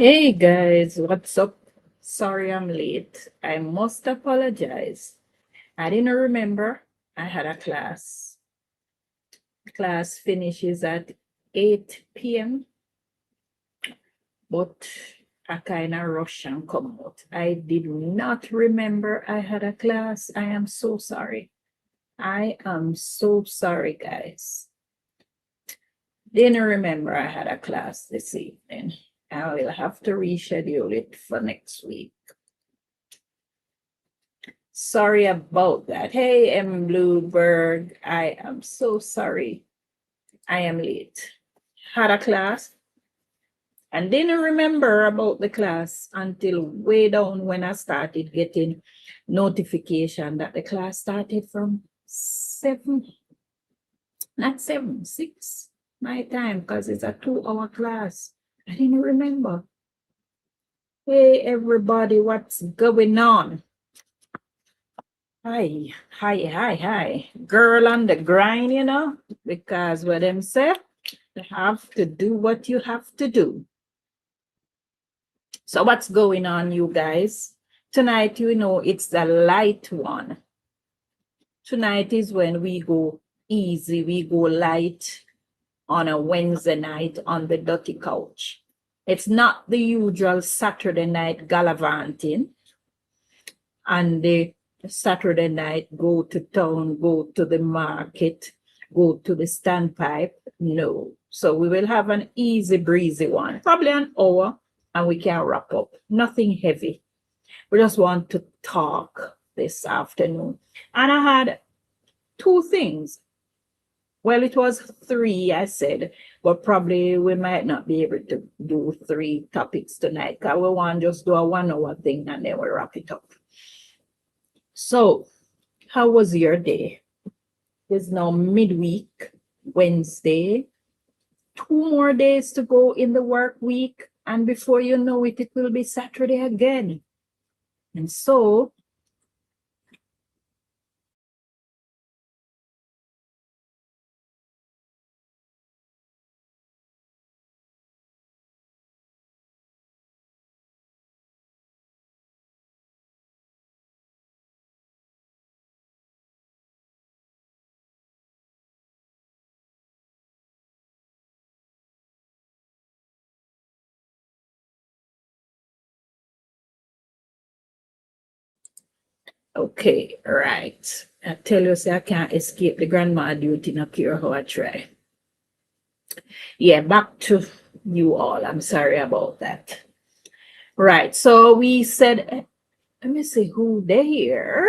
Hey guys, what's up? Sorry I'm late. I must apologize. I didn't remember I had a class. Class finishes at 8 p.m., but I kind of rush and come out. I did not remember I had a class. I am so sorry. I am so sorry, guys. Didn't remember I had a class this evening. I will have to reschedule it for next week. Sorry about that. Hey, M. Blueberg. I am so sorry. I am late. Had a class and didn't remember about the class until way down when I started getting notification that the class started from 7, not 7, 6 my time, because it's a 2-hour class. I didn't remember. Hey, everybody, what's going on? Hi. Girl on the grind, because what them say, you have to do what you have to do. So what's going on, you guys? Tonight, it's the light one. Tonight is when we go easy, we go light on a Wednesday night on the Dutty couch. It's not the usual Saturday night gallivanting and the Saturday night go to town, go to the market, go to the standpipe. No. So we will have an easy breezy one, probably an hour, and we can wrap up. Nothing heavy. We just want to talk this afternoon. And I had 2 things. Well, it was 3, I said, but probably we might not be able to do 3 topics tonight, because we want to just do a 1-hour thing and then we wrap it up. So, how was your day? It's now midweek, Wednesday. 2 more days to go in the work week, and before you know it, it will be Saturday again. And so, okay, right. I tell you, say I can't escape the grandma duty, no care how I try. Yeah, back to you all. I'm sorry about that. Right, so we said, let me see who there.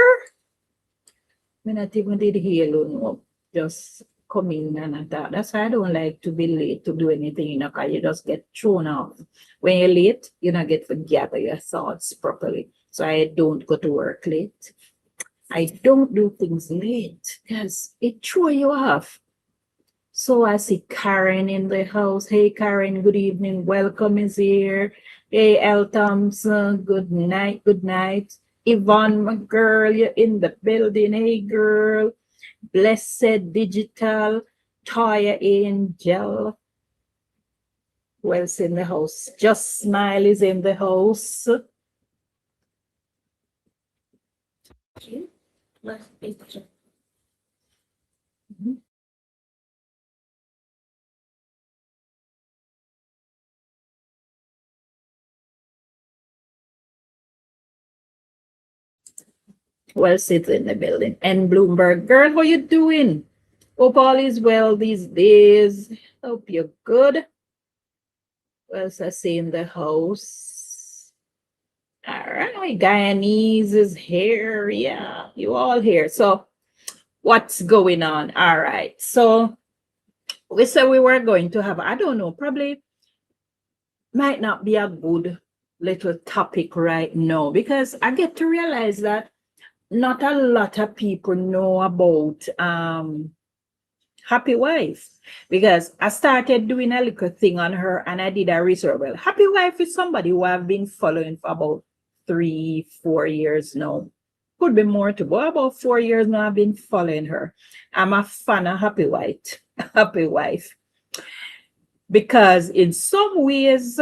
I not even did hear no, just come in and that. That's why I don't like to be late to do anything, because you just get thrown off. When you're late, you don't get to gather your thoughts properly. So I don't go to work late. I don't do things late because it throw you off. So I see Karen in the house. Hey, Karen, good evening. Welcome is here. Hey, L. Thompson, good night, good night. Yvonne, my girl, you're in the building. Hey, girl. Blessed Digital, Toya Angel. Who else in the house? Just Smile is in the house. Okay. Last picture. Well, sit in the building. And Bloomberg, girl, how you doing? Hope all is well these days. Hope you're good. What else I see in the house? All right, Guyanese is here. Yeah, you all here. So what's going on? All right. So we said we were going to have, I don't know, probably might not be a good little topic right now, because I get to realize that not a lot of people know about Happy Wife, because I started doing a little thing on her and I did a research. Well, Happy Wife is somebody who I've been following for about 3-4 years now. Could be more to go. About 4 years now I've been following her. I'm a fan of Happy Wife. Happy Wife. Because in some ways,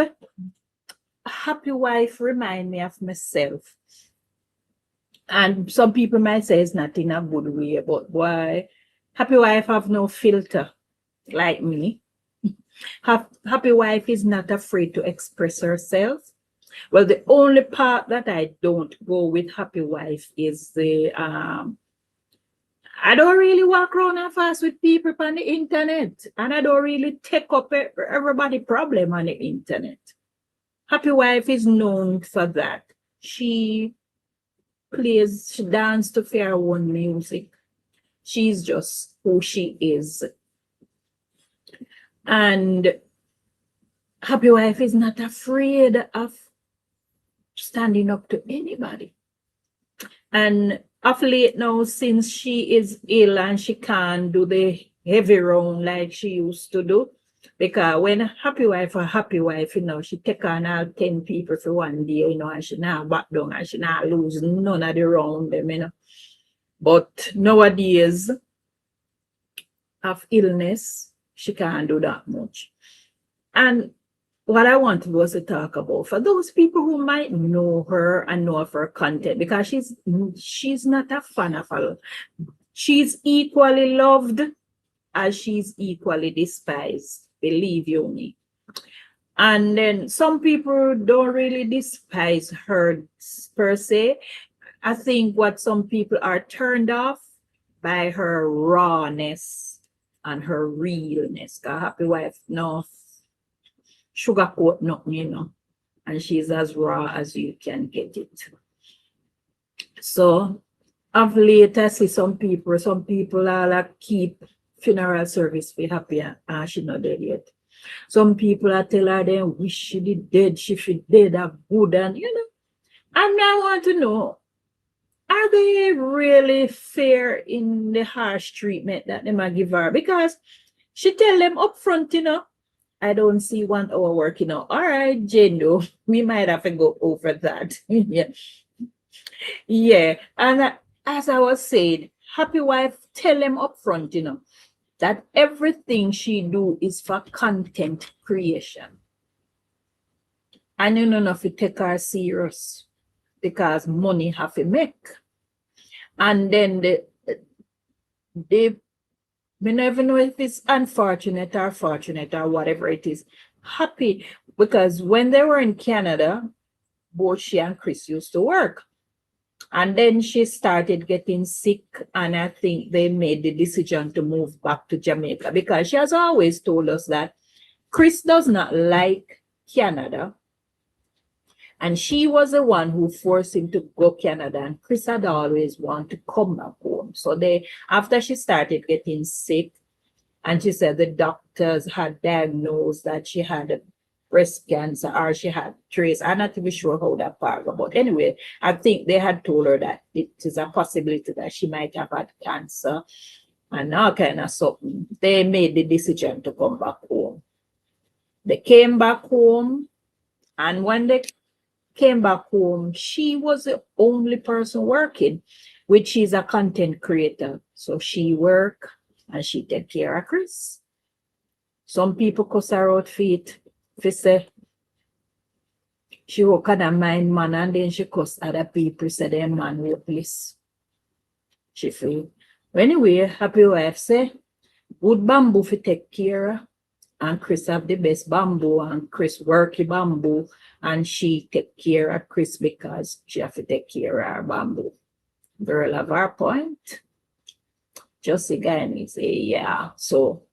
happy wife remind me of myself. And some people might say it's not in a good way, but boy, happy wife have no filter like me. Happy wife is not afraid to express herself. Well, the only part that I don't go with happy wife is the I don't really walk around and fast with people on the internet, and I don't really take up everybody problem on the internet. Happy wife is known for that. She dance to her own music. She's just who she is. And happy wife is not afraid of standing up to anybody. And of late now, since she is ill and she can't do the heavy round like she used to do, because when happy wife, she take on all 10 people for one day, and she not back down and she not lose none of the round them, But nowadays, of illness, she can't do that much. And what I wanted was to talk about for those people who might know her and know of her content, because she's not a fan of her. She's equally loved as she's equally despised, believe you me. And then some people don't really despise her per se. I think what some people are turned off by her rawness and her realness. Cause happy wife, no sugarcoat nothing, and she's as raw as you can get it. So of late, I see some people are like keep funeral service for happy and she not dead yet. Some people are tell her they wish she did dead, she should dead have good, and and I want to know, are they really fair in the harsh treatment that they might give her? Because she tell them up front, I don't see 1 hour working out. All right, Jendo, we might have to go over that. Yeah. Yeah. And as I was saying, happy wife, tell them up front, that everything she do is for content creation. And you don't have to take her serious because money have to make. And then we never know if it's unfortunate or fortunate or whatever it is. Happy, because when they were in Canada, both she and Chris used to work. And then she started getting sick, and I think they made the decision to move back to Jamaica, because she has always told us that Chris does not like Canada. And she was the one who forced him to go Canada, and Chris had always wanted to come back home. So after she started getting sick, and she said the doctors had diagnosed that she had breast cancer or she had trace. I'm not even sure how that part goes, but anyway, I think they had told her that it is a possibility that she might have had cancer and all kind of something. They made the decision to come back home. They came back home, and when they came back home, she was the only person working, which is a content creator. So she work and she take care of Chris. Some people cuss her out feet. If say she work on a mind man, and then she cuss other people, say their man worthless. She feel. Anyway, happy wife say, good bamboo for take care of. And Chris have the best bamboo, and Chris work the bamboo, and she take care of Chris because she have to take care of her bamboo. Girl have her point. Just again, say, yeah. So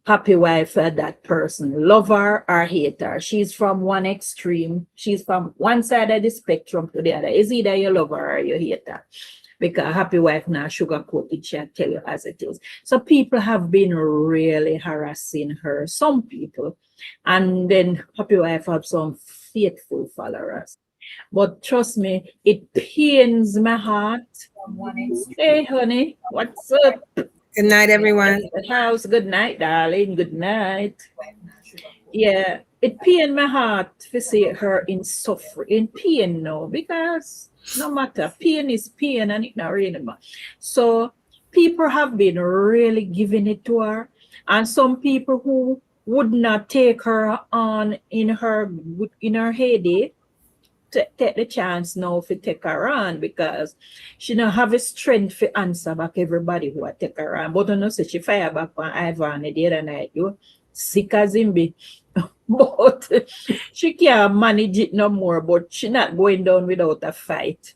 happy wife for that person. Love her or hate her. She's from one extreme. She's from one side of the spectrum to the other. It's either you love her or you hate her. Because happy wife now sugarcoat it, she'll tell you as it is. So people have been really harassing her, some people. And then happy wife have some faithful followers. But trust me, it pains my heart. Hey, honey, what's up? Good night, everyone. The house. Good night, darling. Good night. Yeah, it pained my heart to see her in suffering, in pain now, because no matter, pain is pain and it's not really much. So people have been really giving it to her. And some people who would not take her on in her heyday, take the chance now to take her on because she don't have the strength to answer back everybody who take her on. But I know say she fire back on Ivan the other night, you sick as him be. But she can't manage it no more, but she not going down without a fight.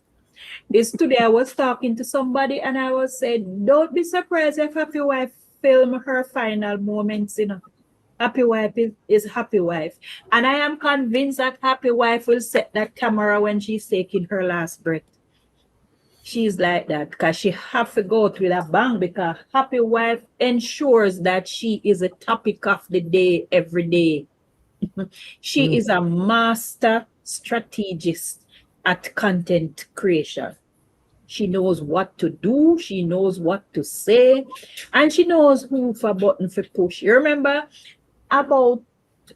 This today I was talking to somebody and I was saying, don't be surprised if Happy Wife film her final moments, Happy Wife is Happy Wife. And I am convinced that Happy Wife will set that camera when she's taking her last breath. She's like that because she have to go with a bang because Happy Wife ensures that she is a topic of the day every day. She is a master strategist at content creation. She knows what to do, she knows what to say, and she knows who for button for push. You remember about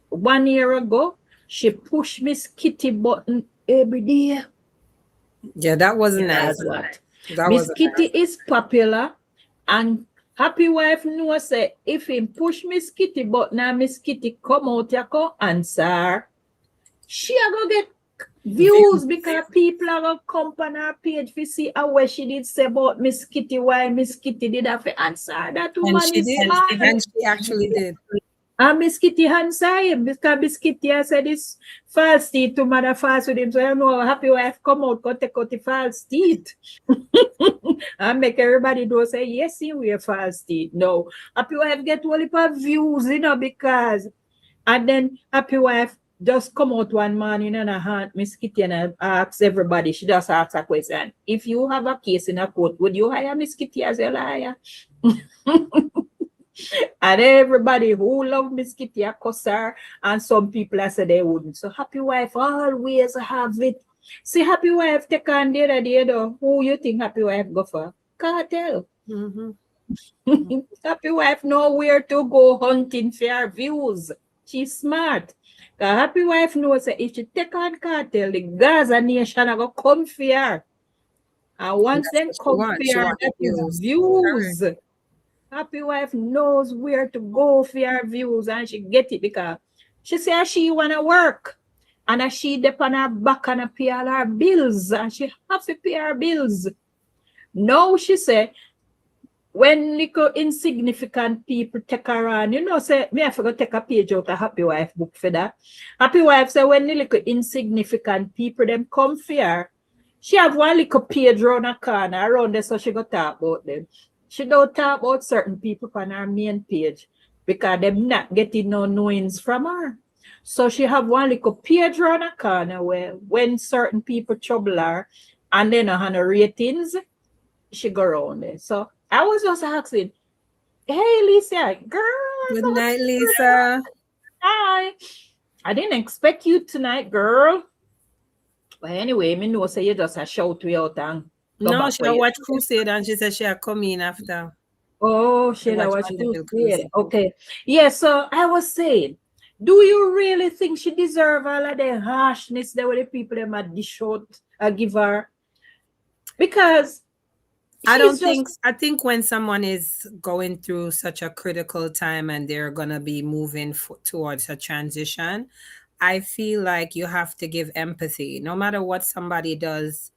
1 year ago, she pushed Miss Kitty button every day. Yeah, that wasn't nice. What? Miss Kitty is popular, and Happy Wife knows say if him push Miss Kitty button and Miss Kitty come out, you can answer. She a go get views because people are gonna come on her page to see how she did say about Miss Kitty, why Miss Kitty did have to answer. That woman and she is did, smart. and she actually did. And Miss Kitty answer him because Miss Kitty has said this false teeth to mother false with him. So I know Happy Wife come out, go take out the false teeth. And make everybody do say, yes, he wear false teeth. No. Happy Wife get all of views, because and then Happy Wife just come out one morning and a Miss Kitty and asks everybody, she just asks a question. If you have a case in a court, would you hire Miss Kitty as a liar? And everybody who love Miss Kitty a cuss her, and some people I said they wouldn't. So Happy Wife always have it. See, Happy Wife take on the other day though. Who you think Happy Wife go for? Cartel. Happy Wife know where to go hunting for her views. She's smart. Happy Wife knows that if she take on Cartel, the Gaza nation are going to come for her. And once they come for her, that is views. Happy Wife knows where to go for her views, and she get it because she say she want to work. And she depend on her back and pay all her bills. And she have to pay her bills. Now she say, when little insignificant people take her on, say, me I forgot to take a page out of Happy Wife book for that. Happy Wife say, when the little insignificant people them come for her, she have one little page around a corner around there, so she go talk about them. She don't talk about certain people on her main page because them not getting no knowings from her. So she have one little page around a corner where when certain people trouble her and then on her ratings, she go around there. So I was just asking, hey, Lisa, girl. Good night, Lisa. Hi. I didn't expect you tonight, girl. But anyway, me know say you just a shout we out and no, she watched Crusade and she said she had come in after. Oh, she watched Crusade. Okay. Yeah, so I was saying, do you really think she deserve all of the harshness that the people them at dish out give her? Because I think when someone is going through such a critical time and they're going to be moving towards a transition, I feel like you have to give empathy. No matter what somebody does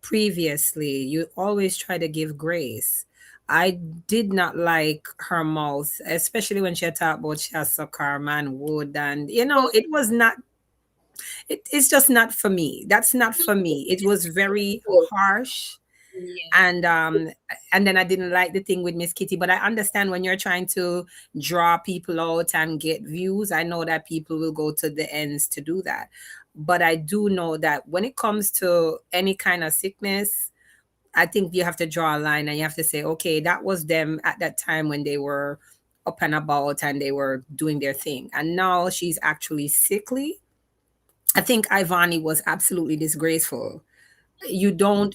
previously, you always try to give grace. I did not like her mouth, especially when she talked about she has sucker man wood, and it was not. It's just not for me. That's not for me. It was very harsh. Yeah. And then I didn't like the thing with Miss Kitty, but I understand when you're trying to draw people out and get views, I know that people will go to the ends to do that. But I do know that when it comes to any kind of sickness, I think you have to draw a line and you have to say, okay, that was them at that time when they were up and about and they were doing their thing. And now she's actually sickly. I think Ivani was absolutely disgraceful. You don't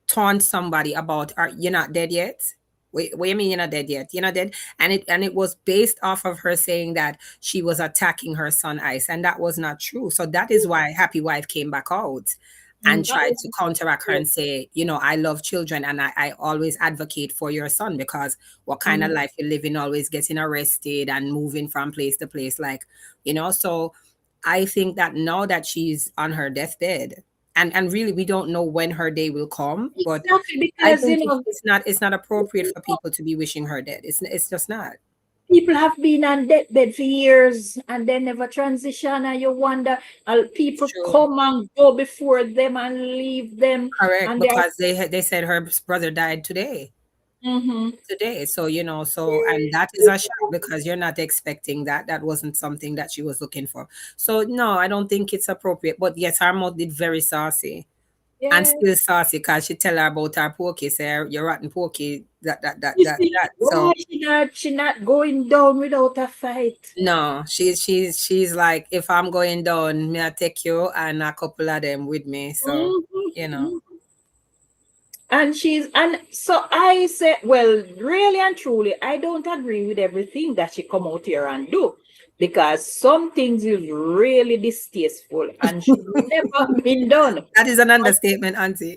taunt somebody about, you're not dead yet. Wait, what do you mean you're not dead yet? You're not dead. And it was based off of her saying that she was attacking her son Ice, and that was not true. So that is why Happy Wife came back out. and That try was to counteract her and say, you know, I love children and I always advocate for your son, because what kind of mhm. life you live in, always getting arrested and moving from place to place, like, you know. So I think that now that she's on her deathbed, and really we don't know when her day will come, but Exactly, I because think it's not appropriate for people to be wishing her dead. It's just not. people have been on deathbed for years and they never transition, and you wonder, people True. come and go before them and leave them, Correct, and they're because they said her brother died today. mhm. Today. So, you know, so, and that is a shock because you're not expecting that. That wasn't something that she was looking for. So, no, I don't think it's appropriate. But yes, her mouth did very saucy and Yeah. still saucy because she tell her about her pokey, say, you're rotten pokey, You see, that. why So, she not going down without a fight? no, she's like, if I'm going down, may I take you and a couple of them with me. So, Mhm, you know, mhm. And so I said, well, really and truly, I don't agree with everything that she come out here and do, because some things is really distasteful and should never been done. that is an understatement, Auntie.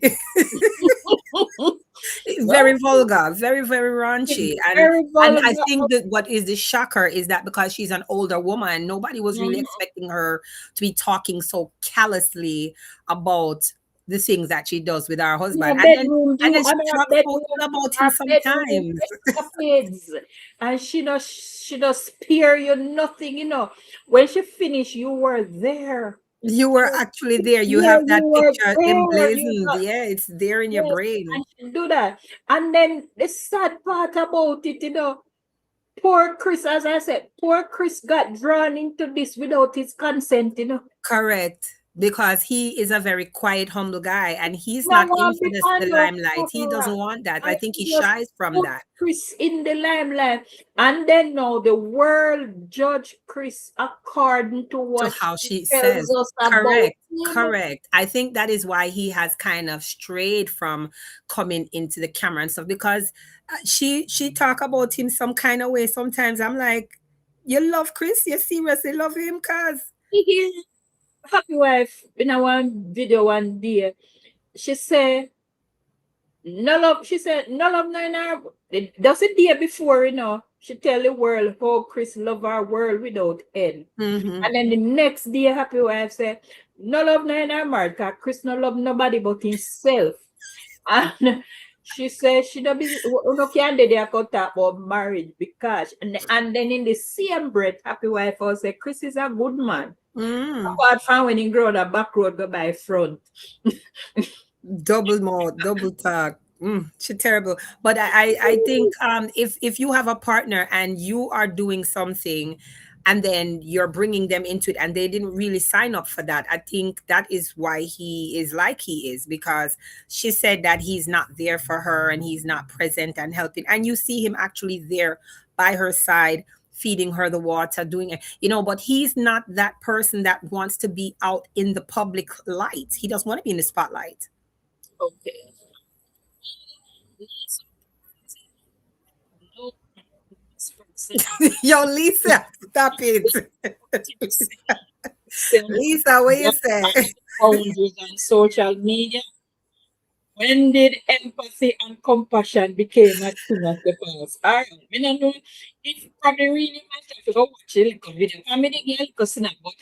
It's Well, very vulgar, very, very raunchy. it's And very I vulgar. think that what is the shocker is that because she's an older woman, nobody was really Mhm. expecting her to be talking so callously about the things that she does with her husband. And then she talk so ill about him Her bedroom sometimes. escapades, and she does spare you nothing. When she finished, you were there. You were actually there. You Yeah, have you that were picture there. You emblazoned. got Yeah, it's there in your yes, brain. and she do that. And then the sad part about it, poor Chris, as I said, poor Chris got drawn into this without his consent. Correct. Because he is a very quiet, humble guy and he's Now not in one for this, become the no limelight. He doesn't camera. want that. I And think he she just shies from put that. Chris in the limelight. And then now the world judge Chris according to To what how she she tells says. us about Correct. him. Correct. I think that is why he has kind of strayed from coming into the camera and stuff, because she talk about him some kind of way. Sometimes I'm like, you love Chris? You seriously love him? Cause He hear Happy Wife in a one video one day. She say no love no in her. That's the day before, she tell the world how Chris love our world without end. mhm. And then the next day, Happy Wife said, no love no in her marriage, because Chris no love nobody but himself. And she said she don't be no can they talk about marriage, because and then in the same breath, Happy Wife also say Chris is a good man. Mm. Apart from when he grow the back road go by front. Double more, double talk. She terrible. But I think if you have a partner and you are doing something and then you're bringing them into it and they didn't really sign up for that, I think that is why he is like he is, because she said that he's not there for her and he's not present and helping, and you see him actually there by her side, feeding her the water, doing it, but he's not that person that wants to be out in the public light. He doesn't want to be in the spotlight. Okay. Yo, Lisa, stop it. Lisa, what you say? Boundaries on social media. When did empathy and compassion became a thing of the past? All right, I don't know if probably really matter if you go watch a little video. I mean, the girl snap, but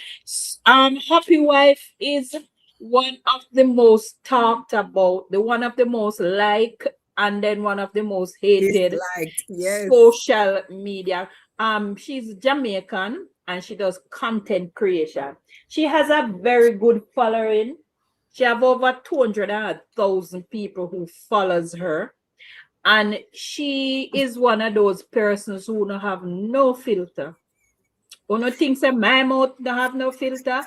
Happy Wife is one of the most talked about, the one of the most liked, and then one of the most hated Disliked, yes. social media. She's Jamaican and she does content creation. She has a very good following. She have over 200,000 people who follows her. And she is one of those persons who don't have no filter. Who no think say my mouth don't have no filter.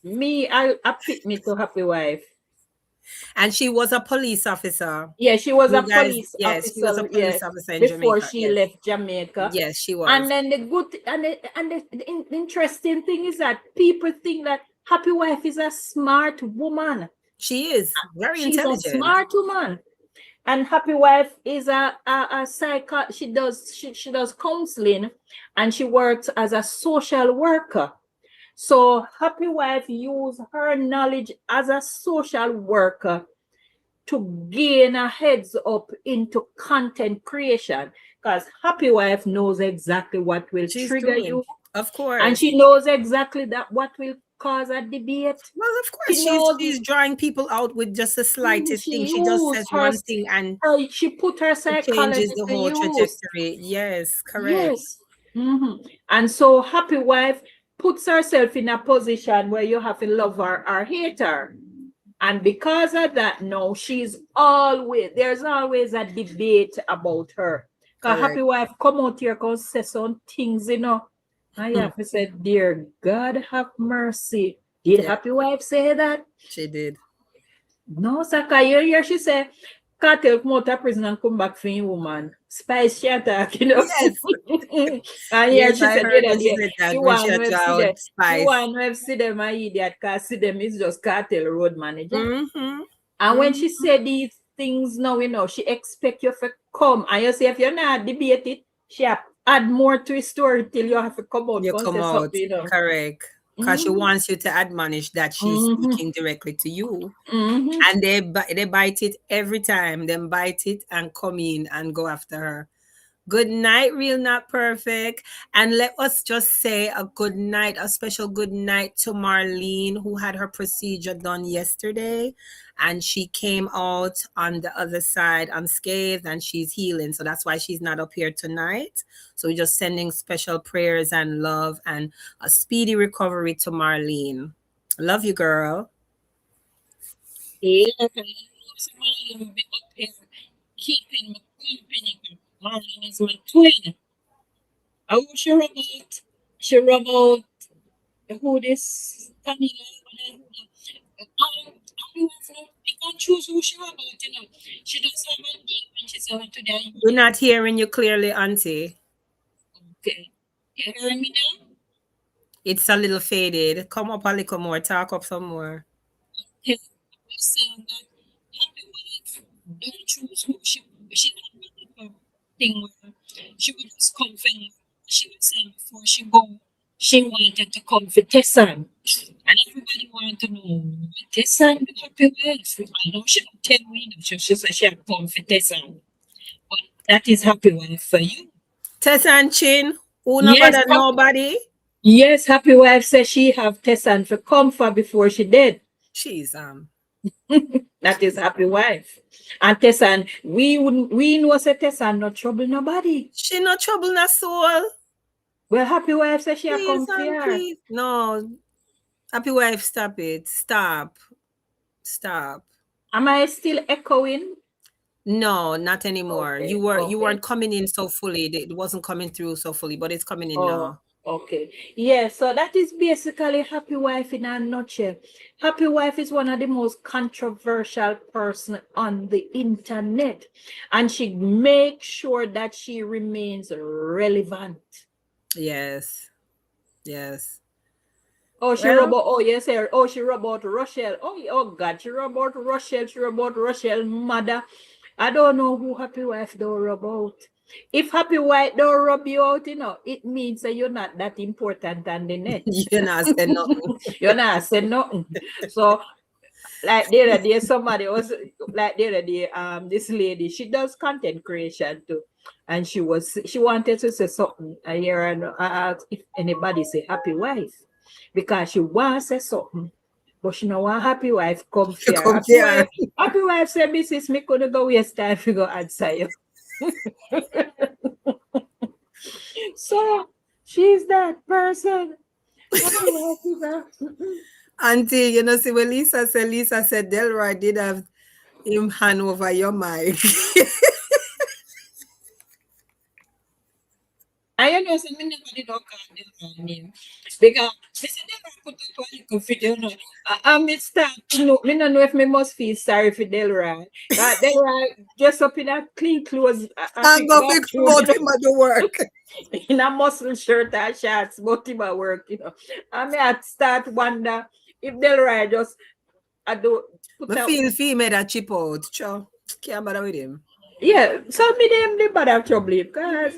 Me, I pick me to Happy Wife. And she was a police officer. Yeah, she was a You guys, police yes, she was a officer, yeah, police officer in before Jamaica. she Yes. left Jamaica. Yes, she And was. then the interesting thing is that people think that Happy Wife is a smart woman. She is very She's a intelligent. smart woman. And Happy Wife is a psycho. She does counseling, and she works as a social worker. So Happy Wife use her knowledge as a social worker to gain a heads up into content creation, because Happy Wife knows exactly what will She's trigger doing. you, Of and course. she knows exactly that what will cause a debate. Well, of course, She knows she's drawing people out with just the slightest thing. she She just used says one thing and she put her it changes psychology the to whole use. trajectory. Yes, correct. Yes. And so Happy Wife puts herself in a position where you have to love her or hate her. And because of that, no, there's always a debate about her. Because Happy Correct. Wife come out here and say some things, And you have to say, dear God have mercy. Did Yeah, Happy Wife say that? she did. No, Saka, you hear she say, Cartel come out of prison and come back for him, woman. Spice she attack, Yes, And here yes, she I said, heard when she there, said she that when she want had to see them. out She Spice. want to see them, my idiot, because see them is just cartel road manager. Mm-hmm. And when she said these things now, she expect you to come. And you say, if you're not debate it, she add more to his story till you have to come out You and come say out, something. correct. Because she Mm-hmm. wants you to admonish that she's Mm-hmm. speaking directly to you. Mm-hmm. And they bite it every time. They bite it and come in and go after her. Good night, real not perfect. And let us just say a good night, a special good night to Marlene, who had her procedure done yesterday. And she came out on the other side unscathed and she's healing. So that's why she's not up here tonight. So we're just sending special prayers and love and a speedy recovery to Marlene. Love you, girl. Yeah, somebody will be up here keeping me company. Marlene is my twin. I wish she rub out. She rub out who this Camila. I don't know. Pick and choose who she rub out. She does have a name when she said today. We're not hearing you clearly, Auntie. Okay. You hearing me now? It's a little faded. Come up a little more. Talk up some more. Okay. I was saying that happy wife don't choose who she had a thing where she would just come for him. She was saying before she go, she wanted to come for Tessan. And everybody wanted to know Tessan with happy wife. I know she don't tell me that she said she had come for Tessan. But that is happy wife for you. Tessa and Chin, who no Yes, bother nobody. yes, happy wife says she have Tessan for comfort before she did. She's That is happy wife. And Tessan, we know say Tessan not trouble nobody. she no trouble na soul. Well, happy wife says she a Please come and fear. please. No. Happy wife, stop it. Stop. Stop. Am I still echoing? No, not anymore. Okay, You okay. weren't coming in so fully. It wasn't coming through so fully, but it's coming in Oh, now. okay. Yeah, so that is basically happy wife in a nutshell. Happy wife is one of the most controversial person on the internet, and she makes sure that she remains relevant. Yes. Yes. Oh, she Well, rub out, oh, yes, sir. Oh, she rub out Rochelle. Oh God, she rub out Rochelle. She rub out Rochelle mother. I don't know who happy wife don't rub out. If happy wife don't rub you out, it means that you're not that important on the net. you're not saying nothing. You're not saying nothing. So, like the other day, somebody was like the other day, this lady, she does content creation too. And she wanted to say something. I hear her I asked if anybody say happy wife. Because she wants to say something. But she know want happy wife come You here. come here. Happy wife say, Mrs. Me couldn't go waste time to go answer you. So she's that person. Happy wife is a Auntie, see what Lisa said Delroy did have him hand over your mic. I understand me never did not call them name. Because this is never put it to a little video. Me start to know, me not know if me must feel sorry for Delroy. Delroy dress up in a clean clothes, a And big go fix bathroom, about him at the work. in a muscle shirt and shorts, but him at work. I may I start wonder if Delroy just I do put I out. feel female that chip out. Chow. Can't bother with him. Yeah, so me them the bad have trouble because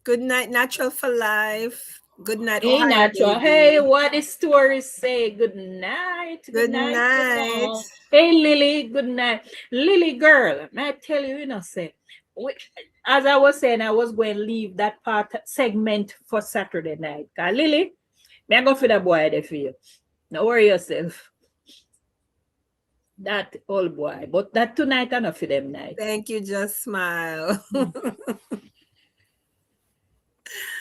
Good night, natural for life. Good night, Hey, Ohio Nacho. Hey, baby. what the stories say? Good night. Good Good night. Good night. night. Hey, Lily. Good night. Lily girl, may I tell you, say, as I was saying, I was going to leave that part segment for Saturday night. Lily, may I go for the boy there for you? Don't worry yourself. That old boy. But that tonight, I not for them night. Thank you. Just smile.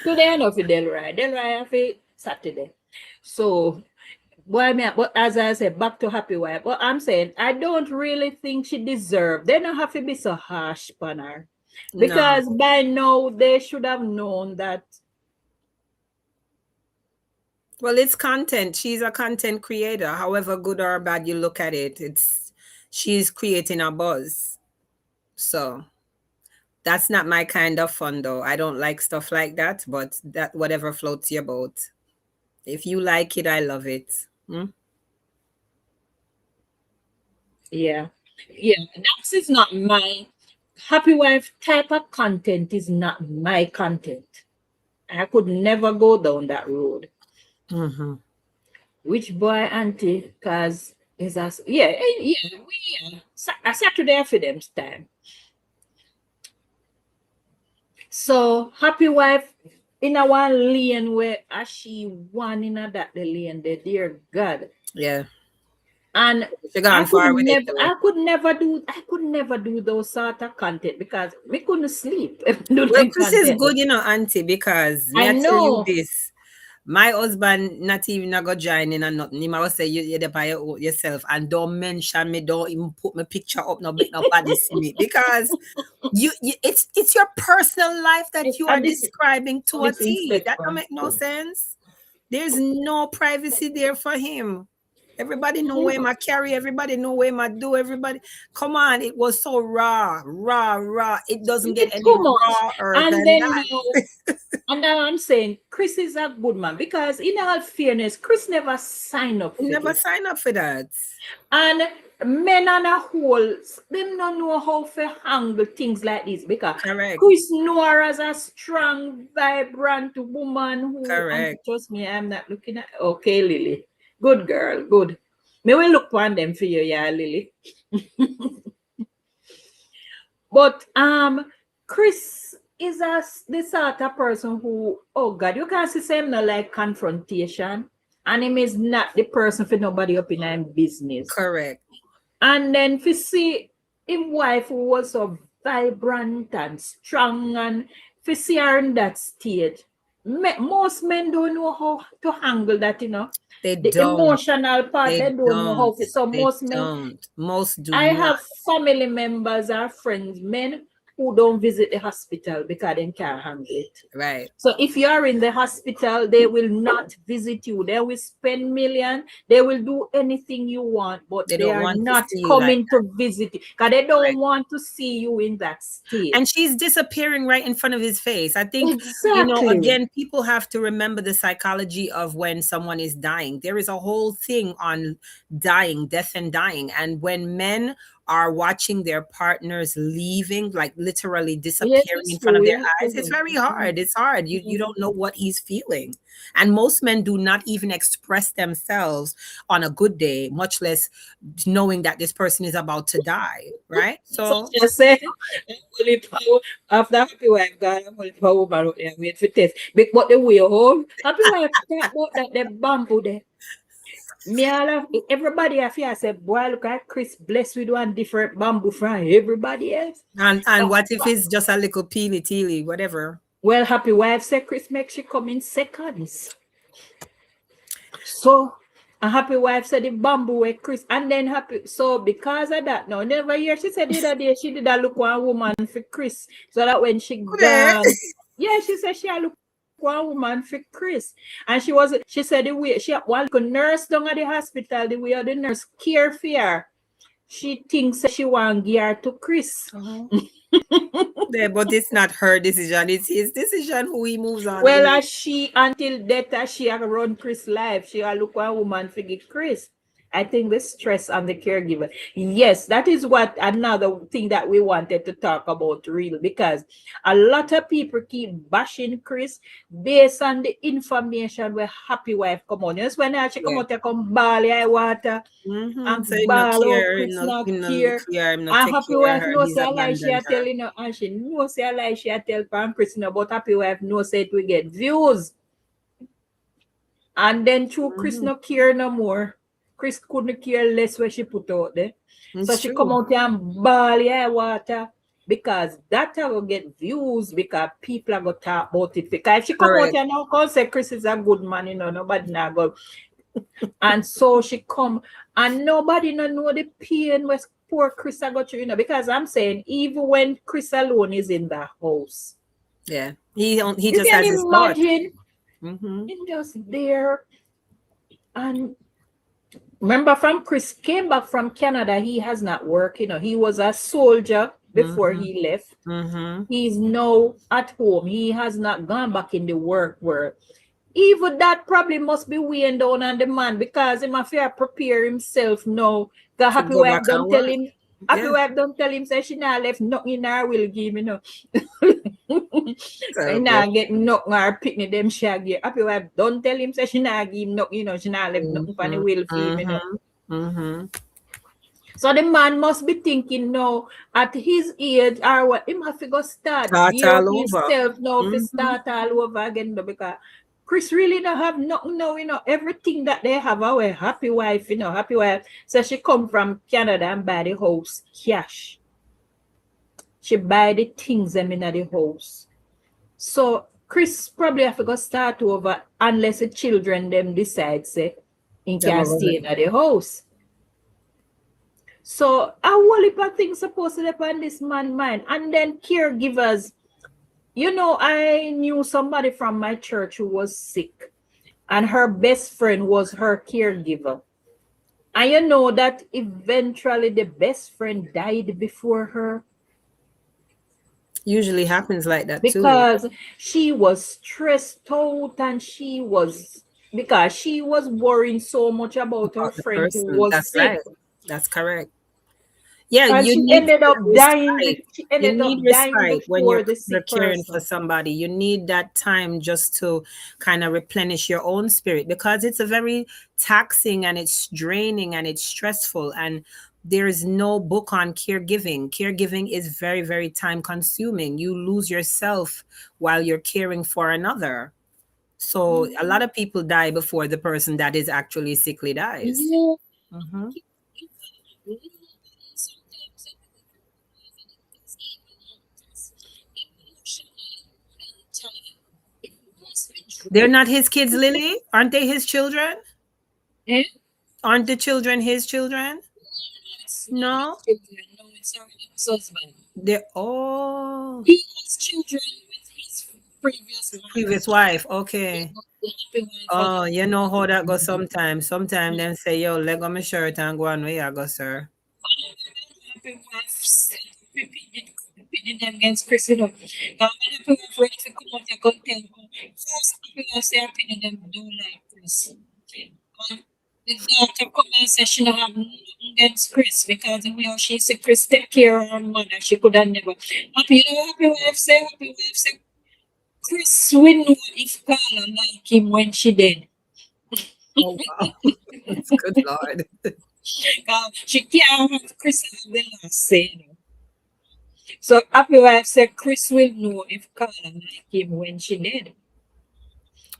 Today, I not for Delroy. Delroy, I for Saturday. So, boy, but as I said, back to happy wife. But I'm saying, I don't really think she deserved. They don't have to be so harsh on her. Because No. by now, they should have known that. Well, it's content. She's a content creator. However good or bad you look at it, she's creating a buzz. So that's not my kind of fun though. I don't like stuff like that, but that whatever floats your boat. If you like it, I love it. Yeah. Yeah. That is not my happy wife type of content, is not my content. I could never go down that road. Mm-hmm. Which boy, auntie? Because is us, a Saturday for them time. So happy wife in a one lane where as she one in a that the lane there, dear God. Yeah. And She gone far with it though. I could never do those sort of content because we couldn't sleep. Well, Chris is good, auntie, because I me I tell you know. this. My husband not even a go join in and nothing. He might say you're there by yourself and don't mention me, don't even put my picture up, no make nobody see me. Because it's your personal life that you are describing to a T. That don't make no sense. There's no privacy there for him. Everybody know where I carry, everybody know where I do, everybody. Come on, it was so raw. It doesn't get any rawer and than then that. and then I'm saying Chris is a good man because in all fairness, Chris never signed up for Never sign up for that. And men on a whole, them don't know how to handle things like this because Correct. Chris know her as a strong, vibrant woman who. Correct. Trust me, I'm not looking at. Okay, Lily, good girl, good. May we look on them for you, yeah, Lily. But Chris is the sort of person who, oh God, you can't say him no like confrontation. And him is not the person for nobody up in him business. Correct. And then if you see him wife who was so vibrant and strong, and if you see her in that stage, most men don't know how to handle that, They the don't. Emotional part, they don't know how to. So most men don't. Most do I not. have family members or friends, men who don't visit the hospital because they can't handle it. Right. So if you are in the hospital, they will not visit you. They will spend millions. They will do anything you want, but they are not coming to visit you because they don't want to see you in that state. And she's disappearing right in front of his face. I think, Exactly. again, people have to remember the psychology of when someone is dying. There is a whole thing on dying, death and dying. And when men are watching their partners leaving, like literally disappearing in front of their eyes, it's very hard. It's hard. You don't know what he's feeling. And most men do not even express themselves on a good day, much less knowing that this person is about to die, right? So just say, after happy wife, God, I'm only power woman out there wait for test. But the way home, happy wife, talk about that the bamboo there. Me all everybody I feel say, boy, look at Chris blessed with one different bamboo from everybody else. And what if it's just a little peely teely, whatever? Well, happy wife said Chris makes she come in seconds. So a happy wife said the bamboo with Chris, and then happy. So because of that, no, never hear she said the other day she did a look one woman for Chris, so that when she gone, yeah, she said she a look one woman for Chris, and she said the way she one nurse down at the hospital, the way the nurse care for her, she thinks she want give her to Chris. Yeah, but it's not her decision, it's his decision who he moves on. Well, as she until death, as she run Chris life, she a look one woman for give Chris. I think the stress on the caregiver. Yes, that is what another thing that we wanted to talk about, really, because a lot of people keep bashing Chris based on the information where Happy Wife come on. Yes, when she come Yeah. out, come ball I water So and him no ball out care, Chris not him no care. clear, him no And take Happy care of Wife her. no He's say a lie she a abandoned tell her. you know, and she no say a lie she a tell Pam Chris, but Happy Wife no say it we get views. And then through Chris no care no more. Chris couldn't care less what she put out there. So It's she come true. out here and ball yeah water because that will get views because people are going to talk about it. Because if she come out Correct. here now, come say Chris is a good man, nobody now go. And so she come and nobody no know the pain where poor Chris I got through, because I'm saying even when Chris alone is in the house. Yeah. He You just can has his thought. imagine him just there. And remember, from Chris came back from Canada, he has not worked. He was a soldier before he left. He's now at home. He has not gone back in the work world. Even that probably must be weighing down on the man because he must have prepare himself now. The To Happy go Wife back don't and tell work. him. Happy Yeah. Wife don't tell him say she not left nothing in her will give him. So he Terrible. not get nothing or picnic them shaggy. Happy Wife don't tell him say she not give him nothing, she not left nothing for the will for him. So the man must be thinking now at his age or what him have to go start Start gear up all over. himself now to start all over again because Chris really don't have nothing now, everything that they have our Happy Wife, Happy Wife. So she come from Canada and buy the house cash. She buy the things them in the house. So Chris probably have to go start over unless the children them decide say he Them can over stay in here. the house. So a whole heap of things supposed to be on this man's mind. And then caregivers. I knew somebody from my church who was sick, and her best friend was her caregiver. And you know that eventually the best friend died before her Usually happens like that too. because she was stressed out and because she was worrying so much about her About the friend who person. was That's sick. right. That's correct. Yeah, And you she need ended up dying. respite. She You ended need up dying respite when before the you're sick caring for person. somebody. You need that time just to kind of replenish your own spirit because it's a very taxing and it's draining and it's stressful and there is no book on caregiving. Caregiving is very, very time consuming. You lose yourself while you're caring for another. So a lot of people die before the person that is actually sickly dies. Yeah. Mhm. They're not his kids, Lily. Aren't they his children? Eh? Aren't the children his children? It's not No, his children. No, it's her ex-husband. they're oh He has children with his previous wife. previous wife. Okay. The happy wife of Oh, you know how that goes sometimes. Sometimes them say, yo, leg on my shirt and go on where you go, sir. happy wife said opinion them against Chris. Now when happy wife ready to come out, you go tell her. First happy wife say opinion them don't like Chris. And the daughter come and say she don't have nothing against Chris because the way how she said Chris take care of her mother, she could have never. Happy wife say Chris will know if Carla like him when she did. Oh wow. That's good Lord. She can't have Chris have the last say. So happy wife said Chris will know if Carla like him when she did.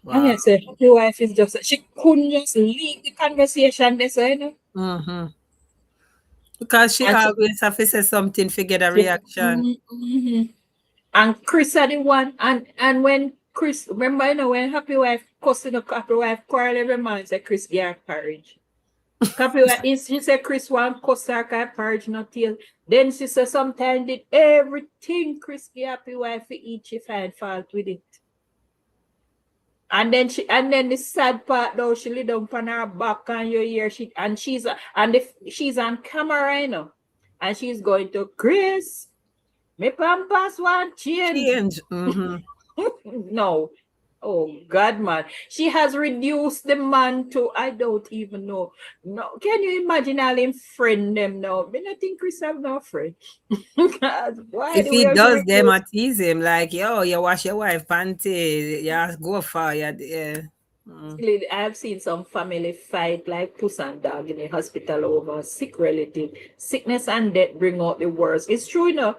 And Wow. I said happy wife is just she couldn't just leave the conversation this way. Mm-hmm. Because she And she, always have to say something to get a she reaction. and Chris are the one and when Chris remember when happy wife cussing up happy wife quarrel every man say Chris get courage. Happy wife she said Chris want cuss her courage not till then she said sometimes did everything Chris get happy wife for each she find fault with it. And then the sad part though, she lay down on her back and you hear she's on camera, and she's going to Chris, me pampas want change. Change. Mm-hmm. No. Oh God, man. She has reduced the man to I don't even know. No, can you imagine all him friend them now? I don't think Chris have no friend. God, why If do we he have to does them reduce? or tease him, like, yo, you wash your wife panty, yeah, go far, yeah, yeah. Mm. I've seen some family fight like puss and dog in the hospital over sick relative. Sickness and death bring out the worst. It's true, you know.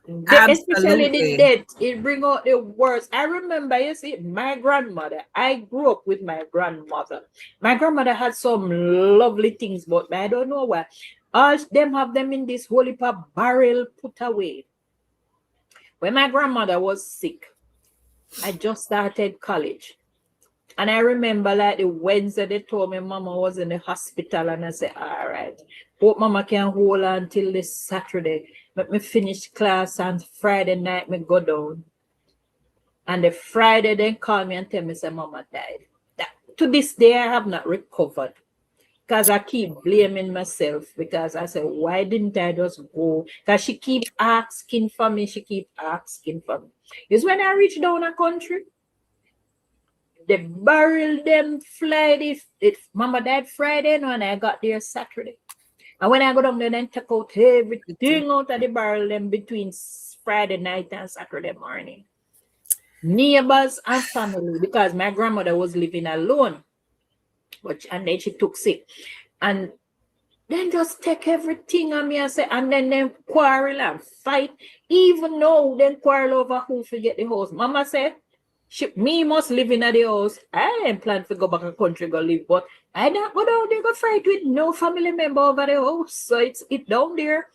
Especially the Absolutely. death, it bring out the worst. I remember, you see, my grandmother. I grew up with my grandmother. My grandmother had some lovely things, but I don't know why. All them have them in this holy barrel put away. When my grandmother was sick, I just started college. And I remember like the Wednesday they told me mama was in the hospital and I said, all right. Hope mama can hold on till this Saturday. Let me finish class and Friday night me go down. And the Friday they call me and tell me say mama died. That, to this day I have not recovered. Because I keep blaming myself because I said, why didn't I just go? Because she keep asking for me. She keep asking for me. It's when I reach down a country, the barrel them flight if mama died Friday no, and I got there Saturday. And when I go down there then take out everything out of the barrel them between Friday night and Saturday morning. Neighbors and family, because my grandmother was living alone. And then she took sick. And then just take everything on me and say, and then them quarrel and fight. Even though then quarrel over who forget the house. Mama said, me must live in the house. I ain't plan to go back to country go live, but I not go down there go fight with no family member over the house. So it's down there.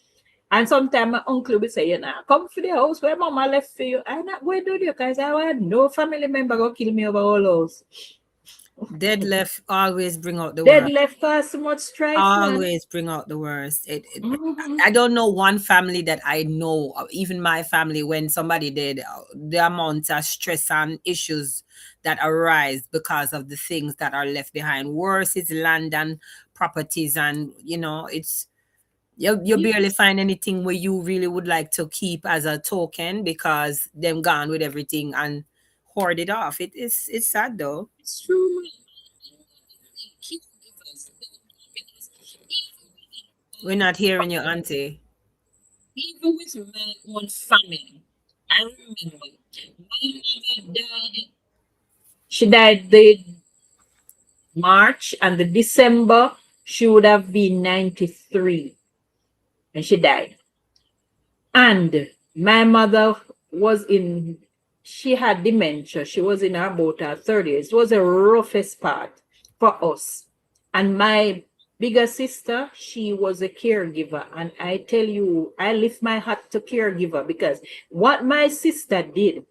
And sometimes my uncle will say, you know, come for the house where mama left for you. I not going to do because I want no family member go kill me over all house. Dead left always bring out the Dead worst. left cause so much strife, man. Always bring out the worst. Mhm. I don't know one family that I know, even my family, when somebody did, the amount of stress and issues that arise because of the things that are left behind. Worse is land and properties, and it's you barely find anything where you really would like to keep as a token because them gone with everything and hoard it off. It's sad though. It's true, man. We're not hearing you, auntie. Even with my own family, I remember my mother died. She died the March and the December. She would have been 93 and she died. And my mother was in, she had dementia. She was in about her 30s. It was the roughest part for us. And my bigger sister, she was a caregiver. And I tell you, I lift my hat to caregiver because what my sister did,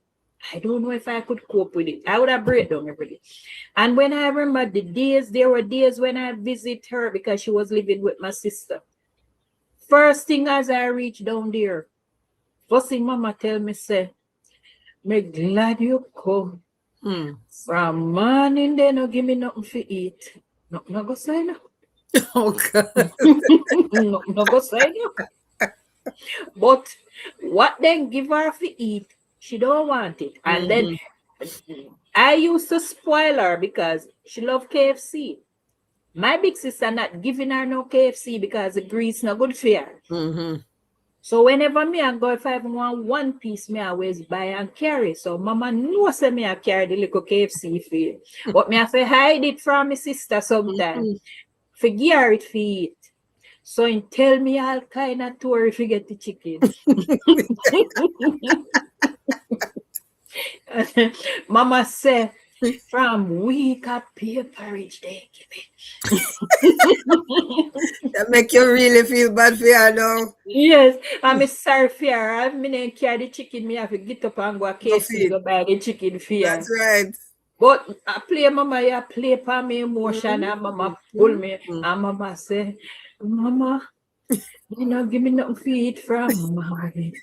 I don't know if I could cope with it. I would have break down every day. And when I remember the days, there were days when I visit her because she was living with my sister. First thing as I reached down there, first thing mama tell me say, me glad you come. From morning they no give me nothing to eat. No go say no. Oh God. No go say no. But what then give her to eat, she don't want it. And then I used to spoil her because she love KFC. My big sister not giving her no KFC because the grease not good for her. So whenever me I go, if I want one piece, me always buy and carry. So mama knows say me I carry the little KFC for you. But me have to hide it from my sister sometimes. Forgive her it for it. So in tell me all kind of tour if you get the chicken. Mama say, from week of paperage they give it. That make you really feel bad for her now. Yes, I'm sorry for her. I mean, carry the chicken, me have to get up and go to Go KFC, feed. go buy the chicken for her. That's right. But I play mama, yeah, play for me emotion, and mama pull me, and mama say, Mama, you know, give me nothing to eat from mommy.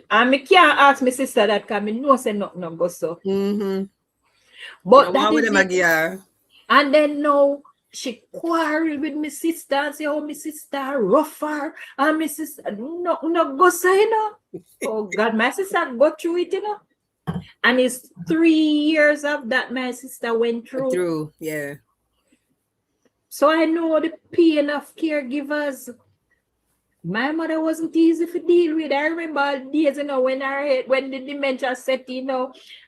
And me can't ask my sister that because me know say nothing no go so. But that is it. And then now she quarrel with my sister and say, oh, my sister rougher. And my sister, no go say no. Oh God, my sister go through it, you know. And it's 3 years of that my sister went through. Yeah. So I know the pain of caregivers. My mother wasn't easy to deal with. I remember days, when the dementia set, and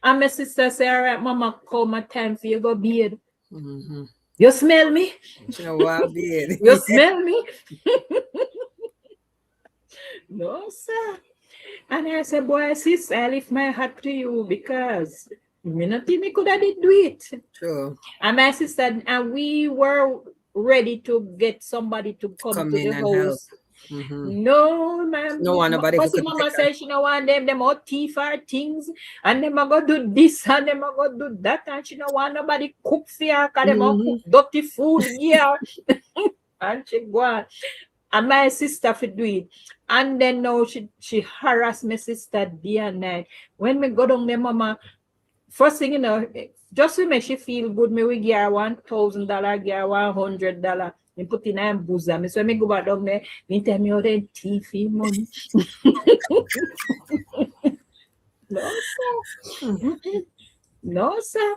my sister said, all right, mama, come a time for you go bed. Mm-hmm. You smell me? You know, beard. You smell me? No, sir. And I said, boy, sis, I lift my hat to you because me not think me could have did do it. True. And my sister, and we were ready to get somebody to come Come to in the and help. house. Mm-hmm. No, ma'am. No one nobody Because could mama take her. said she don't want them all thief her things, and them a go do this, and them a go do that, and she don't want nobody cook for her, because them all cook dirty food, yeah. And she go on. And my sister for do it. And then now she harass my sister day and night. When me go down there, mama, first thing just to make she feel good, me we give her $1,000, give her $100, and put in her bosom. So me go back down there, me tell me how they thief money. No, sir. No, sir.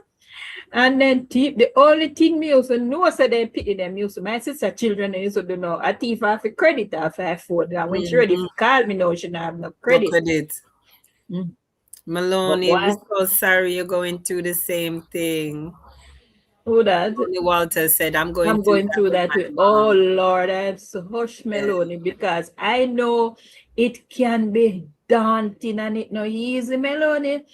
And then the only thing me also know, so they pity them used to. My sister children used to do know a thief have a credit off her phone. And when she ready to call me now, she don't have no credit. No credit. Maloney, we're so sorry you're going through the same thing. Who that? Maloney Walter said, I'm going through that too. Oh Lord, I'm so hush Melanie, because I know it can be daunting and it no easy, Melanie.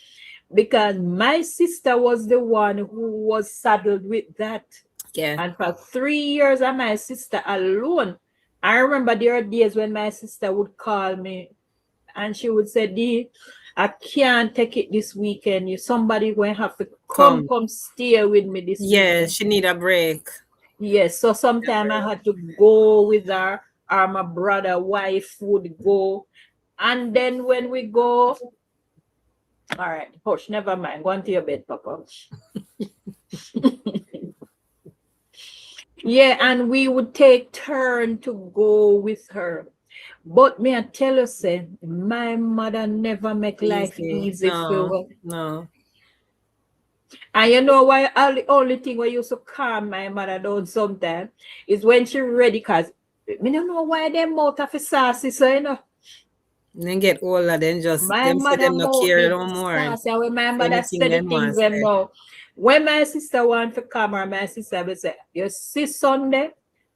Because my sister was the one who was saddled with that. Yeah. And for 3 years, and my sister alone. I remember there were days when my sister would call me and she would say, Dee, I can't take it this weekend. Somebody going to have to come stay with me this weekend. Yeah, she need a break. Yes, so sometimes I had to go with her, or my brother, wife would go. And then when we go, all right, hush, never mind. Go on to your bed, Papa. Yeah, and we would take turn to go with her. But me I tell you, say, my mother never make life easy for her. No. And you know why? The only thing we used to calm my mother down sometimes is when she ready, because me don't know why them mouth of sassy, so And then get older, then just my them say them not care no more. Sassy, when my mother said the things them now. When my sister want to come, or my sister will say, you see Sunday,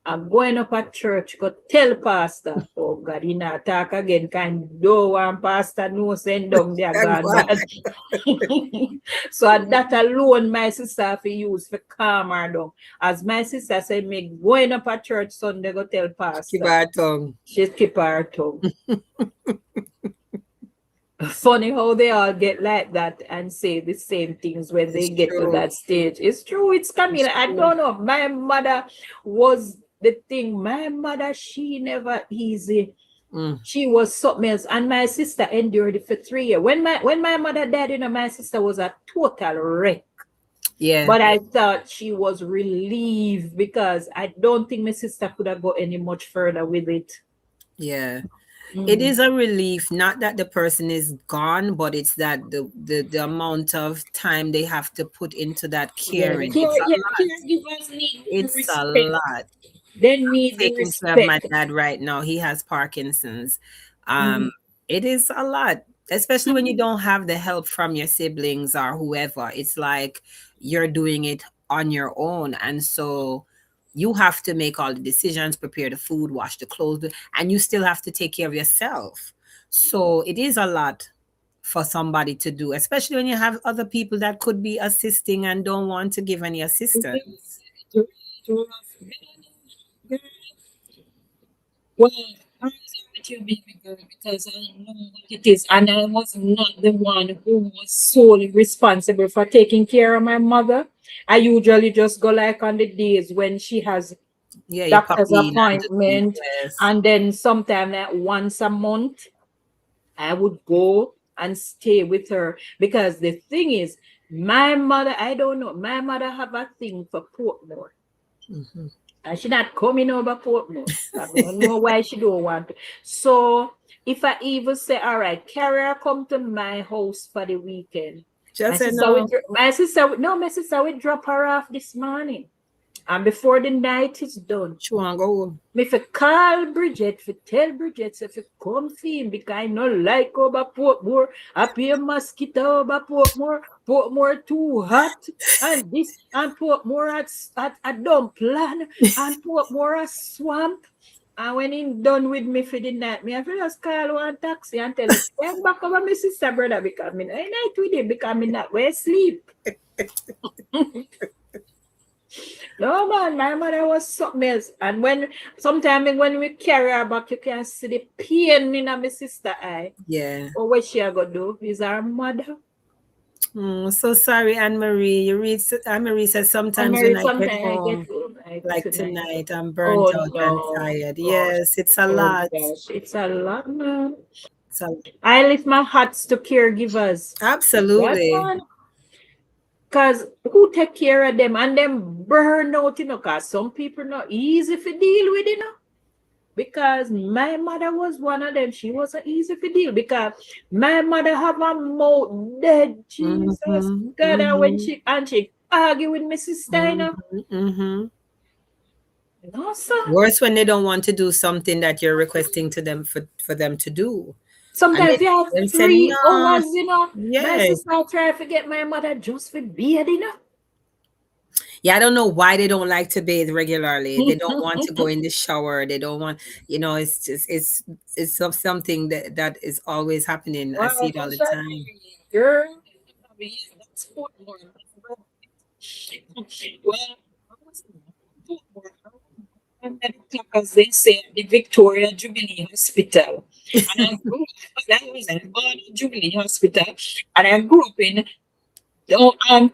I'm going up at church, go tell pastor. Oh God, he not talk again, kind do one pastor no send down there God. So that alone my sister have to use for calm her down. As my sister said, me going up at church Sunday, go tell pastor. Keep her tongue. She keep her tongue. Funny how they all get like that and say the same things when they get to that stage. It's true, it's Camille. I don't know. My mother was the thing. My mother, she never easy. She was something else. And my sister endured it for 3 years. When my mother died, my sister was a total wreck. Yeah. But I thought she was relieved, because I don't think my sister could have got any much further with it. Yeah. It is a relief, not that the person is gone, but it's that the amount of time they have to put into that caring. Caregivers need it's a lot. They need taking care of my dad right now. He has Parkinson's. It is a lot, especially when you don't have the help from your siblings or whoever. It's like you're doing it on your own, and so you have to make all the decisions, prepare the food, wash the clothes, and you still have to take care of yourself. So it is a lot for somebody to do, especially when you have other people that could be assisting and don't want to give any assistance. Well, I was with you, baby girl, because I know what it is, and I was not the one who was solely responsible for taking care of my mother. I usually just go like on the days when she has doctor's appointment, and then sometime like once a month, I would go and stay with her, because the thing is, my mother, I don't know, my mother have a thing for Portmore. And she not coming over Portmore. I don't know why she don't want to. So If I even say, all right, carrier come to my house for the weekend. Just say no. My sister would drop her off this morning. And before the night is done, She want go home. me fi call Bridget, fi tell Bridget, say fi come see him because I no like over Portmore. I pay mosquito over Portmore. Portmore too hot. And this and Portmore at dump plan. And Portmore a swamp. And when he done with me for the night, me have to just call one taxi and tell him, come back over my sister brother because me I night with him because me not where sleep. No man, my mother was something else. And sometimes when we carry her back, you can see the pain in my sister eye. Yeah. Or what she gonna do is our mother. So sorry, Anne Marie. Anne Marie says sometimes when I get home, like tonight, I'm burnt out and tired. Yes, it's a lot. Gosh, it's a lot, man. I lift my hats to caregivers. Absolutely. Because who take care of them and them burn out, because some people not easy to deal with, Because my mother was one of them. She wasn't easy to deal because my mother have a mouth dead. Jesus God, and when she argue with my sister, No, sir. Worse when they don't want to do something that you're requesting to them for them to do. Sometimes you have 3 hours, Yes. My sister try to get my mother just for bathe, Yeah, I don't know why they don't like to bathe regularly. They don't want to go in the shower. They don't want, it's just it's something that is always happening. I see it all the time. Girl, that's Portmore. Well, and then as they say at the Victoria Jubilee Hospital. And I grew up, that was at Jubilee Hospital, and I grew up in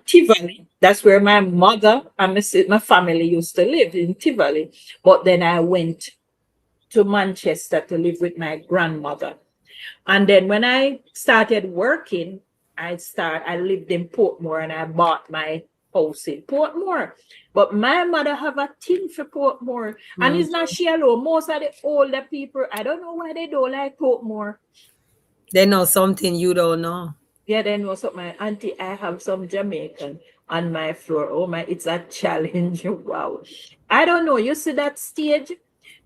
Tivoli. That's where my mother and my family used to live in Tivoli. But then I went to Manchester to live with my grandmother. And then when I started working, I lived in Portmore and I bought my house in Portmore. But my mother have a thing for Portmore. And it's not she alone. Most of the older people, I don't know why they don't like Portmore. They know something you don't know. Yeah, they know something. My auntie, I have some Jamaican on my floor. Oh my, it's a challenge. Wow. I don't know. You see that stage?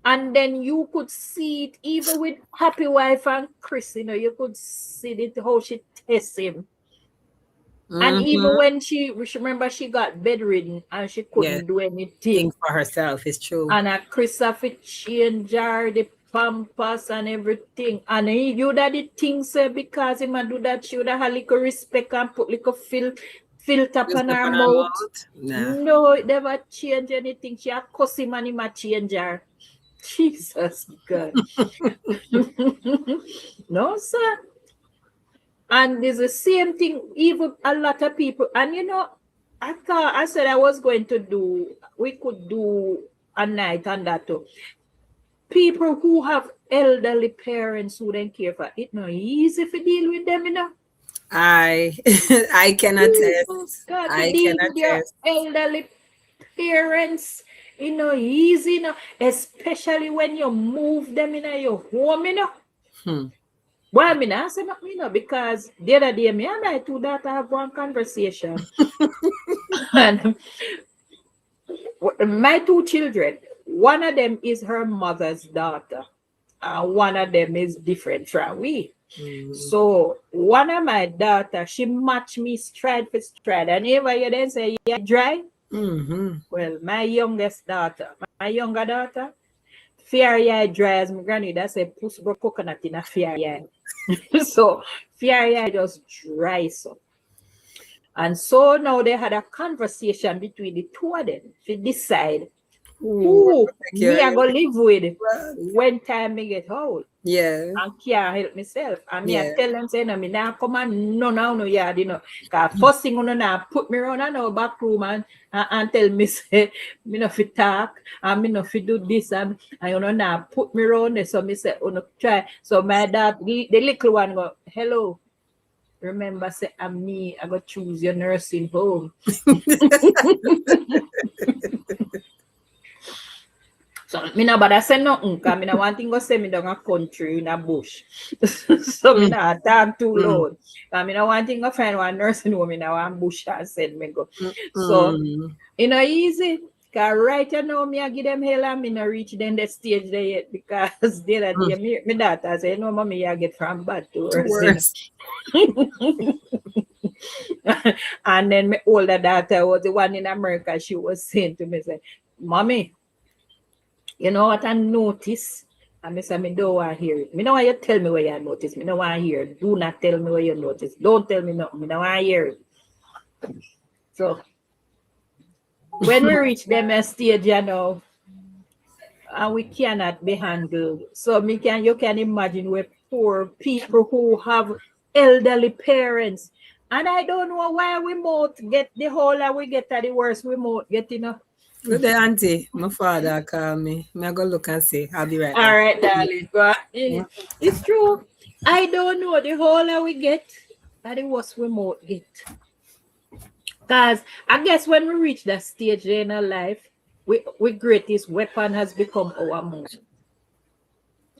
And then you could see it even with Happy Wife and Chris, you could see it, how she tests him. And even when she remember she got bedridden and she couldn't do anything for herself, it's true. And Chris have to change her, the pampers and everything. And he do that the things because he might do that, she would have a little respect and put little filter on her mouth. Nah. No, it never change anything. She a cuss him and he might change her. Jesus God. No, sir. And there's the same thing, even a lot of people. And I said I was going to we could do a night on that too. People who have elderly parents who don't care for it, not easy to deal with them, I cannot test. I cannot test. Elderly parents, easy, especially when you move them in your home, Well, I mean, I say not, because the other day, me and my 2 daughters have one conversation. And my 2 children, one of them is her mother's daughter, and one of them is different from we. So one of my daughters, she match me stride for stride. And if you then say, yeah, dry. Well, my younger daughter, fair eye dry as my granny, that's a puss broke coconut in a fair eye. So fair eye just dry so. And so now they had a conversation between the 2 of them to decide who me I go live with when time me get old. Yeah. And can't help myself. And me I tell them, say, no, me now come and no yard, Because first thing now put me around in our back room and tell me, say, me no fit talk, and me no fit do this, and now put me around there. So me say, try. So my dad, the little one go, hello. Remember, say, I'm me, I go choose your nursing home. So me no bother say nothing, cause me no want thing go say me down a country in a bush. So me not talk too loud. Cause me no want thing go find one nursing home in a one bush and send me go. So you know easy. Cause right now me I give them hell and me no reach then the stage there yet because the other day me daughter say no mommy I get from bad to worse. And then my older daughter was the one in America. She was saying to me, say, Mommy, you know what I notice? And I said, me don't want to hear it. Me don't want you tell me what you notice. Me don't want to hear it. Do not tell me what you notice. Don't tell me nothing. Me don't want to hear it. So when we reach them stage, you know, and we cannot be handled. So you can imagine where poor people who have elderly parents. And I don't know why we might get the whole and we get the worst. We might get enough. Good day, auntie. My father called me. I go look and see. I'll be right back. All right, darling. But it's true. I don't know the whole we get and the worst we might get. Because I guess when we reach that stage in our life, we greatest weapon has become our mouth.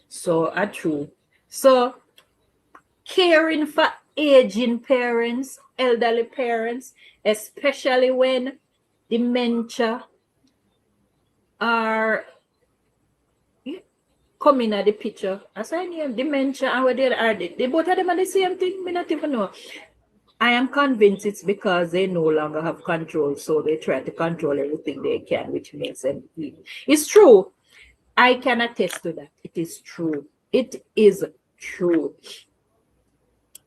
So true. So caring for aging parents, elderly parents, especially when dementia are coming at the picture. As I name dementia and what they both of them are the same thing. Me not even know. I am convinced it's because they no longer have control, so they try to control everything they can, which makes them weak. It's true. I can attest to that. It is true. It is true.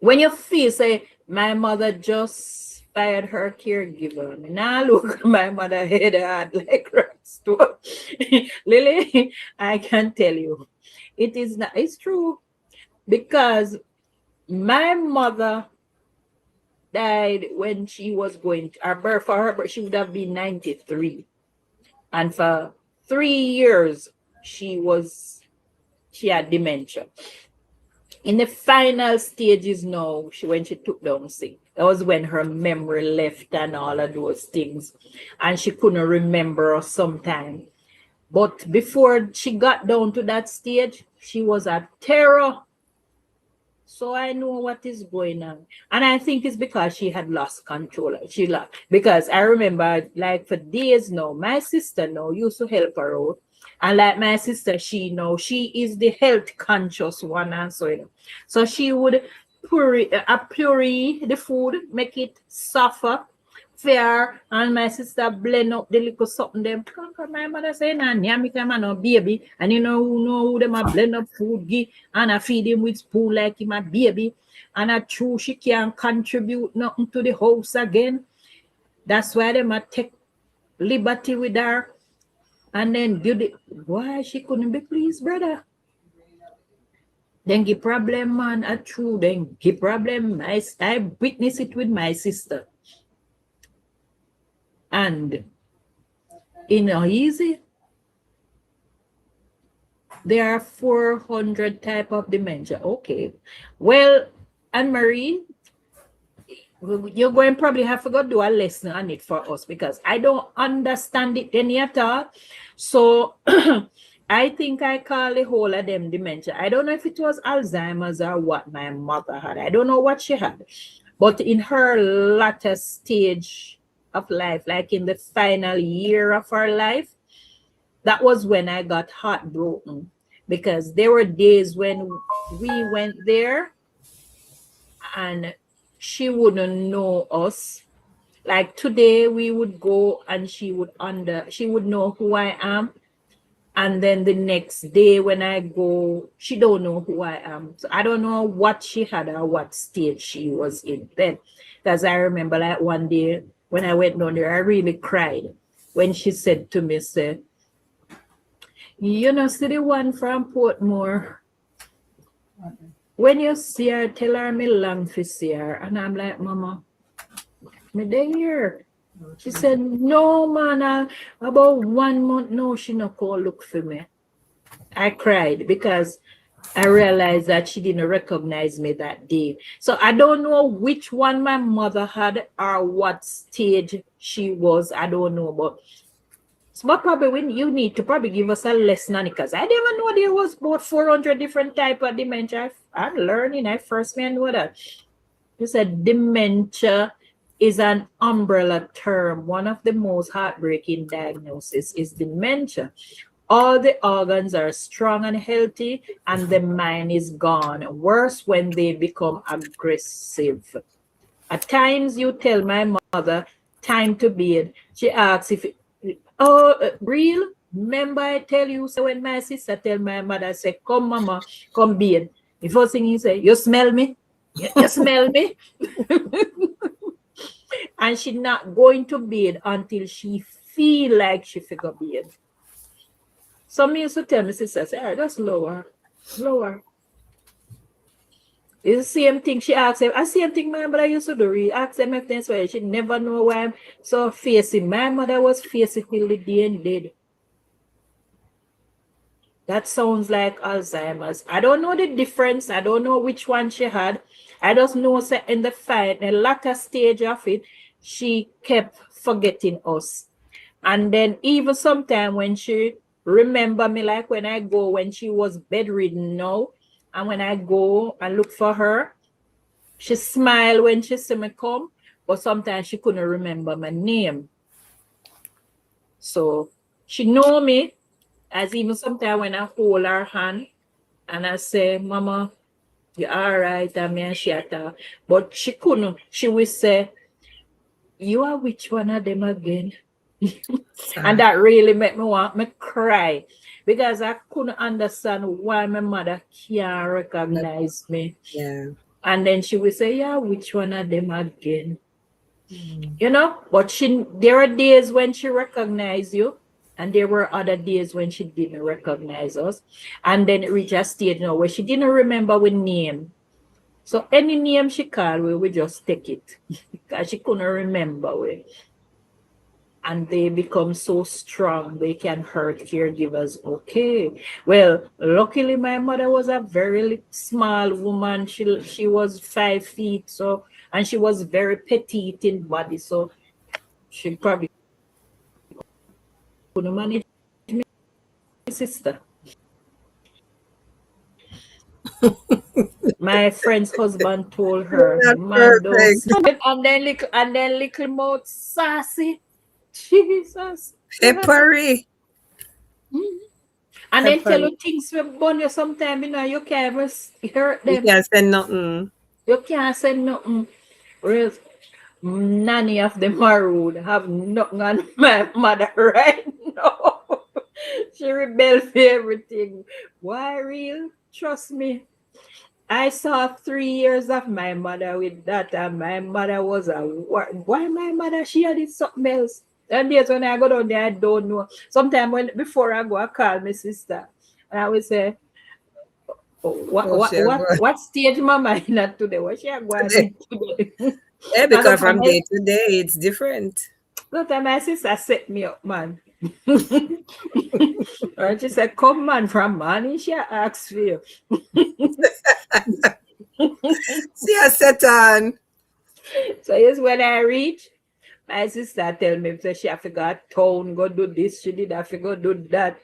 When you feel, say, my mother just fired her caregiver. Now look, my mother head hard like rats. Lily, I can tell you, it is not. It's true because my mother died when she was going to her birth. For her birth, she would have been 93, and for 3 years she had dementia. In the final stages now, when she took down sick, that was when her memory left and all of those things, and she couldn't remember sometime. But before she got down to that stage, she was a terror. So I know what is going on. And I think it's because she had lost control. Because I remember, like, for days now, my sister now used to help her out. And like my sister, she is the health conscious one, and so she would puree the food, make it softer, fair, and my sister blend up the little something them. My mother say, "Nah, no baby," and you know who them a blend up food, and I feed him with spoon like him a baby, and I true she can't contribute nothing to the house again. That's why them a take liberty with her. And then why she couldn't be pleased, brother? Then give problem, man. True. Then give problem. I witness it with my sister. And easy. There are 400 type of dementia. Okay. Well, Anne-Marie, you're going to probably have to go do a lesson on it for us because I don't understand it any at all. So I think I call the whole of them dementia. I don't know if it was Alzheimer's or what my mother had. I don't know what she had. But in her latter stage of life, like in the final year of her life, that was when I got heartbroken because there were days when we went there and she wouldn't know us. Like today we would go and she would know who I am. And then the next day when I go, she don't know who I am. So I don't know what she had or what stage she was in then. Because I remember like one day when I went down there, I really cried when she said to me, say, you know, see the one from Portmore. When you see her, tell her me long to see her. And I'm like, Mama, me there. She said, no, man, about 1 month now, she not call look for me. I cried because I realized that she didn't recognize me that day. So I don't know which one my mother had or what stage she was. I don't know, but But probably when you need to probably give us a lesson on it, because I didn't even know there was about 400 different type of dementia. I'm learning. I first man know that. You said dementia is an umbrella term. One of the most heartbreaking diagnoses is dementia. All the organs are strong and healthy, and the mind is gone. Worse when they become aggressive. At times, you tell my mother, time to bed. She asks if, real? Remember I tell you, so when my sister tell my mother, say, come mama, come bed. The first thing you say, you smell me? You smell me? And she not going to bed until she feel like she figure bed. Some used to tell me, sister, say, all right, just lower, lower. It's the same thing. She asked him, the same thing my mother used to do. He asked them if they swear. She never know why I'm so facing. My mother was facing till the day and dead. That sounds like Alzheimer's. I don't know the difference. I don't know which one she had. I just know that in the latter stage of it, she kept forgetting us. And then even sometime when she remember me, like when she was bedridden now, and when I go and look for her, she smiled when she see me come, but sometimes she couldn't remember my name. So she know me, as even sometimes when I hold her hand and I say, Mama, you all right, and she attack. But she couldn't. She will say, you are which one of them again? And that really made me want me cry, because I couldn't understand why my mother can't recognize me. Yeah. And then she would say, yeah, which one of them again? You know, but there are days when she recognized you, and there were other days when she didn't recognize us. And then it reached a stage now where she didn't remember with name. So any name she called, we would just take it because she couldn't remember we. And they become so strong they can hurt caregivers. Okay, well, luckily my mother was a very small woman. She was 5 feet, so, and she was very petite in body, so she probably couldn't manage my sister. My friend's husband told her, That's man, perfect. those and then little mouth sassy. Jesus. Peppery. And then tell Peppery. you things will burn you sometime, you can't even hurt You them. can't say nothing. You can't say nothing. Whereas nanny of them are rude, have nothing on my mother right now. She rebel for everything. Why real? Trust me. I saw 3 years of my mother with that, and my mother was a why my mother she had it something else. And days when I go down there, I don't know. Sometimes before I go, I call my sister, and I will say, oh, what Oh, what she a what good what stage mama in at today? What she going today. in today? Yeah, And because from sometimes day to day it's different. my sister set me up, man. And she said, come man from money, she asked for you. See a Satan. So here's when I reach. My sister tell me say she have to go town, go do this, she did have to go do that.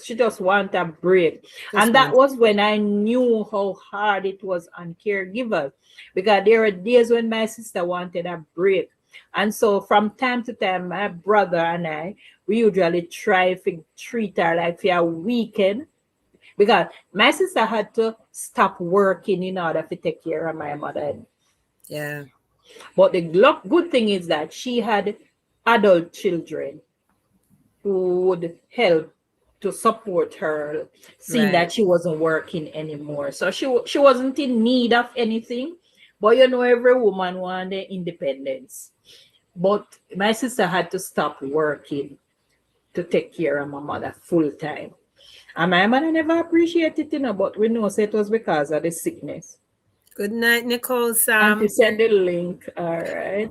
She just want a break. Just And that one. was when I knew how hard it was on caregivers. Because there were days when my sister wanted a break. And so from time to time, my brother and I, we usually try to treat her like for a weekend. Because my sister had to stop working in order to take care of my mother. Yeah. But the good thing is that she had adult children who would help to support her, seeing Right. that she wasn't working anymore. So she wasn't in need of anything. But every woman wanted independence. But my sister had to stop working to take care of my mother full time. And my mother never appreciated it, but we know it was because of the sickness. Good night, Nicole Auntie, Sam. send the link. All right.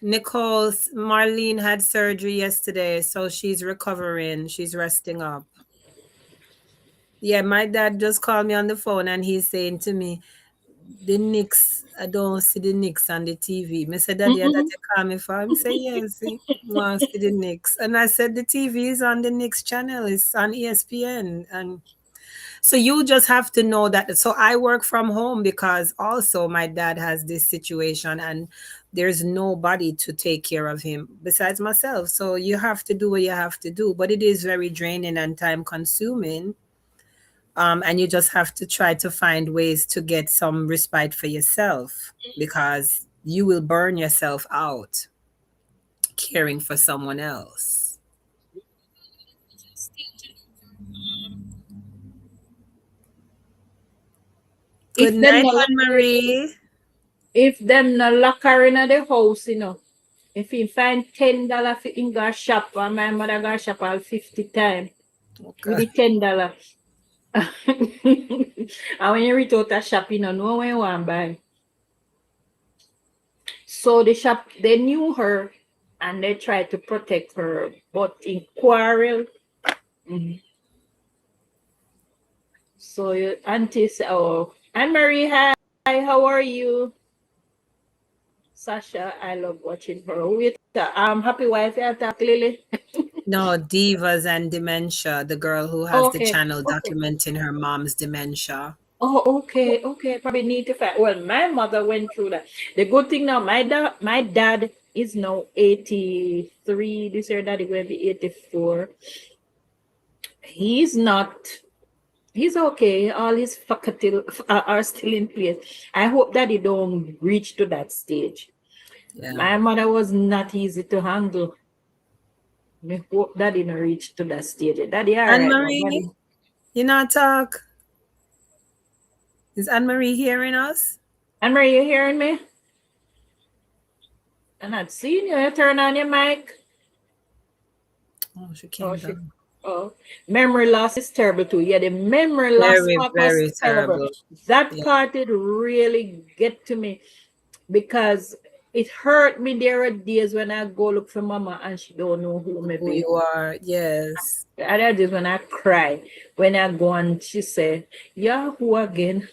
Nicole, Marlene had surgery yesterday, so she's recovering. She's resting up. Yeah, my dad just called me on the phone and he's saying to me, the Knicks. I don't see the Knicks on the TV. Me said, Daddy, that you call me for? Me say, yes, see, want to see the Knicks. And I said, the TV is on the Knicks channel. It's on ESPN. And so you just have to know that. So I work from home because also my dad has this situation and there's nobody to take care of him besides myself. So you have to do what you have to do. But it is very draining and time consuming. And you just have to try to find ways to get some respite for yourself because you will burn yourself out caring for someone else. Good If them night, no Anne Marie. if them no lock her in the house, if he find $10 for in go shop, and my mother go shop all 50 times with Okay. the $10. And when you reach out a shop, you know when you want buy. So the shop, they knew her and they tried to protect her, but in quarrel. Mhm. So your auntie said, oh, Anne Marie, hi, how are you? Sasha, I love watching her. Wait, happy wife, you talk, Lily. No, Divas and Dementia, the girl who has the Okay, channel okay. documenting her mom's dementia. Oh, okay, okay. Probably need to find. Well, my mother went through that. The good thing now, my dad is now 83. This year, daddy going to be 84. He's not. He's okay. All his faculty are still in place. I hope that he don't reach to that stage. Yeah. My mother was not easy to handle. I hope that he don't reach to that stage. Daddy, all Anne right now, Marie, daddy. you not talk? Is Anne Marie hearing us? Anne Marie, you hearing me? I'm not seeing you. You turn on your mic. Oh, she Oh, came she, down. oh, memory loss is terrible too. Yeah, the memory loss Very, part was very terrible. terrible. That Yeah. part did really get to me because it hurt me. There are days when I go look for mama and she don't know who me Who be. you are. Yes. The other days when I cry, when I go and she say, yeah, who again?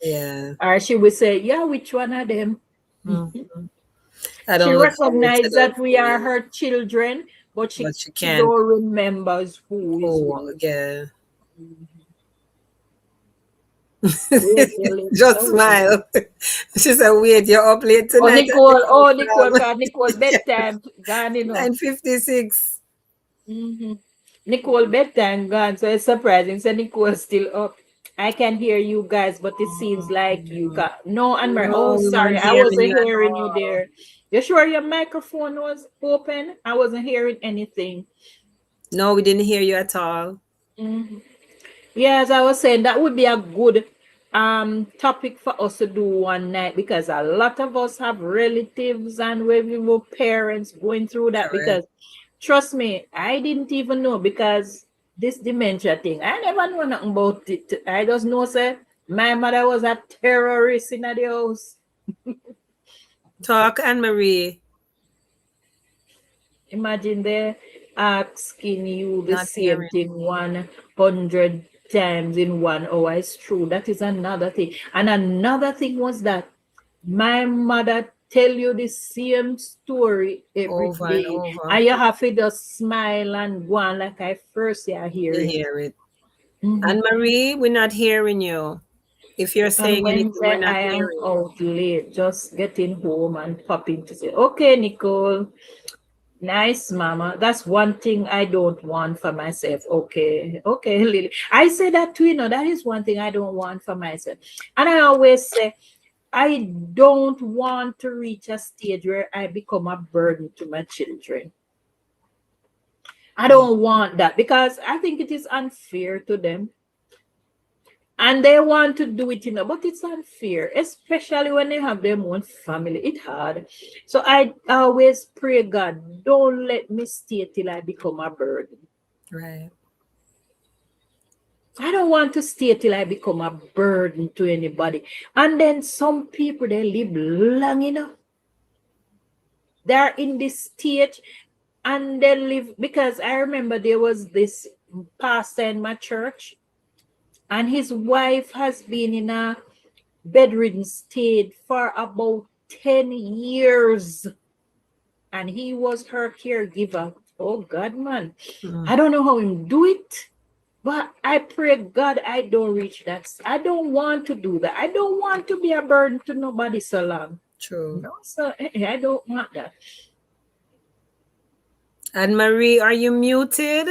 Yeah. Or she would say, yeah, which one of them? Mhm. I She don't look forward to recognized those that we are days, her children, but she, but you she can't. don't remembers who is Oh, who. yeah. Wait, till Just later. smile. She said, wait, you're up late Oh, tonight at Nicole, the oh, Nicole, program. cause Nicole bedtime gone, 9:56. Nicole bedtime gone, so it's surprising. So Nicole still up. I can hear you guys, but it seems like you got no, Anne Marie. Oh, No, we sorry, weren't I hearing wasn't you at hearing you all. there. You sure your microphone was open? I wasn't hearing anything. No, we didn't hear you at all. Mhm. Yeah, as I was saying, that would be a good topic for us to do one night because a lot of us have relatives and we were parents going through that Correct. because trust me, I didn't even know because this dementia thing, I never know nothing about it. I just know say my mother was a terrorist in the house. Talk, Anne Marie. Imagine they asking you the Not same hearing. thing 100 times in 1 hour. It's true. That is another thing. And another thing was that my mother tell you the same story every Over and day. over. And you have to just smile and go on like I first I hear You it. hear it. Mhm. Anne Marie, we're not hearing you. If you're On saying anything, we're Wednesday, not I am hearing you. out late, just getting home and popping to say, okay, Nicole. Nice, Mama. That's one thing I don't want for myself. Okay, okay, Lily. I say that too, that is one thing I don't want for myself. And I always say, I don't want to reach a stage where I become a burden to my children. I Mm. don't want that because I think it is unfair to them. And they want to do it, but it's unfair, especially when they have their own family. It's hard. So I always pray, God, don't let me stay till I become a burden. Right. I don't want to stay till I become a burden to anybody. And then some people, they live long enough. They're in this stage and they live, because I remember there was this pastor in my church and his wife has been in a bedridden, stayed for about 10 years. And he was her caregiver. Oh God, man. I don't know how him do it. But I pray God I don't reach that. I don't want to do that. I don't want to be a burden to nobody so long. True. No, sir. I don't want that. Anne Marie, are you muted?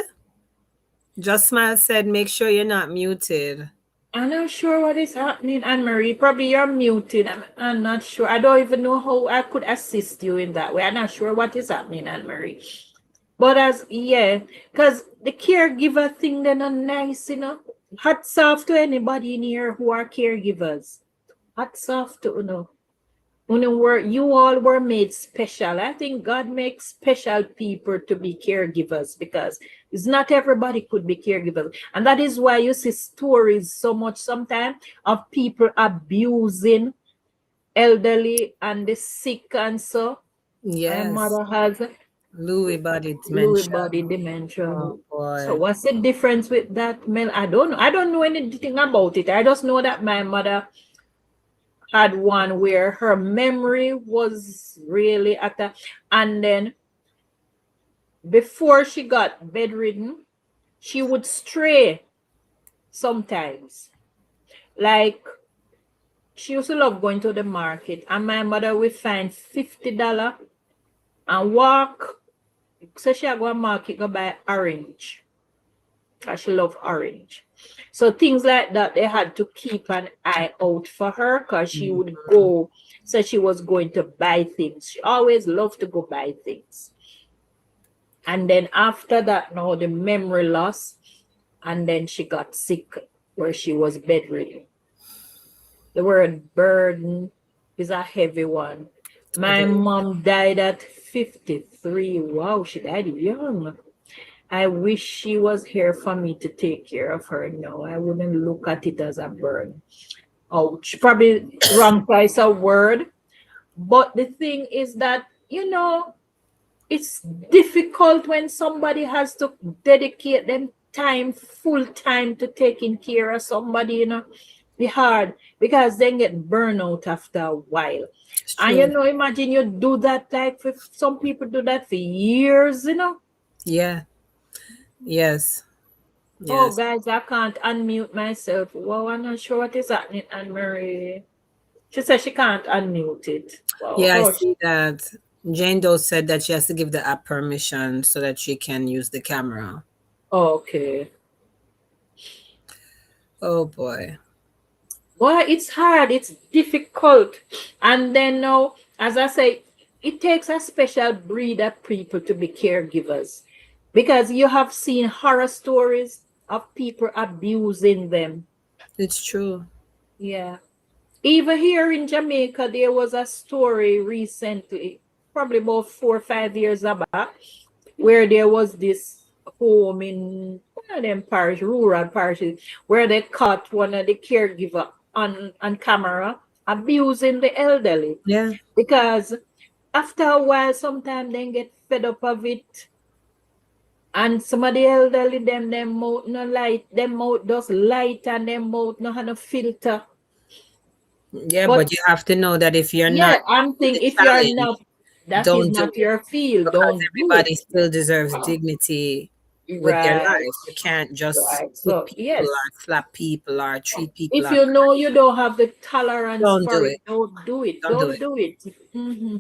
Just Smile said, make sure you're not muted. I'm not sure what is happening, Anne Marie. Probably you're muted. I'm not sure. I don't even know how I could assist you in that way. I'm not sure what is happening, Anne Marie. But because the caregiver thing, they're not nice, you know. Hats off to anybody in here who are caregivers. Hats off to you all were made special. I think God makes special people to be caregivers because it's not everybody could be caregivers. And that is why you see stories so much sometimes of people abusing elderly and the sick and so. Yes. My mother has Lewy body dementia. Oh, boy. So boy. what's the difference with that, Mel? I don't know. I don't know anything about it. I just know that my mother had one where her memory was really and then before she got bedridden, she would stray sometimes. Like she used to love going to the market, and my mother would find $50 and walk. So she go to market, go buy orange. Because she loved orange. So things like that, they had to keep an eye out for her because she would go. So she was going to buy things. She always loved to go buy things. And then after that, now the memory loss, and then she got sick where she was bedridden. The word burden is a heavy one. My mom died at 53. Wow, she died young. I wish she was here for me to take care of her. No, I wouldn't look at it as a burden. Ouch. Probably wrong price of word. But the thing is that, it's difficult when somebody has to dedicate them time, full time to taking care of somebody, Be hard because then get burnout after a while. And imagine you do that like some people do that for years, Yeah. Yes. Oh, guys, I can't unmute myself. Wow, I'm not sure what is happening, Anne Marie. She said she can't unmute it. Wow. Yeah, I see that. Jane Doe said that she has to give the app permission so that she can use the camera. Okay. Oh boy. Well, it's hard. It's difficult. And then now, as I say, it takes a special breed of people to be caregivers. Because you have seen horror stories of people abusing them. It's true. Yeah. Even here in Jamaica, there was a story recently, probably about 4 or 5 years back, where there was this home in one of them rural parishes, where they caught one of the caregiver on camera abusing the elderly. Yeah. Because after a while, sometimes they get fed up of it. And some of the elderly, them mouth no light, them mouth just light and them mouth no have no filter. Yeah, but you have to know that if you're not, I'm thinking if you're not, that is not your field. Don't everybody still deserves dignity with their life. You can't just hit people or slap people or treat people. If you know you don't have the tolerance for it, don't do it. Don't do it. Mm-hmm.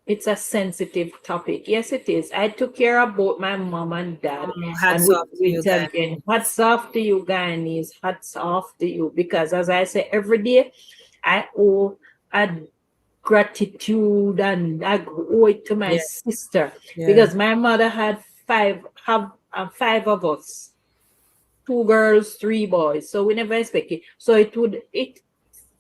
It's a sensitive topic. Yes, it is. I took care of both my mom and dad. Hats off to you guys. Hats off to you, Guyanese. Hats off to you. Because as I say, every day I owe a gratitude and I owe it to my sister. Because my mother had five of us. 2 girls, 3 boys. So we never expected. So it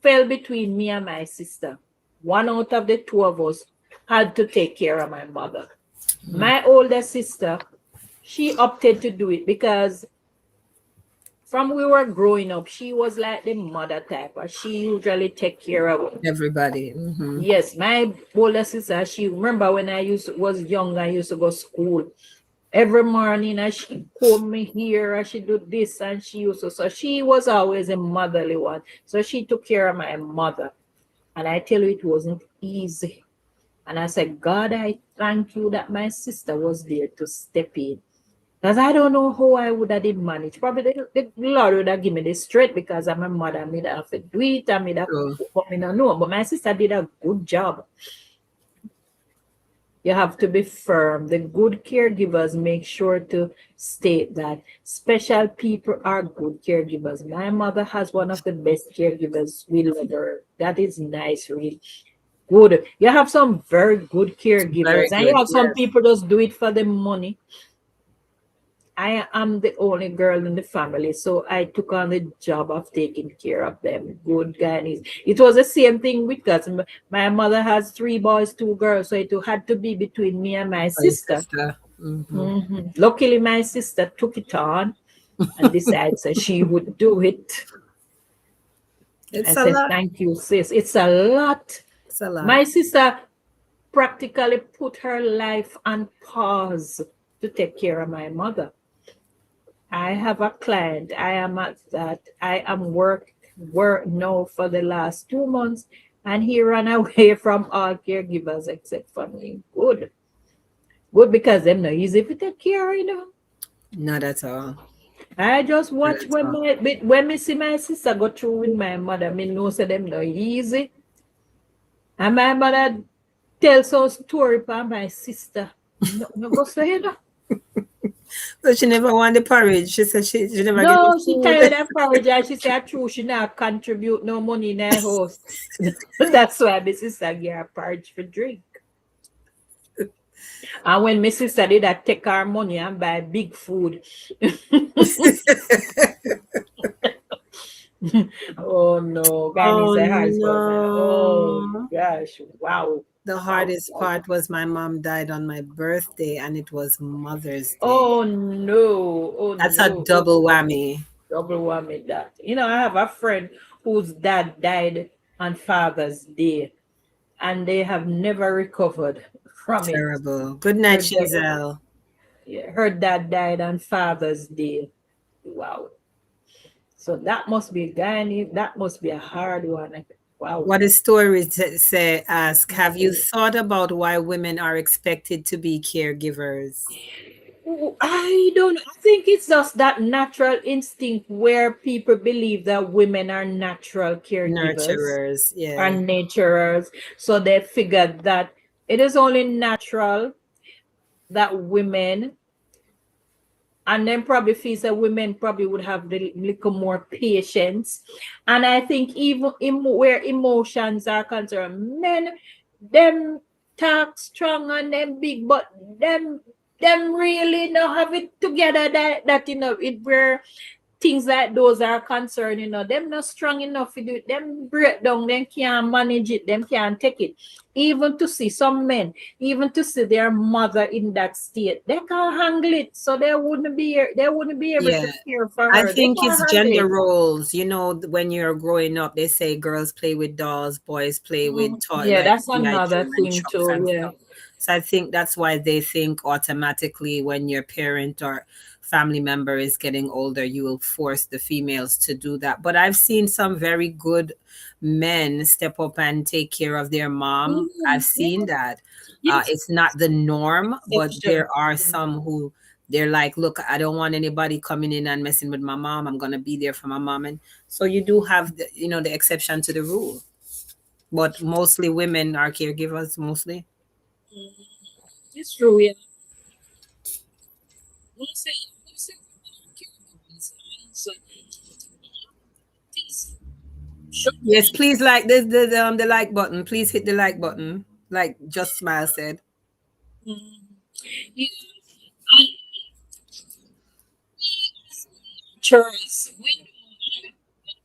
fell between me and my sister. One out of the 2 of us had to take care of my mother. My older sister, she opted to do it because from we were growing up, she was like the mother type. She usually take care of everybody. Yes, my older sister, she remember when I was young, I used to go to school. Every morning, as she comb me here, as she do this, and she used to. So she was always a motherly one. So she took care of my mother. And I tell you, it wasn't easy. And I said, God, I thank you that my sister was there to step in. Because I don't know how I would have did manage. Probably the Lord would have given me the strength because I'm a mother. I made have to do it. I made have True. but me not know. But my sister did a good job. You have to be firm. The good caregivers make sure to state that special people are good caregivers. My mother has one of the best caregivers. We love her. That is nice, really good. You have some very good Very caregivers, and you good. have some Yes. people just do it for the money. I am the only girl in the family, so I took on the job of taking care of them. Good guys. It was the same thing because my mother has three boys, two girls, so it had to be between me and my For your sister. sister. Luckily, my sister took it on and decided that she would do it. I It's a said, lot. "Thank you, sis." It's a lot. It's a lot. My sister practically put her life on pause to take care of my mother. I have a client. I am at that. I am work now for the last 2 months, and he ran away from all caregivers except for me. Good, good because them not easy to take care, you know. Not at all. I just Not watch at all. when me see my sister go through with my mother. Me know say them not easy, and my mother tell some story about my sister. No, no go say you know. So she never won the porridge. She said she never give you No, she food. tired of porridge and she said true, she not contribute no money in her house. That's why my sister get her porridge for drink. And when my sister did that, take her money and buy big food. Oh no, Oh Guyana a hard one, man. Oh no. gosh, wow. The Wow, hardest wow. part was my mom died on my birthday and it was Mother's Day. Oh no, oh That's a no, oh double no. whammy. Double whammy that. You know, I have a friend whose dad died on Father's Day and they have never recovered from it. Terrible. Good Her night, dad, Giselle. yeah, her dad died on Father's Day. Wow. So that must be Guyana, that must be a hard one. Wow. What the story say ask, have you thought about why women are expected to be caregivers? I don't I think it's just that natural instinct where people believe that women are natural caregivers Nurturers, yeah. and naturers. So they figured that it is only natural that women and then probably feels that women probably would have the little more patience. And I think even where emotions are concerned, men them talk strong and them big, but them really not have it together that you know it where things like those are concerned, you know, them not strong enough to do it. Them break down, them can't manage it, them can't take it. Even to see some men, even to see their mother in that state, they can't handle it. So they wouldn't be able to Yeah. care for I her. They think can't it's handle gender it. roles. You know, when you're growing up, they say girls play with dolls, boys play with toy Yeah, like that's GI another Joe and thing trucks too. and Yeah. stuff. So I think that's why they think automatically when your parent or family member is getting older, you will force the females to do that. But I've seen some very good men step up and take care of their mom. I've Yeah. seen that. Yes. It's not the norm, but there Exception. are some who they're like, look, I don't want anybody coming in and messing with my mom. I'm gonna be there for my mom. And so you do have the, you know, the exception to the rule. But mostly women are caregivers, mostly. It's true. Yeah. Most caregivers. So things should Yes, please like the like button. Please hit the like button. Like Just Smile said. yeah. And chores. We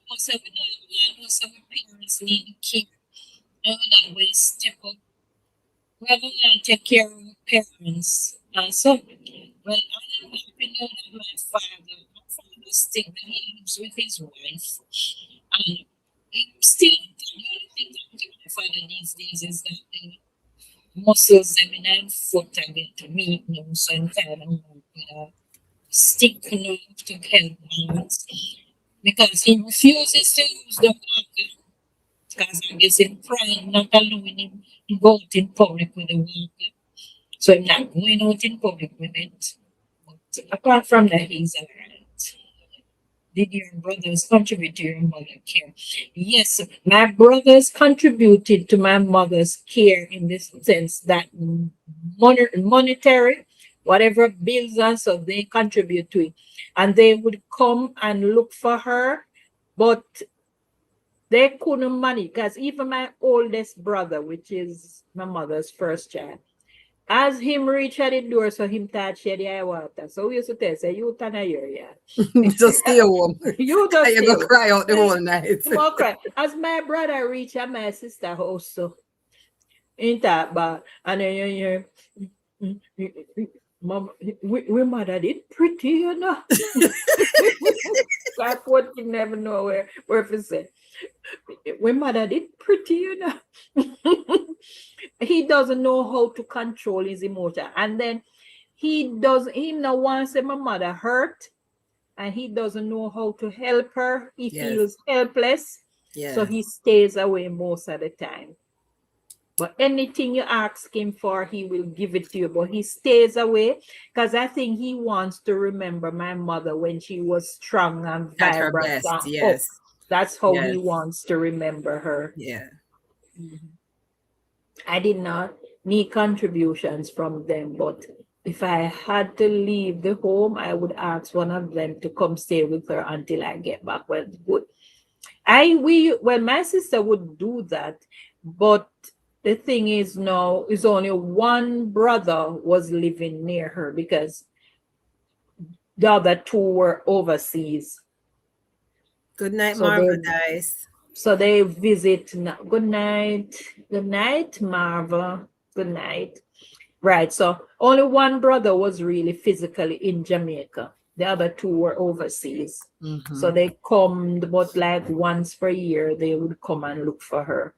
know some parents need care. And we always step up. We have to take care of our parents. So, well, I am happy now that my father still lives with his wife. And he still, the only thing that my father these days is that the muscles them in his foot are get to meet now, so I'm kind of stick enough to help balance because he refuses to use the walker because I guess in pride not allowing him to go out in public with the walker. So I'm not going out in public with it. But apart from that, he's all right. Did your brothers contribute to your mother care? Yes, my brothers contributed to my mother's care in this sense that monetary, whatever bills and so they contribute to it. And they would come and look for her, but they couldn't manage because even my oldest brother, which is my mother's first child, as him reach at the door, so him touch the eye water. So we used to tell, say, you turn a year, yeah. Just stay home. You just You stay. go cry out the whole night. Come on, cry. As my brother reach at my sister house, so in that bar, and then you hear, Mom, we mother did pretty, you know. I what you never know where if say. We mother did pretty, you know. He doesn't know how to control his emotion. And then he now wants say my mother hurt and he doesn't know how to help her. He Yes. feels helpless. Yeah. So he stays away most of the time. But anything you ask him for, he will give it to you. But he stays away because I think he wants to remember my mother when she was strong and At her vibrant best. and up. Yes. That's how he Yes. wants to remember her. Yeah. I did not need contributions from them, but if I had to leave the home, I would ask one of them to come stay with her until I get back. Well, good. My sister would do that, but the thing is now is only one brother was living near her because the other two were overseas. Good night, So Marva they Dice. so they visit now. Good night. Good night, Marva. Good night. Right. So only one brother was really physically in Jamaica. The other two were overseas. So they come, but like once per year, they would come and look for her.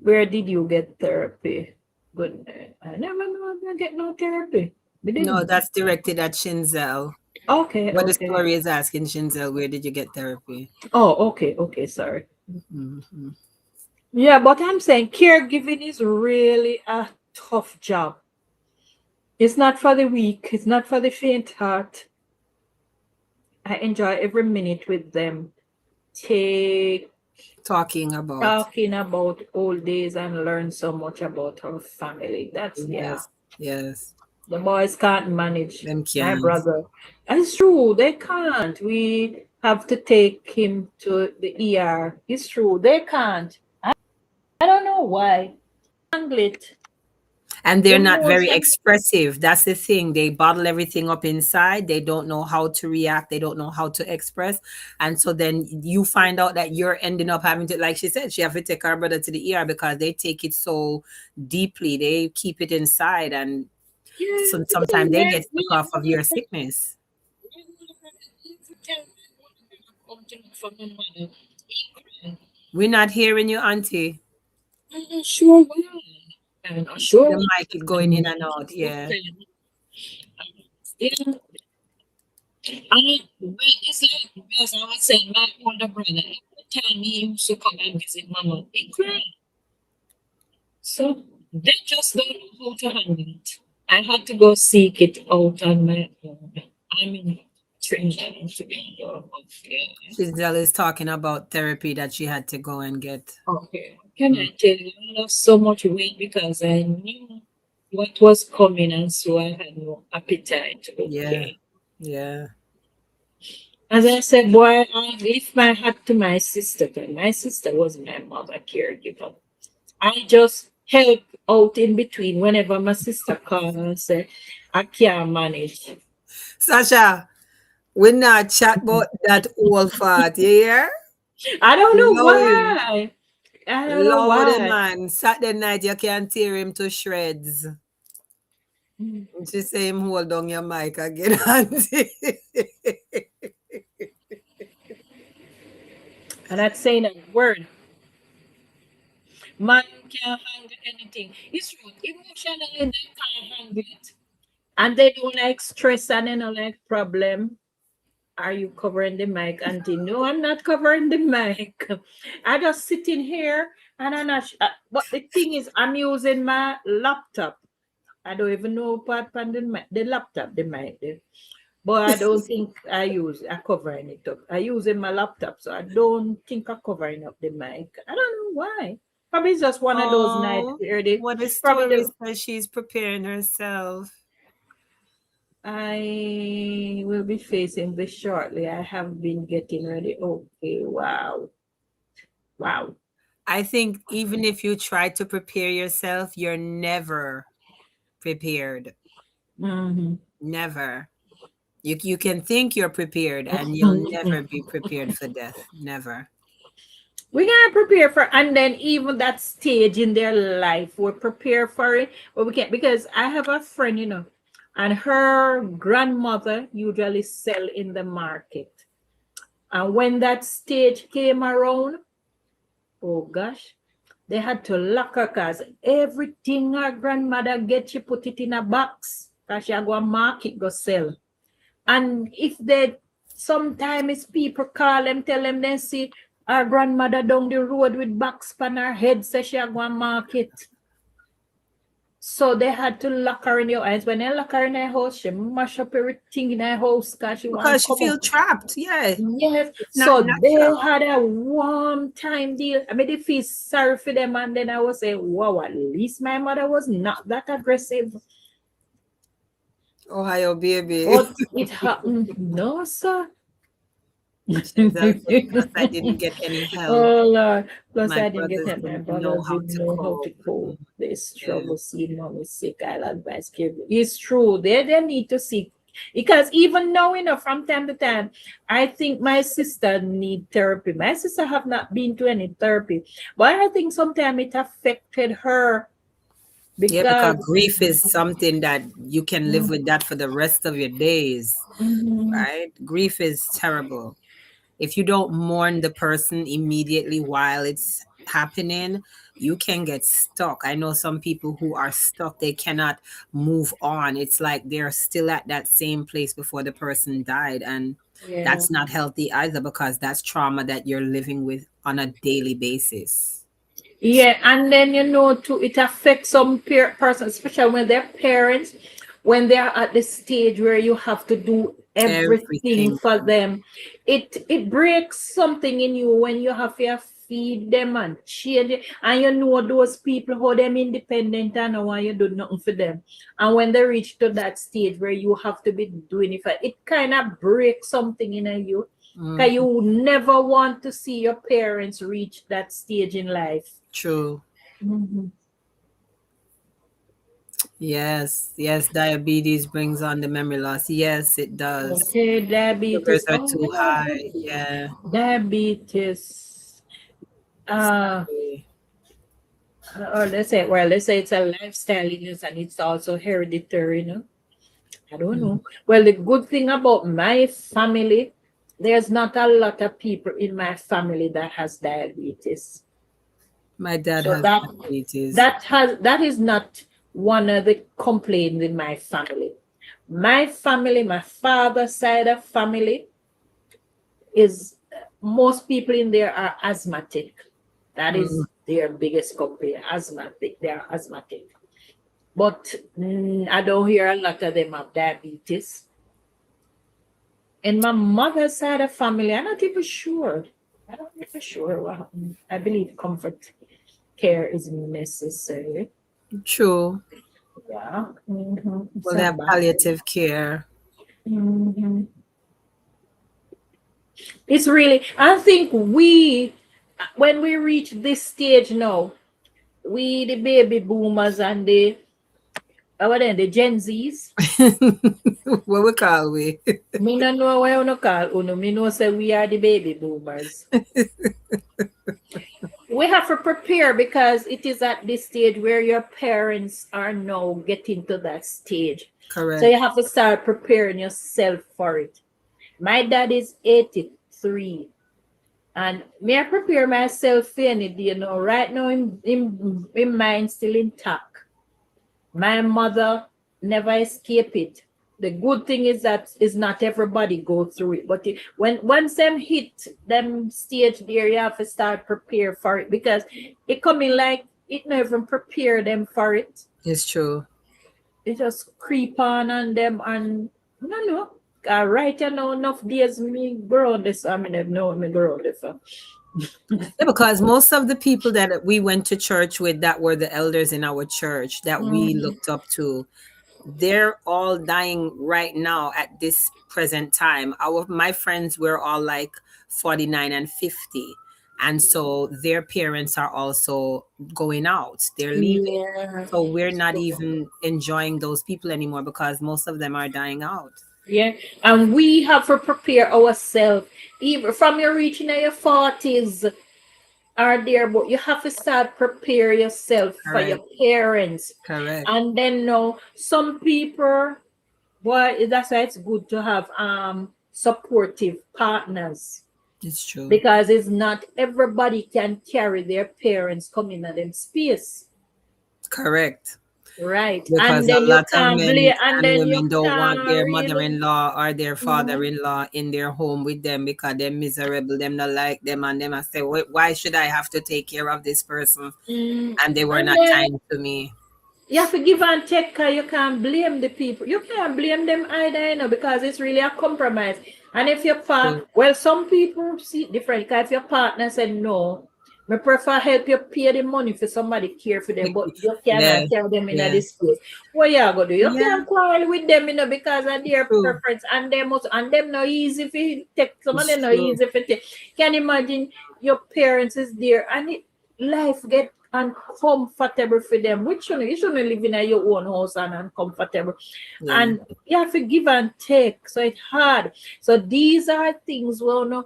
Where did you get therapy? Good. I never know I get no therapy. We No, didn't. that's directed at Shinzel. Okay, But the okay. story is asking Shinzel, where did you get therapy? Oh, okay, okay. Sorry. Mhm. Yeah, but I'm saying caregiving is really a tough job. It's not for the weak. It's not for the faint heart. I enjoy every minute with them. Take Talking about. talking about old days and learn so much about our family. That's yeah. Yes. Yes. The boys can't manage. Them My can't. brother. And it's true, they can't. We have to take him to the ER. It's true, they can't. I don't know why. Handle it. And they're not very Emotion. expressive. That's the thing. They bottle everything up inside. They don't know how to react. They don't know how to express. And so then you find out that you're ending up having to, like she said, she have to take her brother to the ER because they take it so deeply. They keep it inside. And Yeah, sometimes they get sick off of your sickness. come to look for my mother. We're not hearing you, Auntie. I'm not sure why. I'm not sure. The mic is going in and out. Yeah. Yeah. Well, it's like, as I was saying, my older brother, every time he used to come and visit mama, he cried. So they just don't know how to handle it. I had to go seek it out on my own. I'm in training to be okay. Giselle is talking about therapy that she had to go and get. Okay. Can I tell you, I lost so much weight because I knew what was coming, and so I had no appetite. Yeah. Okay. Yeah. As I said, boy, I lift my hat to my sister. 'Cause my sister was my mother caregiver. I just help out in between whenever my sister calls and say, I can't manage. Sasha, we're not chat about that old fart, you hear? I don't know Love him. why. I don't know Love the why. man. Saturday night, you can tear him to shreds. She say him hold on your mic again, Auntie. I'm not saying a word. Man can't handle anything. It's true. Emotionally, they can't handle it. And they don't like stress and they don't like problem. Are you covering the mic, Auntie? No, I'm not covering the mic. I just sitting here and I'm not. But the thing is, I'm using my laptop. I don't even know part on the laptop, the mic. But I don't think I covering it up. I using my laptop, so I don't think I covering up the mic. I don't know why. Probably it's just one of those nights Oh, where they what a probably story says she's preparing herself. I will be facing this shortly. I have been getting ready. Okay, wow. Wow. I think even if you try to prepare yourself, you're never prepared. Mm-hmm. Never. You can think you're prepared and you'll never be prepared for death. Never. We gotta prepare for, and then even that stage in their life, we're prepared for it, but we can't, because I have a friend, and her grandmother usually sell in the market. And when that stage came around, oh gosh, they had to lock her because everything her grandmother get, she put it in a box because she go a market go sell. And if they sometimes people call them, tell them they see our grandmother down the road with box on her head, say she go a market. So they had to lock her in the house. When they lock her in her house, she mash up everything in her house because she want Because to she come feel out. trapped. Yeah. Yes, It's not so they natural. had a warm time deal. I mean, they feel sorry for them, and then I was saying, wow, at least my mother was not that aggressive. Ohio baby. But it happened, no, sir. Plus, I didn't get any help. Oh Lord. Plus My I didn't get brothers it. My didn't know brothers how didn't to know how to cope. cope. They Yeah. struggle, see mom is sick. I'll advise give. It's true. They need to seek, because even now, from time to time, I think my sister need therapy. My sister have not been to any therapy, but I think sometimes it affected her Yeah, because because grief is something that you can live with that for the rest of your days, Mhm. right? Grief is terrible. If you don't mourn the person immediately while it's happening, you can get stuck. I know some people who are stuck, they cannot move on. It's like they're still at that same place before the person died. And Yeah. that's not healthy either, because that's trauma that you're living with on a daily basis. Yeah, and then too, it affects some persons, especially when they're parents, when they're at the stage where you have to do everything Everything. for them. It breaks something in you when you have to feed them and change it, and those people how them independent and no want you do nothing for them. And when they reach to that stage where you have to be doing it kind of breaks something in you. Because you never want to see your parents reach that stage in life. True. Mhm. Yes, yes, diabetes brings on the memory loss. Yes, it does. Okay, Sugars diabetes. are Oh too my high. goodness. Yeah. Diabetes. Uh, Sadly. or let's say it's a lifestyle illness and it's also hereditary. I don't know. Well, the good thing about my family, there's not a lot of people in my family that has diabetes. My dad So has diabetes. that is not one of the complaints in my family. My family, my father's side of family, is most people in there are asthmatic. That Mm. is their biggest complaint. Asthmatic. They are asthmatic. But I don't hear a lot of them have diabetes. And my mother's side of family, I'm not even sure. I'm not even sure what happened. I believe comfort care is necessary. True. Yeah. It's Well, they a have bad thing. palliative care. Mhm. It's really, I think when we reach this stage now, we, the baby boomers and the Gen Zs, What we call we? me no know why you call uno, me know say we are the baby boomers. We have to prepare because it is at this stage where your parents are now getting to that stage. So Correct. you have to start preparing yourself for it. My dad is 83. And may I prepare myself for any day, right now in mind still intact. My mother never escape it. The good thing is that is not everybody go through it, but when once them hit them stage there, you have to start prepare for it because it coming like it never even prepare them for it. It's true. It just creep on them and no. Right now enough days me grow this. I mean, I know me grow this. Yeah, because most of the people that we went to church with that were the elders in our church that we looked up to, they're all dying right now at this present time. My friends were all like 49 and 50. And so their parents are also going out. They're leaving. Yeah. So we're not even enjoying those people anymore because most of them are dying out. Yeah, and we have to prepare ourselves. Even from your reaching your 40s are there, but you have to start prepare yourself for your Correct. parents. Correct. And then now some people, boy, that's why it's good to have supportive partners It's true. because it's not everybody can carry their parents coming at them space. Correct. Right. Because And a then you lot of can't men blame and and then you women don't want can't their really. mother-in-law or their Mhm. father-in-law in their home with them because they're miserable, them not like them, and them I say, why should I have to take care of this person? And they were And not then kind to me. you have to give and take because you can't blame the people. You can't blame them either, because it's really a compromise. And if your True. well, some people see it different. Because if your partner said no, I prefer help you pay the money for somebody care for them, but you Yeah, cannot tell them in yeah, this place. What you gonna do? You yeah. can't quarrel with them, because of their True. preference, and them no easy if you take some of It's them no true. easy if you take. Can you imagine your parents is there and life get uncomfortable for them, which you shouldn't live in your own house and uncomfortable. Yeah, And you have to give and take. So it's hard. So these are things where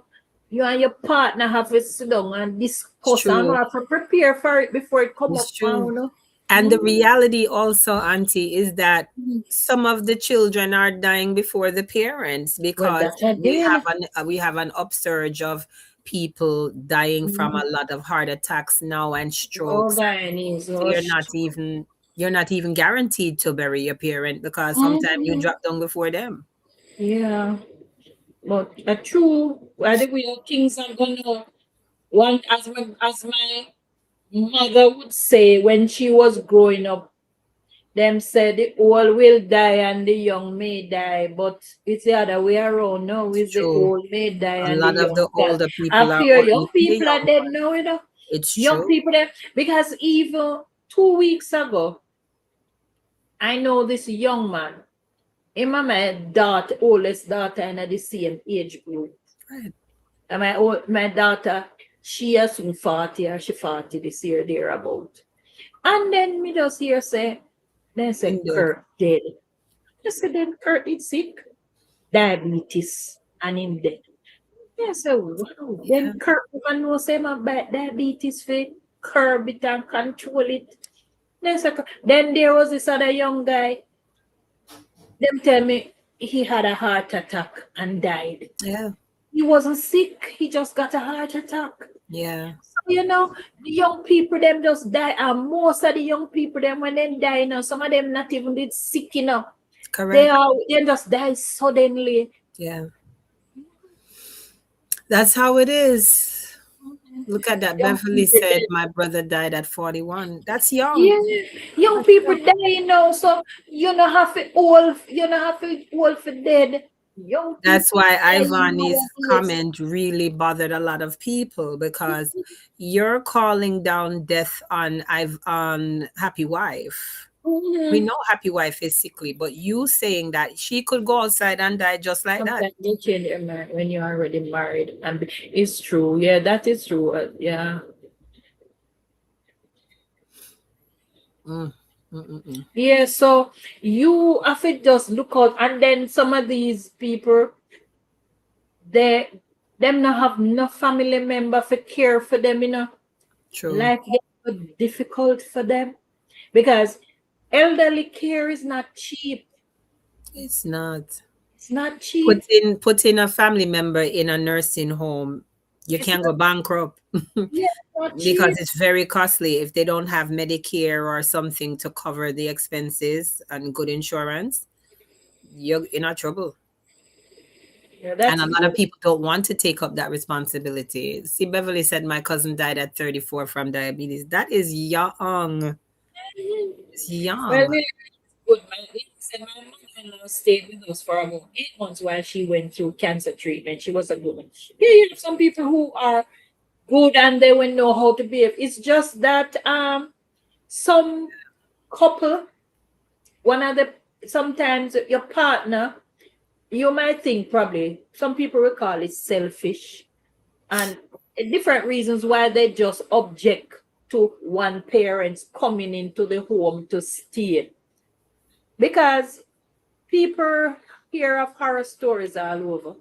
you and your partner have to sit down and it's discuss and true. have to prepare for it before it come It's up. true. And the Mm. reality also, Auntie, is that some of the children are dying before the parents Well, because that I did. we have an upsurge of people dying from a Mm. lot of heart attacks now and Oh, strokes. Guyanese. So Oh, you're not even guaranteed to bury your parent because sometimes you Mhm. drop down before them. Yeah. But true. I think we things are gonna one as my mother would say when she was growing up, them said the old will die and the young may die, but it's the other way around now. It's Is the true. old may die A and the lot of young the die. older I people are fear young eating the people young are dead ones. now, It's Young true. people there because even 2 weeks ago, I know this young man. Him and my daughter, oldest daughter, in the same age group. Right. And my daughter, she is soon 40 or she 40 this year, thereabout. And then me just hear say, then say Indeed. Kurt dead. I said then Kurt is sick, diabetes, and him dead. Yeah, so wow. Yeah. Then Kurt even know say my bad diabetes for curb it and control it. Then there was this other young guy. Them tell me he had a heart attack and died. Yeah. He wasn't sick, he just got a heart attack. Yeah. So, the young people them just die, and most of the young people them when they die now, some of them not even did sick, Correct. They just die suddenly. Yeah. That's how it is. Look at that. Young Beverly people said dead. my brother died at 41. That's young. Yeah, young That's people young. die now, so you don't have to old for dead. Young That's people why die Ivani's nowadays. comment really bothered a lot of people because you're calling down death on Happy Wife. We Mhm. know Happy Wife is sickly, but you saying that she could go outside and die just like that. Sometimes they change their mind when you're already married, and it's true. Yeah, that is true. Yeah. Mm, mm, mm, mm. Yeah, so you have to just look out, and then some of these people, they them not have no family member for care for them, True. Life gets so difficult for them because elderly care is not cheap. It's not. It's not cheap. Putting a family member in a nursing home You It's can't go not, bankrupt yeah, not because cheap. it's very costly if they don't have Medicare or something to cover the expenses and good insurance. You're in a trouble. Yeah, And that's a lot of good. people don't want to take up that responsibility. See, Beverly said my cousin died at 34 from diabetes. That is young. It's Well, young. really good. My mother-in-law stayed with us for about 8 months while she went through cancer treatment. She was a good one. Yeah, you have some people who are good and they will know how to behave. It's just that some couple, one of the sometimes your partner, you might think probably some people will call it selfish and different reasons why they just object to one parent's coming into the home to stay. Because people hear of horror stories all over,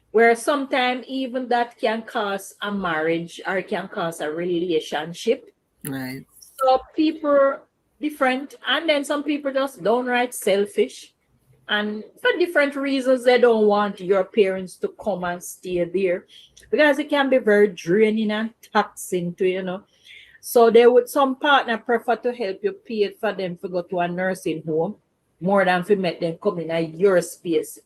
where sometimes even that can cause a marriage or can cause a relationship. Right. So people different, and then some people just downright selfish, and for different reasons they don't want your parents to come and stay there because it can be very draining and taxing to So they would some partner prefer to help you pay it for them to go to a nursing home more than to make them come in at your space.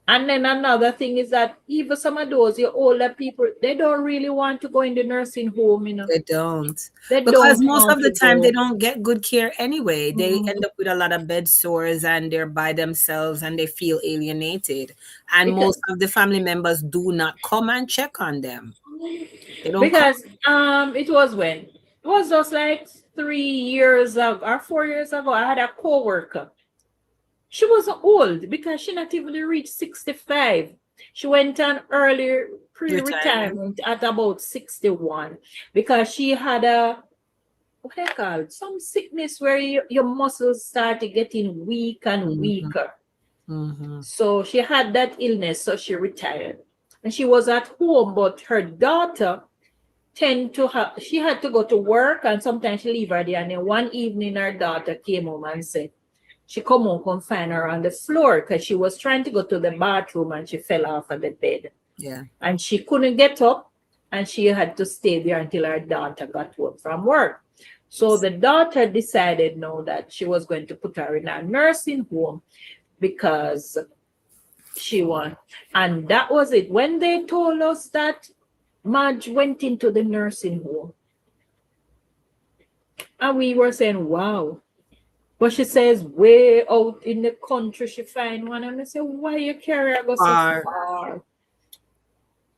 And then another thing is that even some of those your older people, they don't really want to go in the nursing home. They don't. They Because don't most want of to the time they go. don't get good care anyway. They Mhm. end up with a lot of bed sores and they're by themselves and they feel alienated. And Because most of the family members do not come and check on them. They don't come. because it was when it was just like 3 years ago or 4 years ago. I had a coworker. She was old because she not even reached 65. She went on early Retirement. pre-retirement at about 61 because she had a what they call it, some sickness where your muscles started getting weak and Mm-hmm. weaker. Mm-hmm. So she had that illness, so she retired. And she was at home, but her daughter tend to have she had to go to work and sometimes she leave her there. And then one evening her daughter came home and said she come home and find her on the floor because she was trying to go to the bathroom and she fell off of the bed. Yeah. And she couldn't get up and she had to stay there until her daughter got home from work. So the daughter decided now that she was going to put her in a nursing home because she won. And that was it. When they told us that Madge went into the nursing home, and we were saying, wow. But she says, way out in the country, she find one. And I said, why you carry her go so far?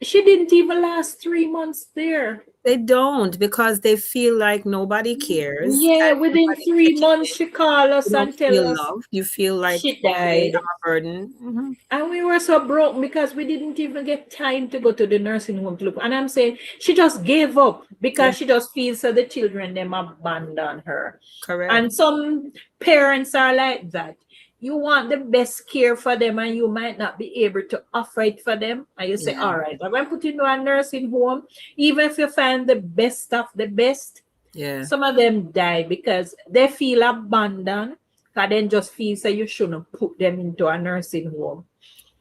She didn't even last 3 months there. They don't because they feel like nobody cares Yeah, and within nobody 3 months, she called you us don't and feel tell us loved. You feel like she okay, died. I'm a burden. Mm-hmm. And we were so broke because we didn't even get time to go to the nursing home to look. And I'm saying she just gave up Yeah, because she just feels that the children them abandon her. correct. And some parents are like that. You want the best care for them and you might not be able to offer it for them. And you say, Yeah, all right, I'm going to put you in a nursing home. Even if you find the best of the best, yeah. some of them die because they feel abandoned. And then just feel so you shouldn't put them into a nursing home.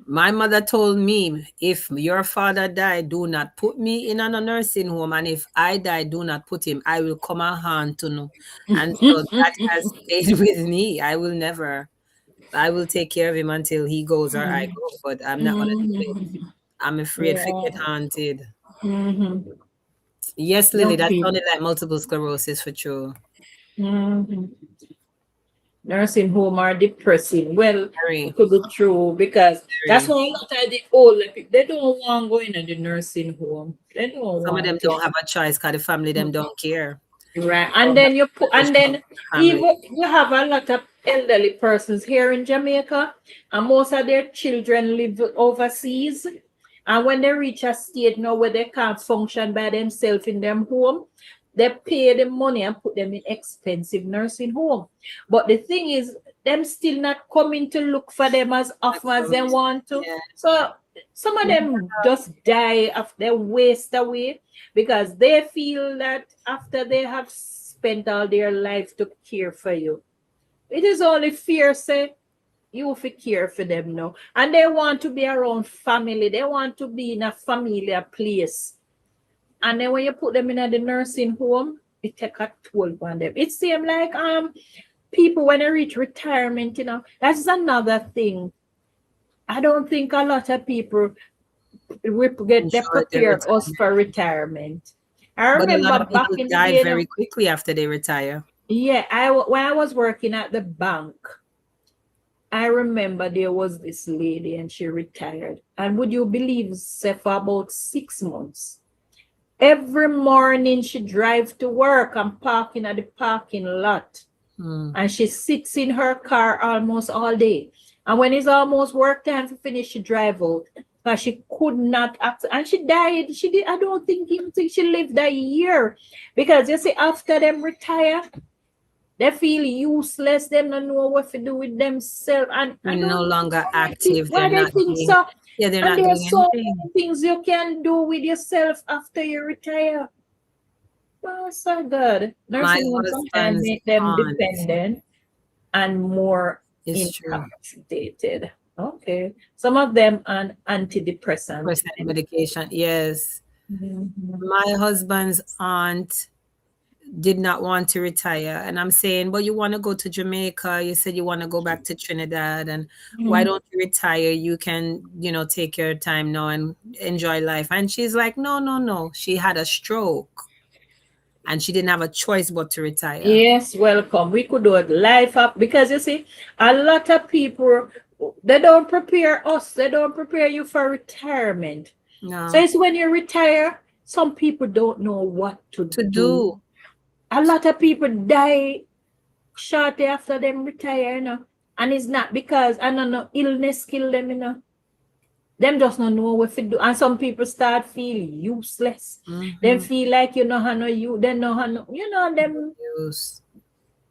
My mother told me, if your father died, do not put me in a nursing home. And if I die, do not put him. I will come a hand to know. And so that has stayed with me. I will take care of him until he goes or I go. But I'm not going to do it. Mhm. I'm afraid to Yeah. get haunted. Mhm. Yes, Lily, Young that people. sounded like multiple sclerosis for true. Mhm. Nursing home are depressing. Well, it Very, could be true because that's very. why a lot of the older people they don't want to go in the nursing home. They don't Some of them want it. don't have a choice because the family them don't care. Right. Don't And have then you a put and relationship then with the family. even you have a lot of elderly persons here in Jamaica, and most of their children live overseas. And when they reach a state now where they can't function by themselves in their home, they pay the money and put them in expensive nursing home. But the thing is, them still not coming to look for them as often as they want to. Yeah. So some of them just die of their waste away because they feel that after they have spent all their life to care for you, it is only fair say you have to care for them now. And they want to be around family. They want to be in a familiar place. And then when you put them in the nursing home, it take a toll on them. It seems like people when they reach retirement, that's another thing. I don't think a lot of people they prepare us for retirement. I But a lot remember of back people in the die day, very quickly after they retire. yeah, when I was working at the bank, I remember there was this lady and she retired. And would you believe, say, for about 6 months, every morning she drive to work and parking at the parking lot. And she sits in her car almost all day. And when it's almost work time to finish, she drive out. Because she could not act. And she died. She did. I don't think even think she lived a year. Because you see, after them retire, they feel useless. They don't know what to do with themselves. And They're I no don't longer know active. why They're they not think doing. so. Yeah, they're And not there's doing so anything. many things you can do with yourself after you retire. Oh, so good. My Nursing home sometimes husband's make them aunt dependent and more is true. incapacitated. Okay. Some of them on antidepressant. Percent medication. Yes. Mhm. My husband's aunt did not want to retire. And I'm saying, but you want to go to Jamaica. You said you want to go back to Trinidad. And why don't you retire? You can, take your time now and enjoy life. And she's like, no, no, no. She had a stroke and she didn't have a choice but to retire. Yes, welcome. We could do it life up because you see, a lot of people they don't prepare us, they don't prepare you for retirement. No. So it's when you retire, some people don't know what to do. A lot of people die shortly after them retire, and it's not because I don't know illness kill them, them just don't know what to do. And some people start feel useless. They feel like how no you they know how no,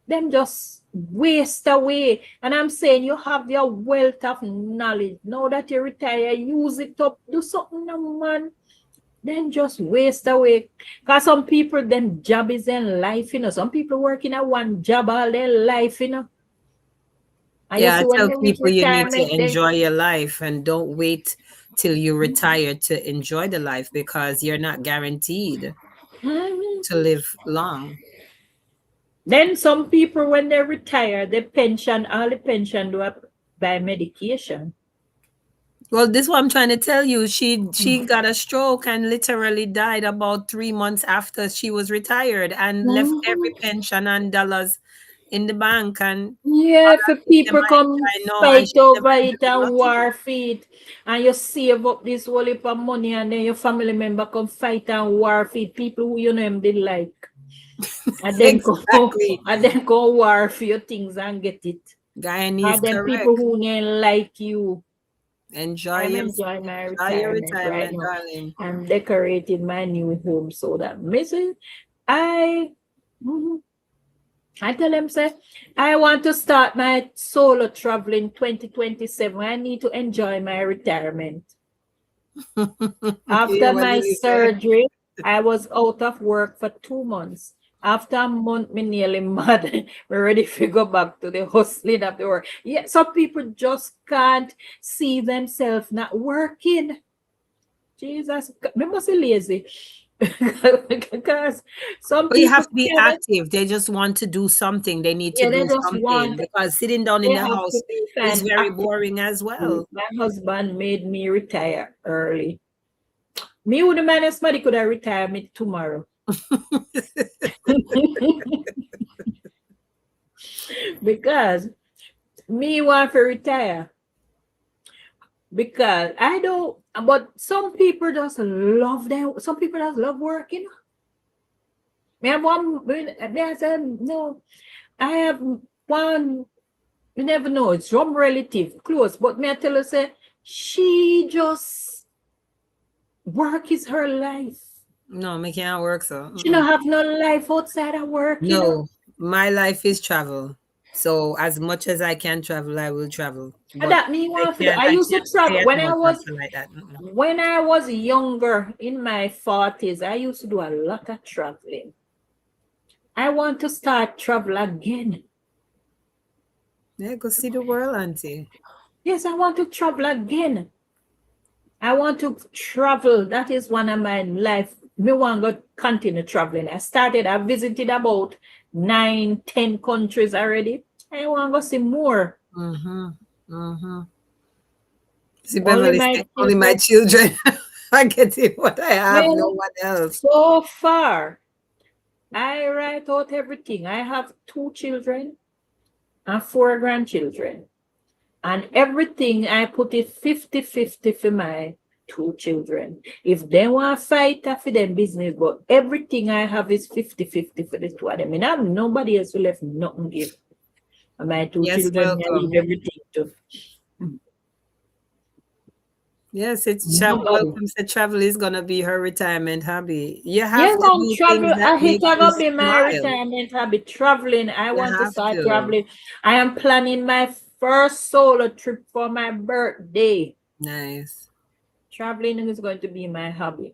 them just waste away. And I'm saying you have your wealth of knowledge. Now that you retire, use it up, do something, man. Then just waste away. Because some people, them job is in life, Some people working at one job all their life, And Yeah, I tell you reach people you need to retirement, enjoy your life and don't wait till you retire to enjoy the life because you're not guaranteed to live long. Then some people, when they retire, all the pension do up by medication. Well, this is what I'm trying to tell you. She got a stroke and literally died about 3 months after she was retired and left every pension and dollars in the bank. And yeah, if people come fight over it and war for it, and you save up this whole heap of money, and then your family member come fight and war for it, people who them did like. And then go war for your things and get it. Guyanese, and then correct. people who ain't like you. Enjoy my retirement right now. darling. I'm decorating my new home so that I tell them, say, I want to start my solo traveling 2027. I need to enjoy my retirement. After my surgery, I was out of work for 2 months. After a month, me nearly mad. We're ready to go back to the hustling of the work. Yeah, some people just can't see themselves not working. Jesus, me must be lazy. Because some But people you have to be active. They just want to do something. They need to do something because sitting down in the house is very boring as well. My husband made me retire early. Me would manage somebody could have retired me tomorrow. Because me want to retire. Because I don't, but some people just love them. Some people just love working. Me have one, they said, no, I have one, you never know, it's some relative, close, but me I tell her, say, she just, work is her life. No, me can't work so. She don't have no life outside of work. No, my life is travel. So as much as I can travel, I will travel. But that me want to. I used to travel when I was younger in my 40s. I used to do a lot of traveling. I want to start travel again. Yeah, go see the world, auntie. Yes, I want to travel again. I want to travel. That is one of my life me want to continue traveling. I visited about 9, 10 countries already. I want to go see more. Mm-hmm. Mm-hmm. See, Only Beverly my said, only my children are getting what I have, no well, one else. so far, I write out everything. I have 2 children and 4 grandchildren. And everything I put it 50-50 for my 2 children. If they want to fight for them business, but everything I have is 50-50 for the 2 of them. And I have nobody else who left nothing give. And my two Yes, children, I welcome. leave everything to. Yes, it's travel. Nobody. Welcome said travel is gonna be her retirement hobby. You Yeah, have to man, do travel. things that make It's you gonna be my smile. retirement. I'll be traveling. I You want to have start to. traveling. I am planning my first solo trip for my birthday. Nice. Traveling is going to be my hobby.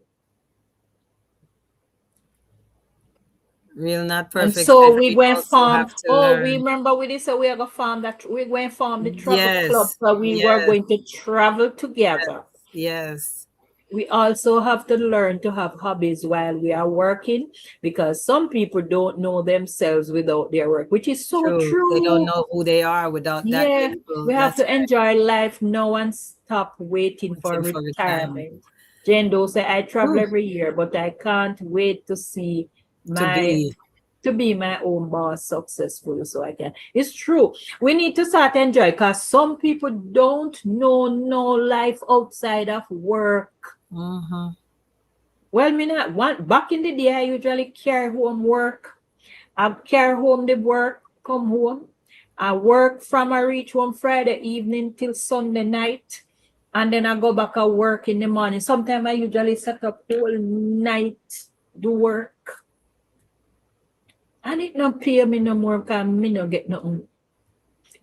Real not And perfect so said we we went also farm. have to Oh, we learn. remember we did say we are gonna farm that we went farm the travel club. Yes, So we were yes, going to travel together. yes. We also have to learn to have hobbies while we are working because some people don't know themselves without their work, which is so True. They don't true. know who they are without that Yeah, label. we have That's to enjoy life. No one stop waiting for waiting for retirement. retirement. Jendo say I travel Whew. every year, but I can't wait to see To my be. to be my own boss successful so I can. It's true. We need to start enjoy because some people don't know no life outside of work. Mm-hmm. Well, me not one back in the day I usually carry home work. I carry home the work, come home. I work from I reach home Friday evening till Sunday night. And then I go back and work in the morning. Sometimes I usually set up whole night do work. And it not pay me no more because me no get nothing.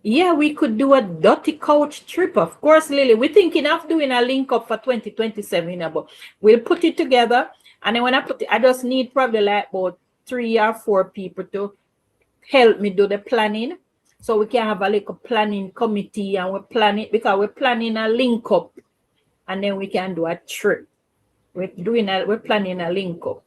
Yeah, we could do a Dutty couch trip. Of course, Lily. We're thinking of doing a link up for 2027, but we'll put it together. And then when I put it, I just need probably like about 3 or 4 people to help me do the planning. So we can have a little planning committee and we're planning because we're planning a link up and then we can do a trip. We're planning a link up.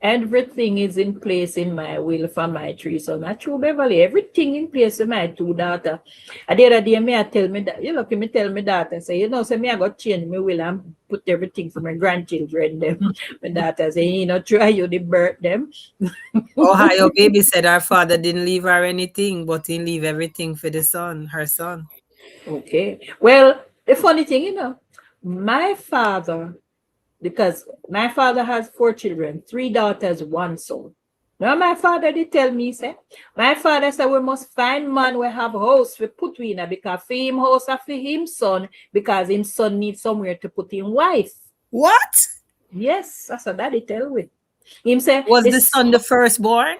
Everything is in place in my will for my 3 sons. Not true, Beverly. Everything in place for my 2 daughters. At the other day, I tell me that, me tell me daughter, say, say, me I got change my will and put everything for my grandchildren. Them. My daughter say, try you the birth them. Ohio baby said our father didn't leave her anything, but he leave everything for the son, her son. Okay. Well, the funny thing, my father, because my father has 4 children, 3 daughters, 1 son. Now my father did tell me, say, my father said we must find man we have house we put we in because for him house and for him son, because him son needs somewhere to put him wife. What? Yes, that's what daddy tell me. Him say Was the son the firstborn?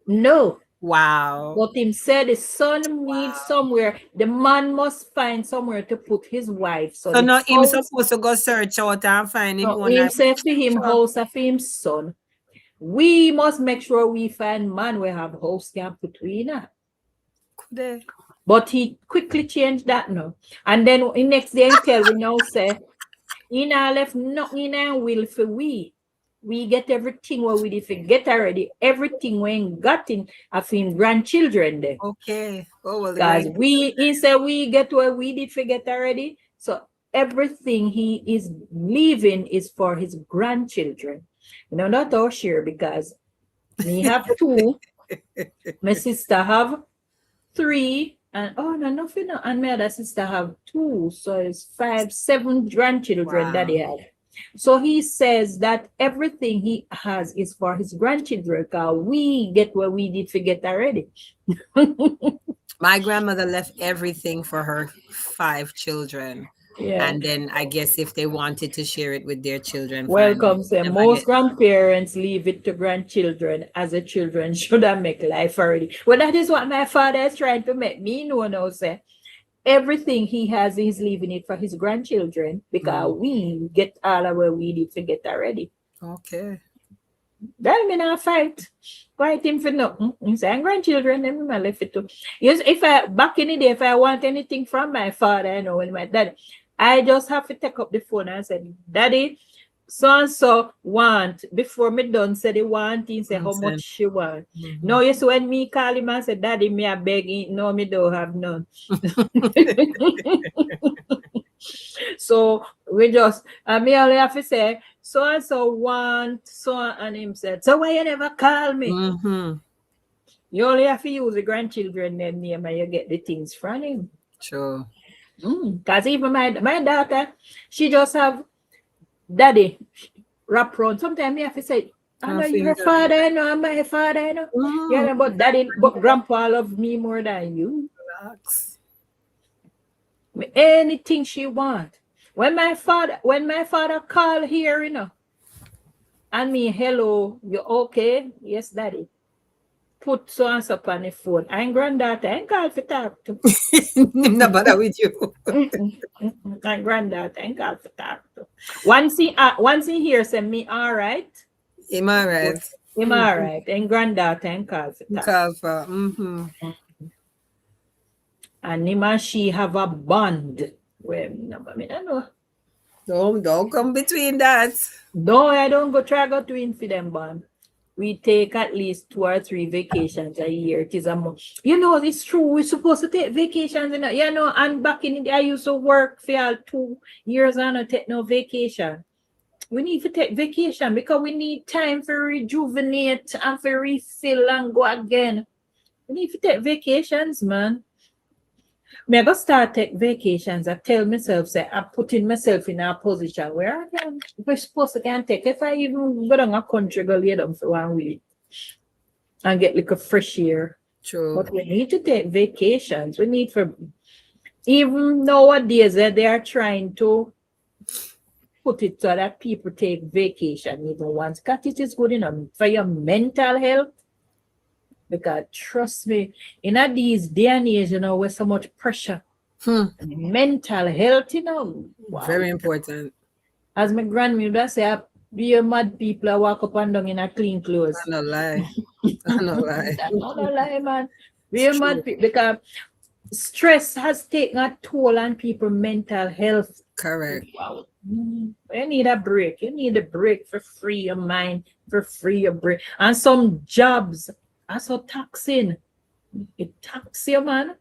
no. Wow. But him said the son needs somewhere. The man must find somewhere to put his wife. So So the now him house, supposed to go search out and find him no, one. him say for him house and for him son. We must make sure we find man we have house can put we in. But he quickly changed that now. And then the next day he tell we now say, he now left nothing in our will for we. We get everything what we did forget already. Everything we ain't got in of him grandchildren there. Okay. Oh well, Because he said we get what we did forget already. So everything he is leaving is for his grandchildren. Not our share because me have 2, my sister have 3, and oh no, nothing. And my other sister have 2. So it's 5, 7 grandchildren that he have. So he says that everything he has is for his grandchildren because we get what we did forget already. My grandmother left everything for her 5 children. Yeah. And then I guess if they wanted to share it with their children. Welcome, sir. Most grandparents leave it to grandchildren as the children should have make life already. Well, that is what my father is trying to make me know now, sir. Everything he has, he's leaving it for his grandchildren because we get all of what we need to get already. Okay. That mean I fight. Fight him for nothing. He say, grandchildren, then I left it to. Yes, if I back in the day, if I want anything from my father, when my dad, I just have to take up the phone and say, Daddy, so and so want. Before me done say the want, he say how much Nonsense. she want. No, you see when me call him and say, Daddy, me a begging. No, me don't have none. So we just, and me only have to say, so and so want, so and him said, so why you never call me? You only have to use the grandchildren name and you get the things from him. Sure. Because even my daughter, she just have daddy wrap around. Sometimes me have to say, I know your father, I know, I'm my father, I know. Yeah, but daddy, but grandpa love me more than you. Relax. Anything she want. When my father call here, you know, and me, hello, you okay? Yes, daddy. Put so and so on the phone. I'm granddaughter, I ain't call for talk to. I'm not bother with you. My granddaughter, I ain't call for talk to. Once he hear say me all right. Am I right? Him all right. And granddaughter, I ain't call for talk. Call for. And him and she have a bond. Well, I don't know. Don't come between that. No, I don't go try go twin for them bond. We take at least 2 or 3 vacations a year. It is a month. You know, it's true. We're supposed to take vacations. You know, and back in the day, I used to work for 2 years and not take no vacation. We need to take vacation because we need time for rejuvenate and for refill and go again. We need to take vacations, man. Me go start take vacations. I tell myself, say, I'm putting myself in a position where we're supposed to can take. If I even go down a country, go lay down for 1 week and get like a fresh air. True. But we need to take vacations. We need for, even nowadays, they are trying to put it so that people take vacation even once. Because it is good enough for your mental health. Because trust me, in these day and age, you know, with so much pressure, mental health, you know. Wow. Very important. As my grandmother say, be a mad people that walk up and down in a clean clothes. I no lie. I no lie. That's not a lie, man. Be a mad people because stress has taken a toll on people's mental health. Correct. Wow. You need a break. You need a break for free your mind, for free your brain. And some jobs are so taxing. It taxes you, man.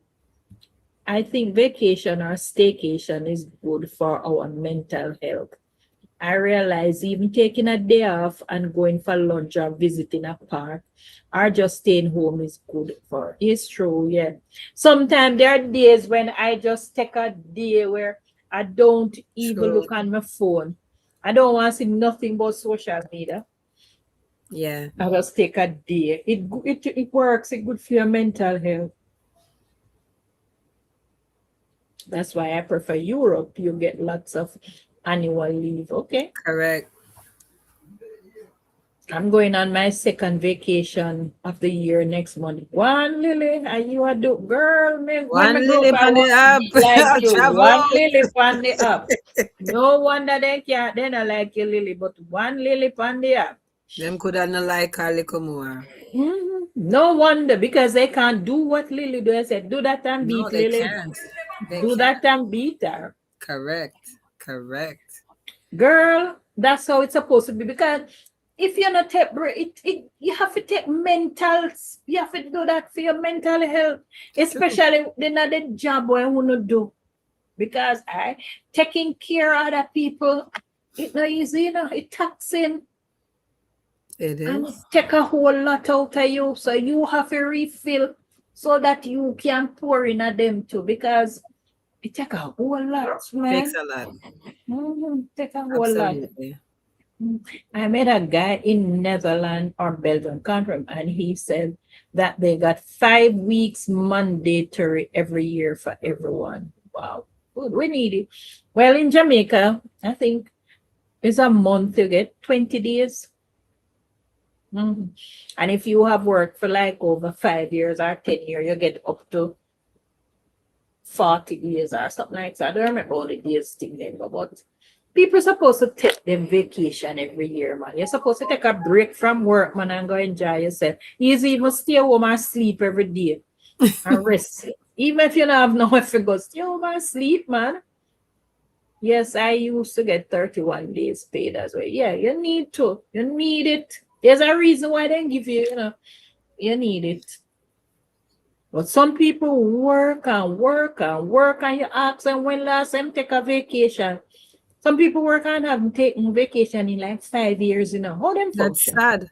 I think vacation or staycation is good for our mental health. I realize even taking a day off and going for lunch or visiting a park or just staying home is good for. It's true, yeah. Sometimes there are days when I just take a day where I don't even look on my phone. I don't want to see nothing but social media. Yeah. I just take a day. It works. It's good for your mental health. That's why I prefer Europe. You get lots of annual leave. Okay. Correct. I'm going on my second vacation of the year next month. One Lily, are you a do girl? One Lily on the app. Like you. One Lily on the app. No wonder they can't. They don't like you, Lily, but one Lily on the app. Them could have not like her little more. No wonder, because they can't do what Lily do. I said, do that and beat Lily. Do that and beat her. Correct. Girl, that's how it's supposed to be. Because if you're not take break, you have to take mental. You have to do that for your mental health, especially the job I want to do. Because taking care of other people, it's not easy, you know. It's taxing. It is. And it take a whole lot out of you, so you have to refill so that you can pour in at them too, because it take a whole lot, man. Takes a lot. Take a whole lot. I met a guy in Netherlands or Belgium, can't remember, and he said that they got 5 weeks mandatory every year for everyone. Wow, good. We need it. Well, in Jamaica, I think it's a month you get 20 days. And if you have worked for like over 5 years or 10 years, you get up to 40 days or something like that. I don't remember all the days thing then, but people are supposed to take them vacation every year, man. You're supposed to take a break from work, man, and go enjoy yourself. You even stay home and sleep every day and rest. Even if you don't have nowhere to go, stay home and sleep, man. Yes, I used to get 31 days paid as well. Yeah, you need to. You need it. There's a reason why they give you, you need it. But some people work and work and work, and you ask them when last time take a vacation. Some people work and haven't taken vacation in like 5 years, How them That's function? sad.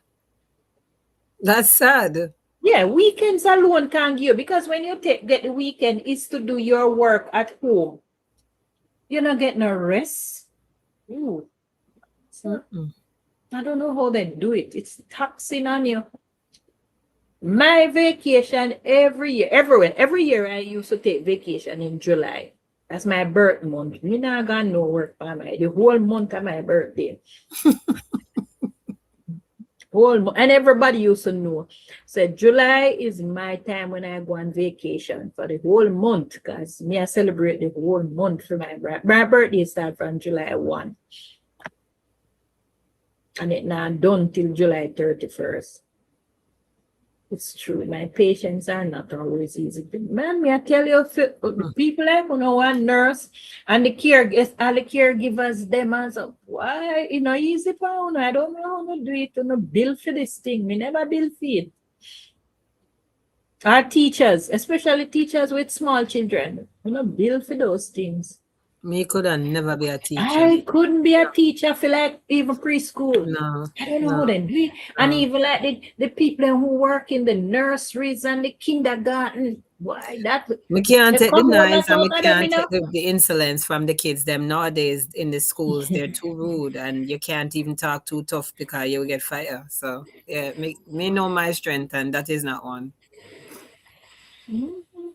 That's sad. Yeah, weekends alone can't give you, because when you get the weekend, it's to do your work at home. You're not getting no rest. Ooh. So, I don't know how they do it. It's taxing on you. My vacation every year, every year I used to take vacation in July. That's my birth month. Me not got no work for the whole month of my birthday. And everybody used to know. So July is my time when I go on vacation for the whole month, because me I celebrate the whole month for my birthday start from July 1. And it not done till July 31st. It's true. My patients are not always easy. Man, me I tell you, the people like one nurse and all the caregivers, them as why easy for I don't know how to do it. Bill for this thing. Me never bill for it. Our teachers, especially teachers with small children, bill for those things. Me could never be a teacher. I couldn't be a teacher for like even preschool. No. I don't know how they do it. And even like the people who work in the nurseries and the kindergarten. Why that? We can't take the knives and we can't take the insolence from the kids. Them nowadays in the schools, they're too rude and you can't even talk too tough because you'll get fired. So yeah, me know my strength, and that is not one.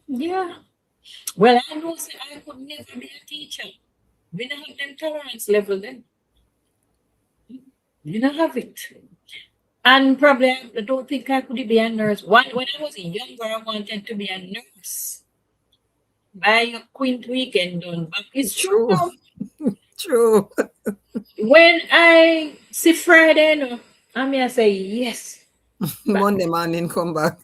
Yeah. Well, I know I could never be a teacher. We don't have them tolerance level then. We don't have it. And probably I don't think I could be a nurse. When I was younger, I wanted to be a nurse. By your quint weekend done. But it's true now. True. When I see Friday, I say yes. Monday morning come back.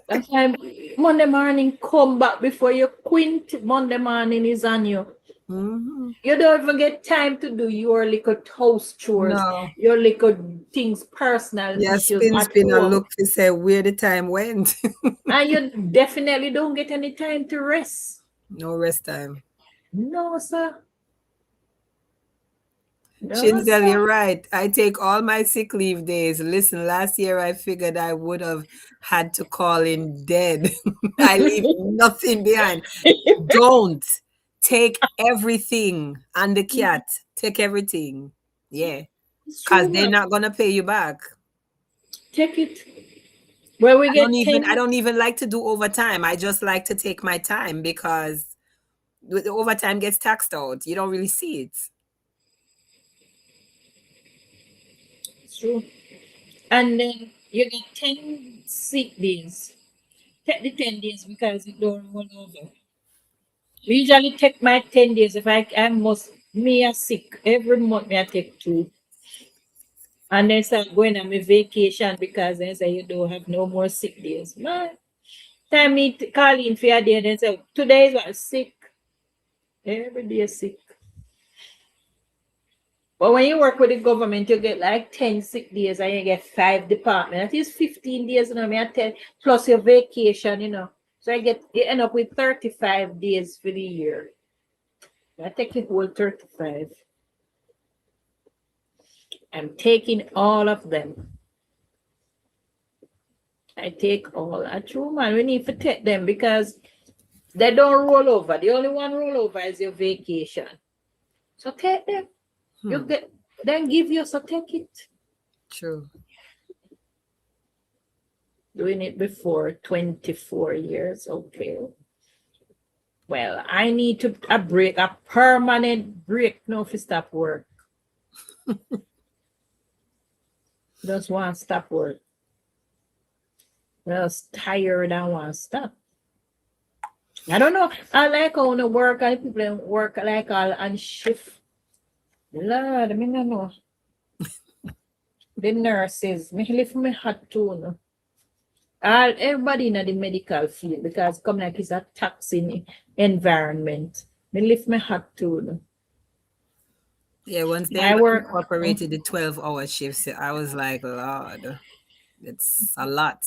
That's why Monday morning come back before you quint. Monday morning is on you. You don't even get time to do your little house chores, your little things, personal issues. Spin and look to say where the time went. And you definitely don't get any time to rest. No rest time. No, sir. Shinzel, you're right. I take all my sick leave days. Listen, last year I figured I would have had to call in dead. I leave nothing behind. Don't take everything. And the cat, take everything. Yeah. Because they're not going to pay you back. Take it. Well, I don't even like to do overtime. I just like to take my time because the overtime gets taxed out. You don't really see it. True. And then you get 10 sick days. Take the 10 days because it don't roll over. We usually take my 10 days. If me are sick, every month I take 2. And then start going on my vacation because they say you don't have no more sick days. Man, time me call in for a day and they say, today is what, sick. Every day sick. But when you work with the government, you get like 10 sick days and you get 5 departments. That is 15 days, me 10 plus your vacation, So you end up with 35 days for the year. I take the whole 35. I'm taking all of them. I take all. True, man. We need to take them because they don't roll over. The only one roll over is your vacation. So take them. You then give you, so take it. True. Doing it before 24 years. Okay. Well, I need a permanent break now to stop work. Just want to stop work. Just tired and want to stop. I don't know. I like how to work and people work like all on shift. Lord, I don't know. The nurses, me lift my hat too. No? Everybody in the medical field because come like it's a taxing environment. Me lift my hat too. No? Yeah, once they I work. incorporated the 12-hour shifts, I was like, Lord, it's a lot.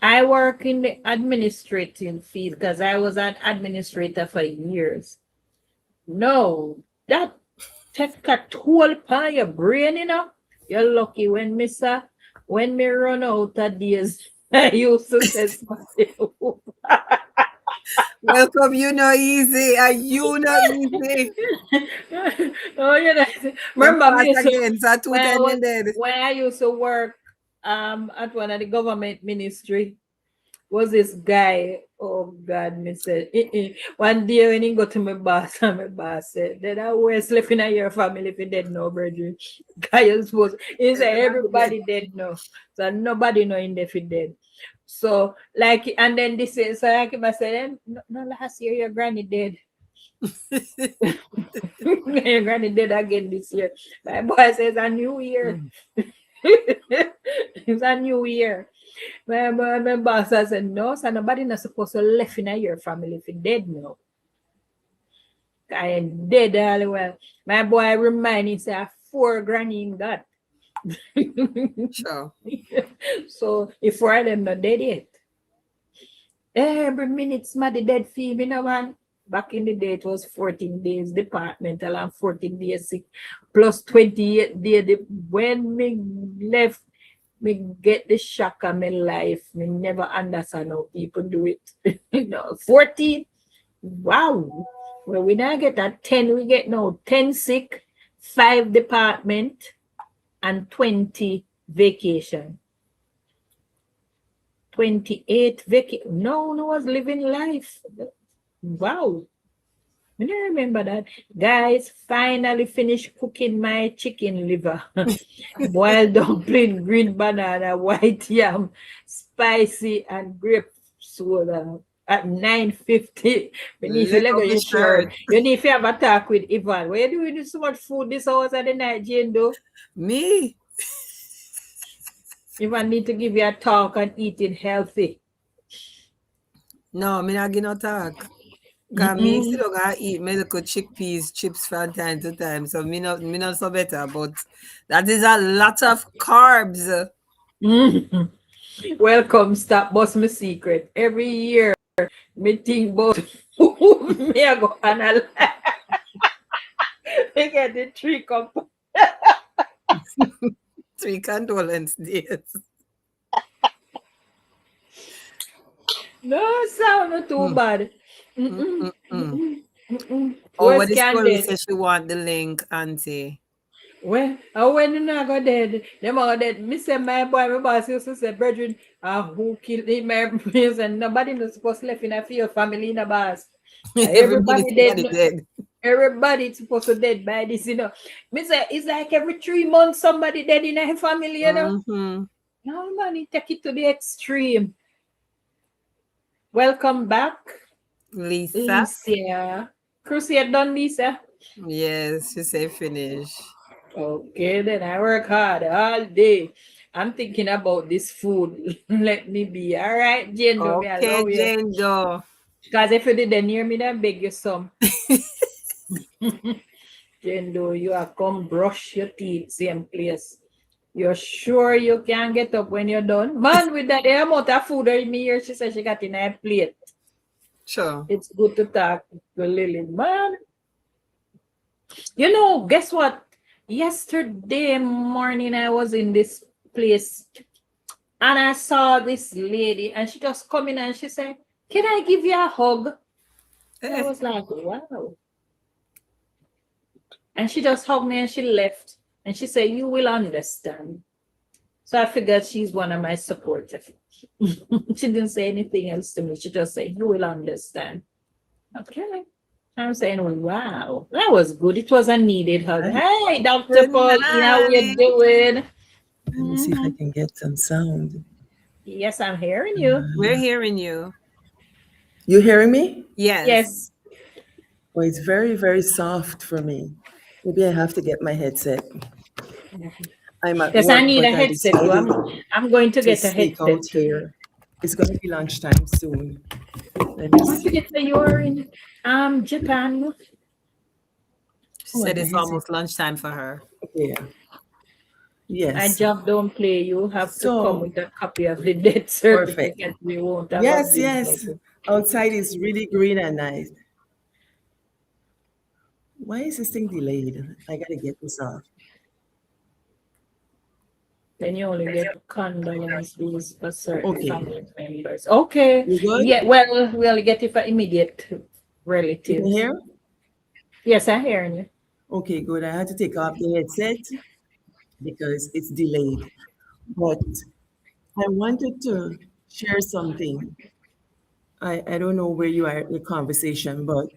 I work in the administrative field because I was an administrator for years. No, that take a toll upon your brain, you know. You're lucky when when me run out of days, I used to say something. Welcome, you know easy, and you know easy. Oh, you know, Them remember me pass used to, again, so two when I time was in dead. when I used to work at one of the government ministry, was this guy. Oh God, me said one day when he got to my boss and my boss said that I was living in your family if you dead no brethren. Guy is supposed he said everybody dead no. So nobody know in if he dead. So like and then this is so like I said, no, no last year your granny dead. Your granny dead again this year. My boy says a new year. It's a new year. My boss said, no, so nobody not supposed to live in your family if you dead now. I am dead all well. My boy remind me say 4 granny him got. Sure. So if 4 of them not dead yet. Every minute somebody dead feel me, no man. Back in the day it was 14 days departmental and 14 days sick plus 28 days. When me left, me get the shock of my life. Me never understand how people do it. 14. Wow. Well, we now get that 10, we get now 10 sick, 5 department, and 20 vacation. 28 vacation. No one was living life. Wow. I don't remember that. Guys, finally finished cooking my chicken liver. Boiled dumpling, green banana, white yam, spicy, and grape soda at 9:50. You need to let go shirt. You need to have a talk with Ivan. Why are you doing so much food this hours of the night, Jane, though? Me? Ivan need to give you a talk on eating healthy. No, me not give no talk. Cause me still gonna eat medical chickpeas chips from time to time. So me not so better, but that is a lot of carbs. Welcome, stop boss my secret. Every year, me think about food. Me I go analyze. Me get the 3 cup. 3 condolence days. No sound not too bad. Oh, Where's what the story Candace? says she want the link, auntie. When you not go dead, them are dead. Me say my boy, my boss used to say, brethren, who killed him? And nobody was supposed to live in a fear family in a boss. Everybody dead. Everybody supposed to dead by this, you know. Me say it's like every 3 months somebody dead in a family, you know. No man, you take it to the extreme. Welcome back, Lisa. Crusade done, Lisa? Yes, she say finish. Okay, then I work hard all day. I'm thinking about this food. Let me be. All right, Jendo, me allow you. Jendo. Because if you didn't hear me, then beg you some. Jendo, you are come brush your teeth, same place. You're sure you can get up when you're done? Man, with that amount of food in me here, she said she got in her plate. Sure. It's good to talk to Lily. Man, you know, guess what? Yesterday morning, I was in this place and I saw this lady and she just come in and she said, can I give you a hug? I was like, wow. And she just hugged me and she left. And she said, you will understand. So I figured she's one of my supporters. She didn't say anything else to me. She just said, you will understand. Okay. I'm saying, wow, that was good. It was a needed hug. Hey, Dr. Paul, how you doing? Let me see if I can get some sound. Yes, I'm hearing you. We're hearing you. You hearing me? Yes. Yes. Well, it's very, very soft for me. Maybe I have to get my headset. I'm at Yes, work, I need but a headset. I'm going to get a sneak headset out here. It's going to be lunchtime soon. Let me see. You're in Japan. She Oh, I said can it's hear you. almost lunchtime for her. Yeah. I Yes. job don't play. You have to come So with a copy of the death perfect. certificate. We won't have a Yes, bill. yes. Outside is really green and nice. Why is this thing delayed? I gotta get this off. Then you only get condolence bills for certain Okay. family members. Okay. You good? Yeah, well, we only get it for immediate You can relatives. hear? Yes, I hear you. Okay, good. I had to take off the headset because it's delayed. But I wanted to share something. I don't know where you are in the conversation, but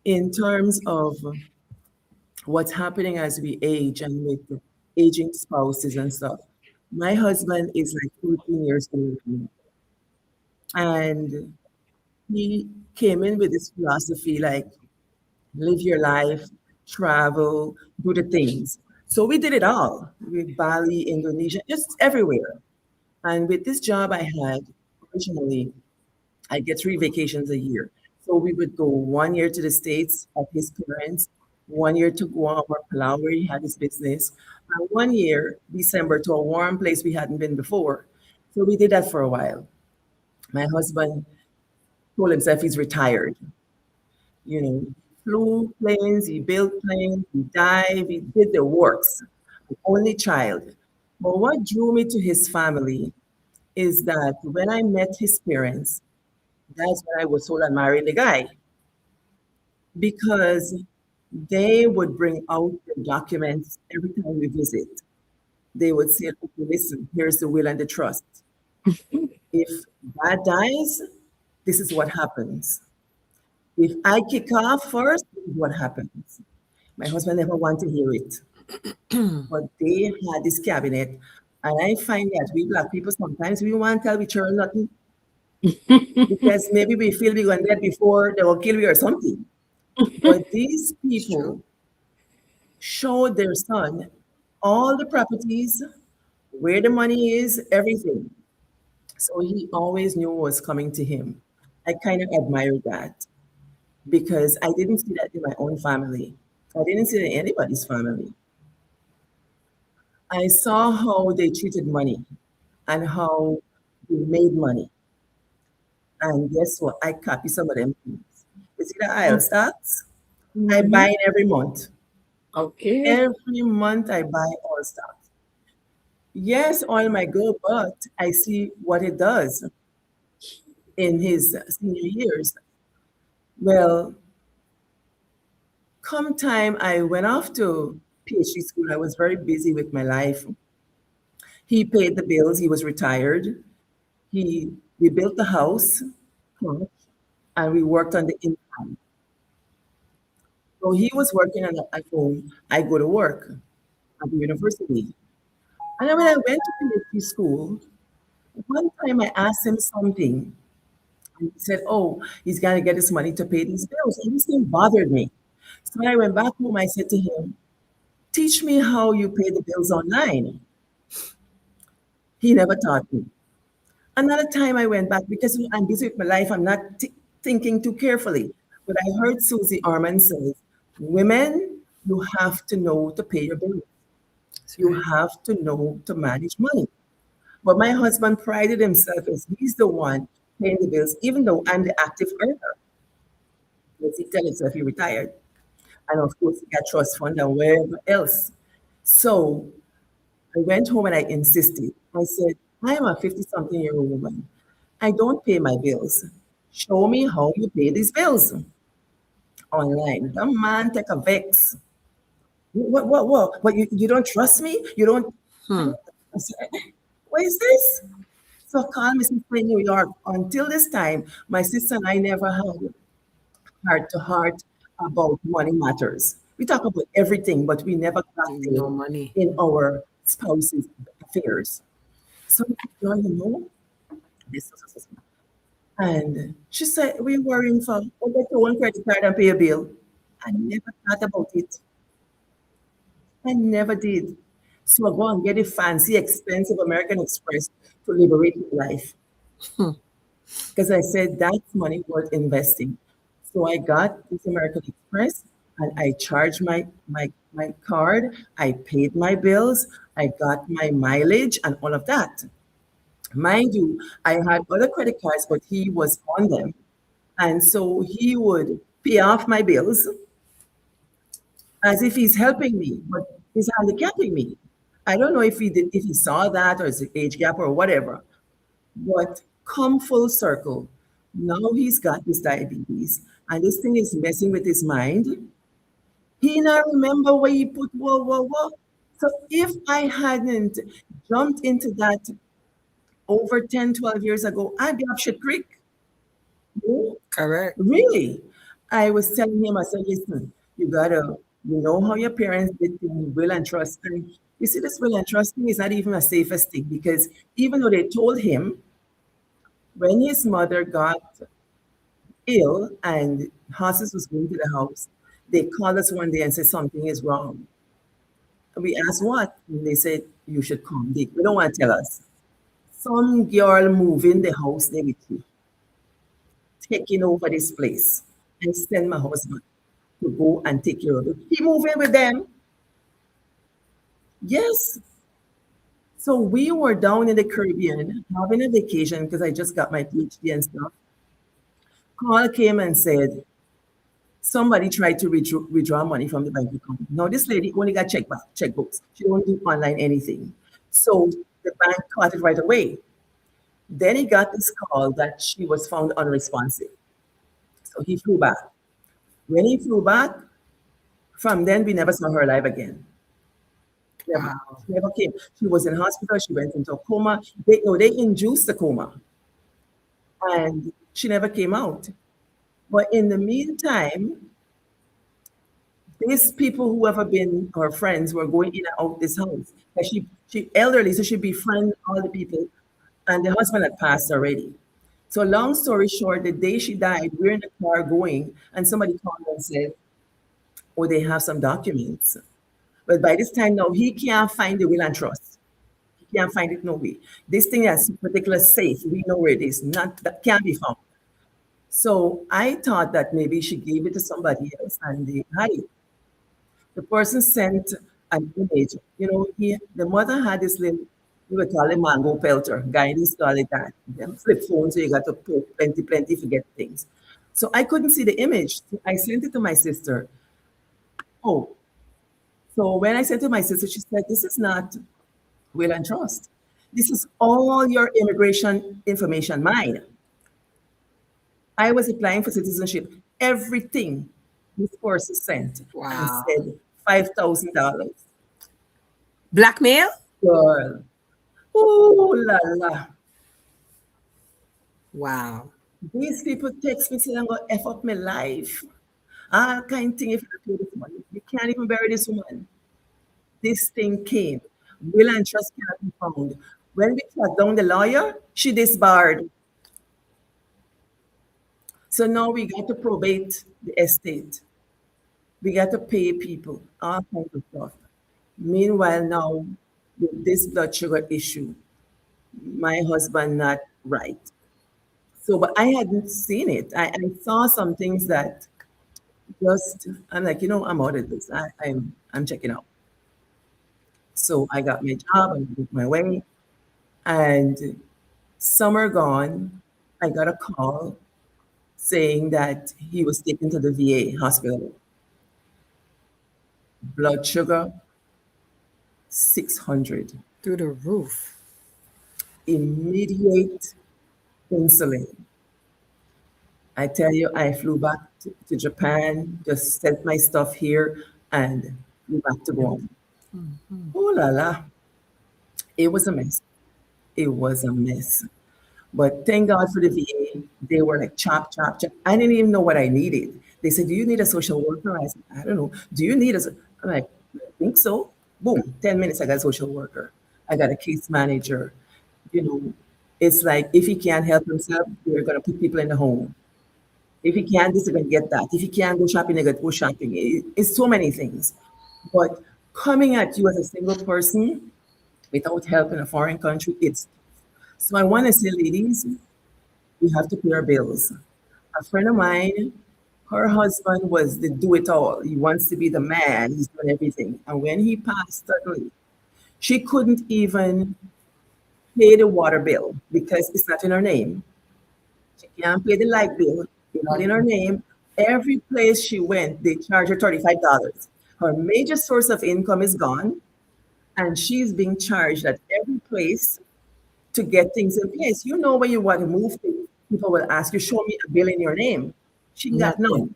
in terms of what's happening as we age and with aging spouses and stuff, my husband is like 14 years old. And he came in with this philosophy like, live your life, travel, do the things. So we did it all with Bali, Indonesia, just everywhere. And with this job I had originally, I get 3 vacations a year. So we would go 1 year to the States at his parents, 1 year to Guam or Palau where he had his business, and 1 year, December, to a warm place we hadn't been before. So we did that for a while. My husband told himself he's retired. You know, he flew planes, he built planes, he dived, he did the works. Only child. But what drew me to his family is that when I met his parents, that's when I was told I married the guy because they would bring out the documents every time we visit. They would say, okay, listen, here's the will and the trust. If dad dies, this is what happens. If I kick off first, this is what happens. My husband never wanted to hear it, but they had this cabinet. And I find that we black people sometimes we want to tell each other nothing because maybe we feel we're going dead before they will kill you or something. But these It's true. people showed their son all the properties, where the money is, everything. So he always knew what was coming to him. I kind of admired that because I didn't see that in my own family. I didn't see it in anybody's family. I saw how they treated money and how they made money. And guess what? I copy some of them things. You see the aisle stocks? I Mm-hmm. buy it every month. Okay. Every month I buy all stocks. Yes, oil might go, but I see what it does in his senior years. Well, come time I went off to PhD school, I was very busy with my life. He paid the bills, he was retired. We built the house, and we worked on the income. So he was working at home. I go to work at the university. And then when I went to PhD school, one time I asked him something, and he said, "Oh, he's got to get his money to pay these bills." And this thing bothered me. So when I went back home, I said to him, "Teach me how you pay the bills online." He never taught me. Another time I went back because I'm busy with my life, I'm not thinking too carefully. But I heard Susie Orman say, women, you have to know to pay your bills. That's You right. have to know to manage money. But my husband prided himself as he's the one paying the bills, even though I'm the active earner. Because he tell himself he retired. And of course, he got trust fund and wherever else. So I went home and I insisted. I said, I am a 50-something-year-old woman. I don't pay my bills. Show me how you pay these bills online. The man take a vex. What? What you don't trust me? You don't? Hmm. I said, what is this? So I called my sister in New York. Until this time, my sister and I never had heart to heart about money matters. We talk about everything, but we never got No there money. in our spouses' affairs. So, girl, you know, this. And she said, we're worrying for, oh, get your own credit card and pay a bill. I never thought about it. I never did. So I go and get a fancy, expensive American Express to liberate my life. Hmm. Because I said that's money worth investing. So I got this American Express. and I charged my card. I paid my bills. I got my mileage and all of that. Mind you, I had other credit cards, but he was on them. And so he would pay off my bills as if he's helping me, but he's handicapping me. I don't know if he saw that or it's an age gap or whatever, but come full circle. Now he's got his diabetes and this thing is messing with his mind. He now remember where he put whoa, whoa, whoa. So if I hadn't jumped into that over 10, 12 years ago, I'd be up shit creek. No, Correct. really. I was telling him, I said, listen, you know how your parents did things, will and trust. And you see, this will and trust thing is not even a safest thing because even though they told him when his mother got ill and horses was going to the house, they called us one day and said something is wrong. We asked what? And they said, you should come. They don't want to tell us. Some girl moving the house negative, taking over this place and send my husband to go and take care of it. He moving with them. Yes. So we were down in the Caribbean having a vacation because I just got my PhD and stuff. Call came and said, somebody tried to withdraw money from the bank account. Now this lady only got checkbooks. She don't do online anything. So the bank caught it right away. Then he got this call that she was found unresponsive. So he flew back. When he flew back, from then we never saw her alive again. Never. Wow. She never came. She was in hospital. She went into a coma. They induced the coma, and she never came out. But in the meantime, these people who ever been her friends were going in and out this house. And she elderly, so she befriend all the people, and the husband had passed already. So long story short, the day she died, we're in the car going, and somebody called and said, "Oh, they have some documents." But by this time now, he can't find the will and trust. He can't find it no way. This thing has particular safe. We know where it is. Not that can't be found. So I thought that maybe she gave it to somebody else and they had it. The person sent an image. You know, the mother had this little, we would call it mango pelter. Guyanese call it that. Them flip phone, so you got to poke plenty to get things. So I couldn't see the image. So I sent it to my sister. Oh, so when I sent it to my sister, she said, "This is not will and trust. This is all your immigration information, mine." I was applying for citizenship. Everything this person sent and Wow. said $5,000. Blackmail? Girl, ooh la la. Wow. These people text me saying I'm gonna F up my life. All kind of thing if you pay this money. You can't even bury this woman. This thing came. Will and trust cannot be found. When we tracked down the lawyer, she disbarred. So now we got to probate the estate. We got to pay people, all kinds of stuff. Meanwhile, now with this blood sugar issue, my husband not right. So, but I hadn't seen it. I saw some things that just I'm like, I'm out of this. I'm checking out. So I got my job and went my way. And summer gone, I got a call saying that he was taken to the VA hospital. Blood sugar 600. Through the roof. Immediate insulin. I tell you, I flew back to Japan, just set my stuff here, and flew back to Guam. Oh la la. It was a mess. It was a mess. But thank God for the VA. They were like chop, chop, chop. I didn't even know what I needed. They said, "Do you need a social worker?" I said, "I don't know. Do you need I'm like, "I think so." Boom, 10 minutes, I got a social worker. I got a case manager. You know, it's like if he can't help himself, we're going to put people in the home. If he can't this, they're going to get that. If he can't go shopping, they're going to go shopping. It's so many things. But coming at you as a single person without help in a foreign country, it's so I want to say, ladies, we have to pay our bills. A friend of mine Her husband was the do it all. He wants to be the man. He's done everything. And when he passed suddenly, she couldn't even pay the water bill because it's not in her name. She can't pay the light bill. It's not in her name. Every place she went, they charge her $35. Her major source of income is gone, and she's being charged at every place to get things in place. You know, when you want to move things, people will ask you, show me a bill in your name. She got Nothing. none.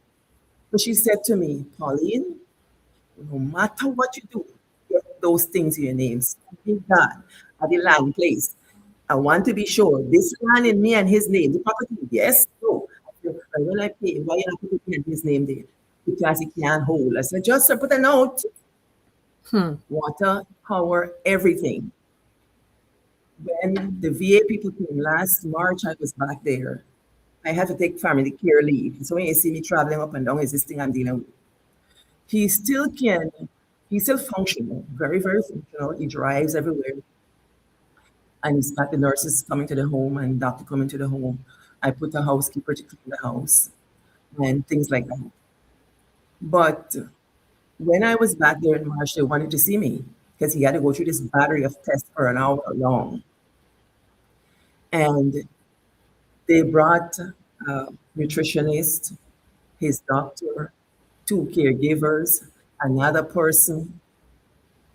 But she said to me, Pauline, no matter what you do, get those things in your names. Thank God at the land place. I want to be sure this land in me and his name, the property, yes, no. I said, "But when I pay, why you not put it in his name there? Because he can't hold. I said, just put a note, Hmm. water, power, everything. When the VA people came last March, I was back there. I had to take family care leave. So when you see me traveling up and down, is this thing I'm dealing with. He still can, he's still functional, very, very functional. He drives everywhere. And he's got the nurses coming to the home and doctor coming to the home. I put a housekeeper to clean the house and things like that. But when I was back there in March, they wanted to see me because he had to go through this battery of tests for an hour long. And they brought a nutritionist, his doctor, two caregivers, another person,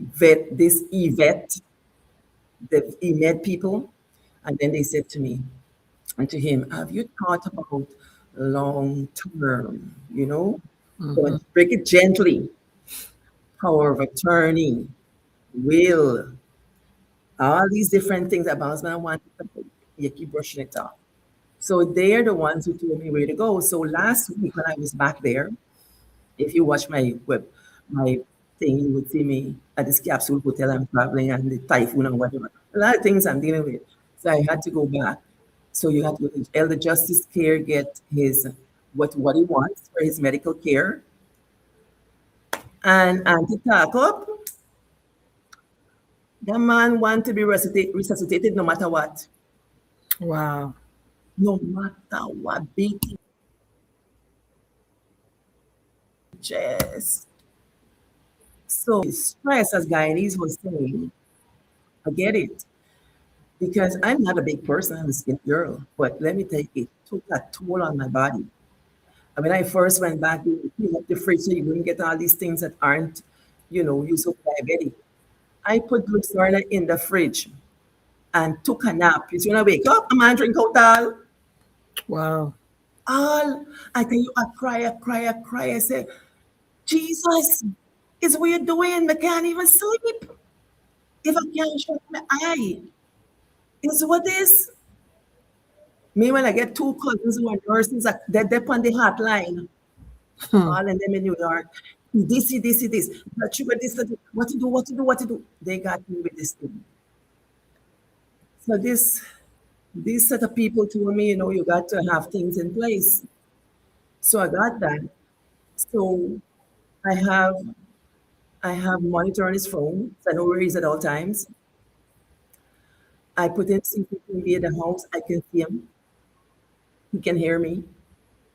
vet, this e-vet, the e-med people. And then they said to me and to him, have you thought about long term, Mhm. Don't break it gently, power of attorney, will, all these different things that Bounceman wanted to put, you keep brushing it off. So they're the ones who told me where to go. So last week when I was back there, if you watch my thing, you would see me at this capsule hotel I'm traveling and the typhoon and whatever. A lot of things I'm dealing with. So I had to go back. So you have to go to Elder Justice Care, get his what he wants for his medical care. And to talk up, the man want to be resuscitated no matter what. Wow. No matter what, beating chest. So stress, as Guyanese was saying, I get it. Because I'm not a big person, I'm a skinny girl. But let me tell you, it took a toll on my body. And when I first went back, you clean up the fridge so you wouldn't get all these things that aren't, you so diabetic. I put glycerol in the fridge and took a nap. It's when I wake up, I'm and drink out Wow. all. I tell you, I cry. I say, Jesus, is what you're doing. I can't even sleep. If I can't shut my eye, is what is. Me, when I get two cousins who are nurses, they're on the hotline, Hmm. all of them in New York. This, blood sugar, this, what to do. They got me with this thing. So these set of people told me, you got to have things in place. So I got that. So I have I have monitor on his phone, so I know where he's at all times. I put in CCTV in the house. I can see him. He can hear me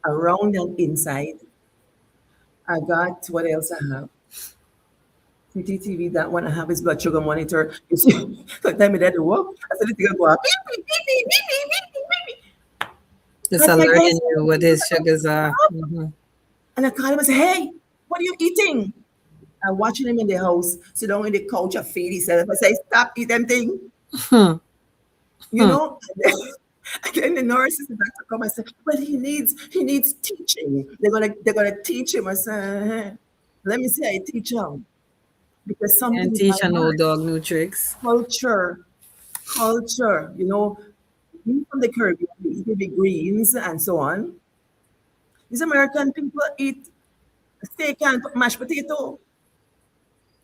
around and inside. I got what else I have? CCTV, that one I have his blood sugar monitor. You see, sometimes I had to walk. I said, it's gonna go up. Beep, beep, beep, beep, beep, beep, beep, beep, beep. It's I said, guys, alerting you what his sugars are. Mhm. and I call him and say, hey, what are you eating? I'm watching him in the house, sit down in the couch, I feed himself. I say, stop eat them thing. Hmm. you Hmm. know. And then the nurses and doctor come and say, well, he needs teaching. They're gonna teach him. I say, let me see how I teach him. Because And something in my teach an old heart, dog new tricks. culture, culture, we from the Caribbean, we eat the greens and so on. These American people eat steak and mashed potato.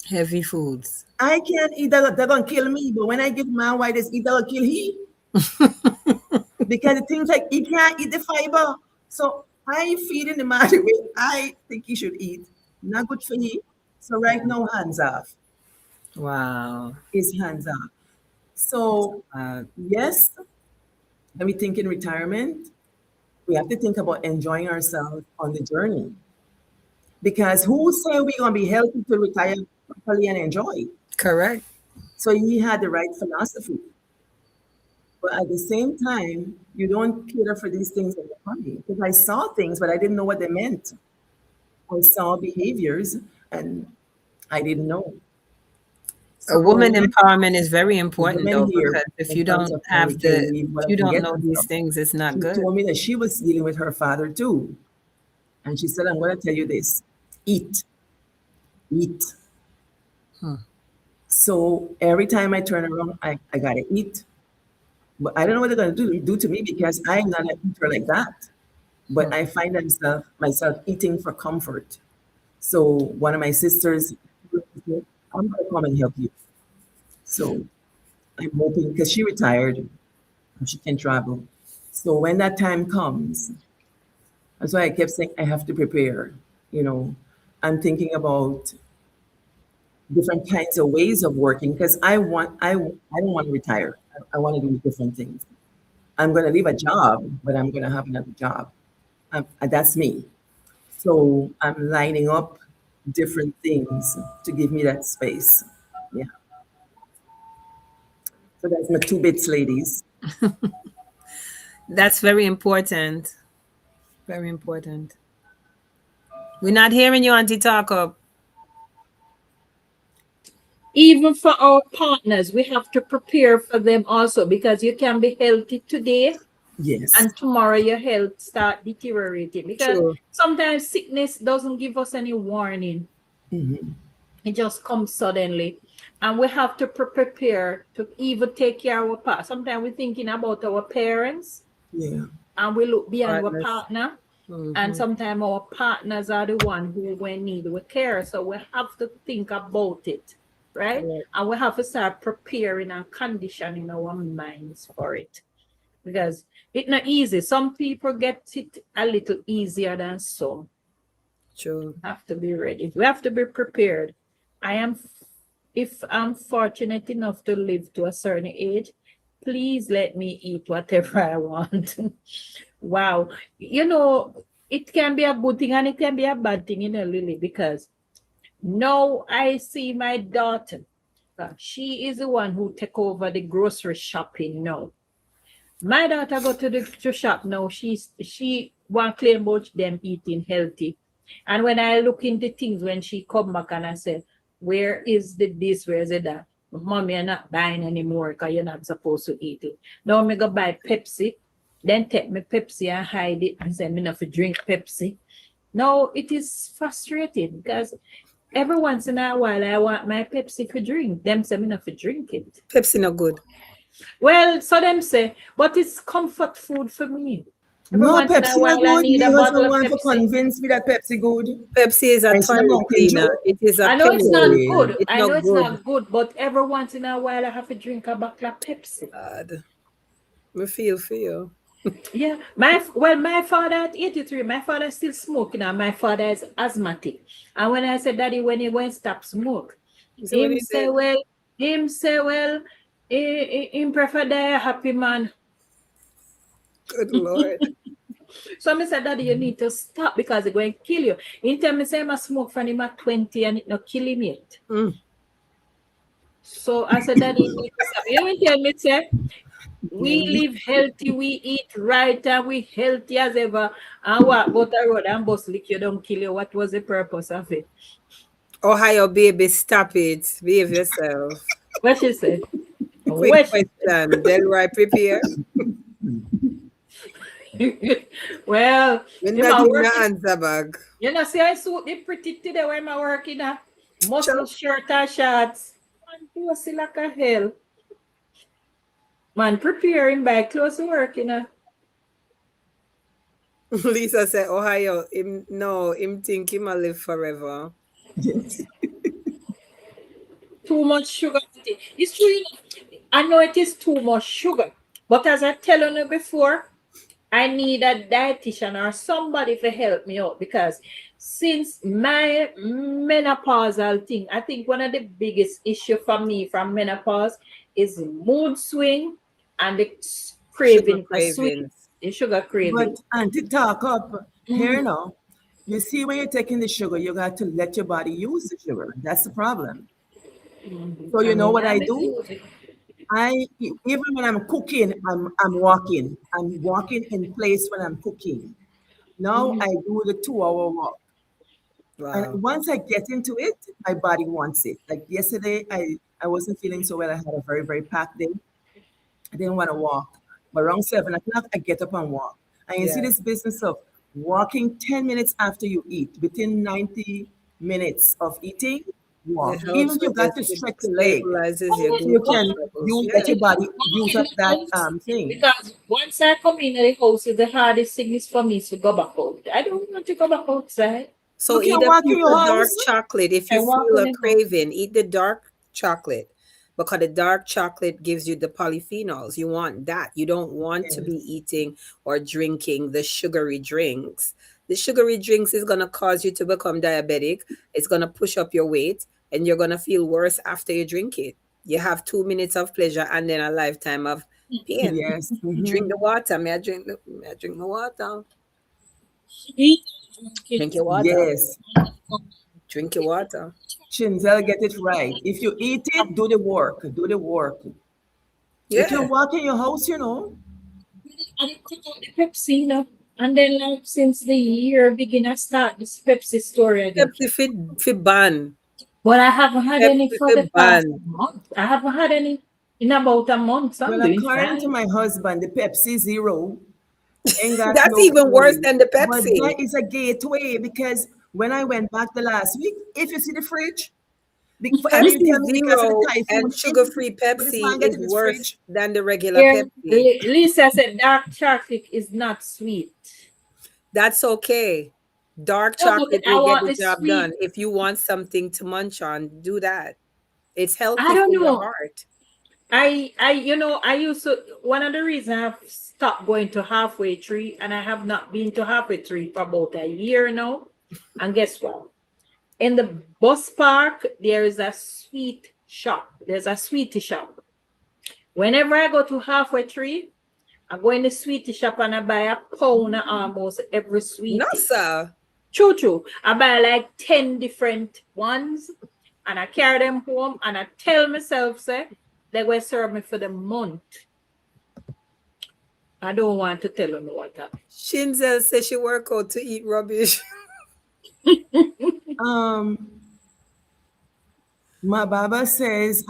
Heavy foods. I can't eat that, they're gonna kill me. But when I give my white, they eat, they'll kill he. Because the things like he can't eat the fiber. So I feeding the man the way I think he should eat. Not good for him. So right now, hands off. Wow. Is hands off. So Uh, yes, are we thinking retirement? We have to think about enjoying ourselves on the journey. Because who say we're gonna be healthy to retire properly and enjoy? Correct. So he had the right philosophy. But at the same time, you don't cater for these things in the funny. Because I saw things, but I didn't know what they meant. I saw behaviors and I didn't know. A So woman empowerment is very the important woman though, here because if in you front don't of have Can the, read what if I you can don't get know from these her. things, it's not She good. told me that she was dealing with her father too. And she said, I'm going to tell you this: eat, eat. So every time I turn around, I got to eat. But I don't know what they're going to do to me because I'm not an eater like that. But I find myself eating for comfort. So one of my sisters, said, I'm going to come and help you. So I'm hoping because she retired and she can travel. So when that time comes, that's why I kept saying I have to prepare. You know, I'm thinking about different kinds of ways of working because I don't want to retire. I want to do different things. I'm going to leave a job, but I'm going to have another job. That's me. So I'm lining up different things to give me that space. Yeah. So that's my 2 bits, ladies. That's very important. Very important. We're not hearing you, Auntie Talk Up. Even for our partners, we have to prepare for them also because you can be healthy today Yes. and tomorrow your health start deteriorating because True. sometimes sickness doesn't give us any warning. Hmm. It just comes suddenly. And we have to prepare to even take care of our partner. Sometimes we're thinking about our parents Yeah. and we look beyond our Partners. partner. And Mhm. sometimes our partners are the one who we need we care. So we have to think about it, right? Correct. And we have to start preparing and conditioning our minds for it. Because it's not easy. Some people get it a little easier than some. True. Have to be ready. We have to be prepared. I am, if I'm fortunate enough to live to a certain age, please let me eat whatever I want. Wow. You know, it can be a good thing and it can be a bad thing, Lily, because now I see my daughter. She is the one who take over the grocery shopping now. My daughter go to the to shop now. She want claim about them eating healthy. And when I look into things when she come back and I say, where is the this, where is it that? Mommy, you're not buying anymore because you're not supposed to eat it. Now me go buy Pepsi, then take me Pepsi and hide it and say me not to drink Pepsi. No, it is frustrating because every once in a while I want my Pepsi to drink. Them say me not to drink it. Pepsi no good. Well, so them say, but it's comfort food for me. Every No, once in a Pepsi not while, I good. need Me a bottle husband of want to Pepsi. convince me that Pepsi good. Pepsi is a And instead of toilet Mountain cleaner. Dew. It is a I know it's pillow. not Hey, good. It's I not know it's good. not good, but every once in a while, I have to drink a bottle of Pepsi. God. Me feel for you. Yeah, my father at 83, my father still smoking, and my father is asthmatic. And when I said, Daddy, when you going to stop smoke, You see what him he say, did? well, him say, well, him prefer die a happy man. Good Lord. So I said, Daddy, you need to stop because it's going to kill you. He tell me say I smoke from him at 20 and it not kill him yet. Mm. So I said, Daddy, you need to stop. You know what tell me say? We yeah. live healthy, we eat right, and we healthy as ever. And what but the road and bus lick you don't kill you. What was the purpose of it? Ohio baby, stop it. Behave yourself. What she say? Quick What she question. Delroy prepare. say? Well, When am that I in the working? answer bag. You know, see I suit the pretty today where am I working at? Muscle Chop. shirt and shorts. And you see like a hell. Man, preparing by close to work, Lisa said, Ohio, him no, him think him a live forever. Yes. Too much sugar. It's true, I know it is too much sugar. But as I tell you before, I need a dietitian or somebody to help me out because since my menopausal thing, I think one of the biggest issue for me from menopause is mood swing and the Sugar craving for sweet. cravings. The sugar craving. But and to talk up here now, you see when you're taking the sugar, you got to let your body use the sugar. That's the problem. So I you know mean, what I I do? misuse it. Even when I'm cooking, I'm walking. I'm walking in place when I'm cooking. Now I do the 2 hour walk. And Wow. once I get into it, my body wants it. Like yesterday, I wasn't feeling so well. I had a very, very packed day. I didn't want to walk. But around 7 o'clock, I get up and walk. And you see Yeah. this business of walking 10 minutes after you eat, within 90 minutes of eating, It walk. Even helps you with this. got to It stretch your leg stabilizes your Walking, so you glucose can levels. use let Yeah. your body use walking up the that house thing. because once I come in the house, the hardest thing is for me to go back out. I don't want to go back outside. You So can either walk in keep your the house. dark chocolate if you I walk feel in a the house. craving, eat the dark chocolate because the dark chocolate gives you the polyphenols. You want that. You don't want to be Yes. eating or drinking the sugary drinks. The sugary drinks is going to cause you to become diabetic. It's going to push up your weight and you're going to feel worse after you drink it. You have 2 minutes of pleasure and then a lifetime of pain. Yes. Drink Mhm. the water. May I drink my water? Eat and drink Drink it. your water. Yes. Drink your water. Chinzel, get it right. If you eat it, do the work. Do the work. You can Yeah. walk in your house, you know. And it cut out the Pepsi, you know. And then like since the year begin, I start this Pepsi story again. Pepsi fit ban. But I haven't had any Pepsi for fit the ban. past month. I haven't had any in about a month, so I'm Well, doing according to fine. my husband, the Pepsi Zero ain't got That's no even worse calories. than the But that Pepsi. is a gateway because when I went back the last week, if you see the fridge, and you Pepsi tell me because of the Zero and typhoon hit, sugar-free but this Pepsi man get is in his worse fridge. than the regular Yeah, Pepsi. Lisa said dark chocolate is not sweet. That's okay. Dark No, but chocolate I will get want the the job sweet. done. If you want something to munch on, do that. It's I healthy don't for your know. heart. I used to, one of the reasons I've stopped going to halfway tree and I have not been to halfway tree for about a year now. And guess what? In the bus park, there is a sweet shop. There's a sweetie shop. Whenever I go to halfway tree, I go in the sweetie shop and I buy a pound of almost every No, sweetie. sir. True, true. I buy like 10 different ones and I carry them home and I tell myself, say, they will serve me for the month. I don't want to tell them what happened. Shinzel says she work out to eat rubbish. Um, my Baba says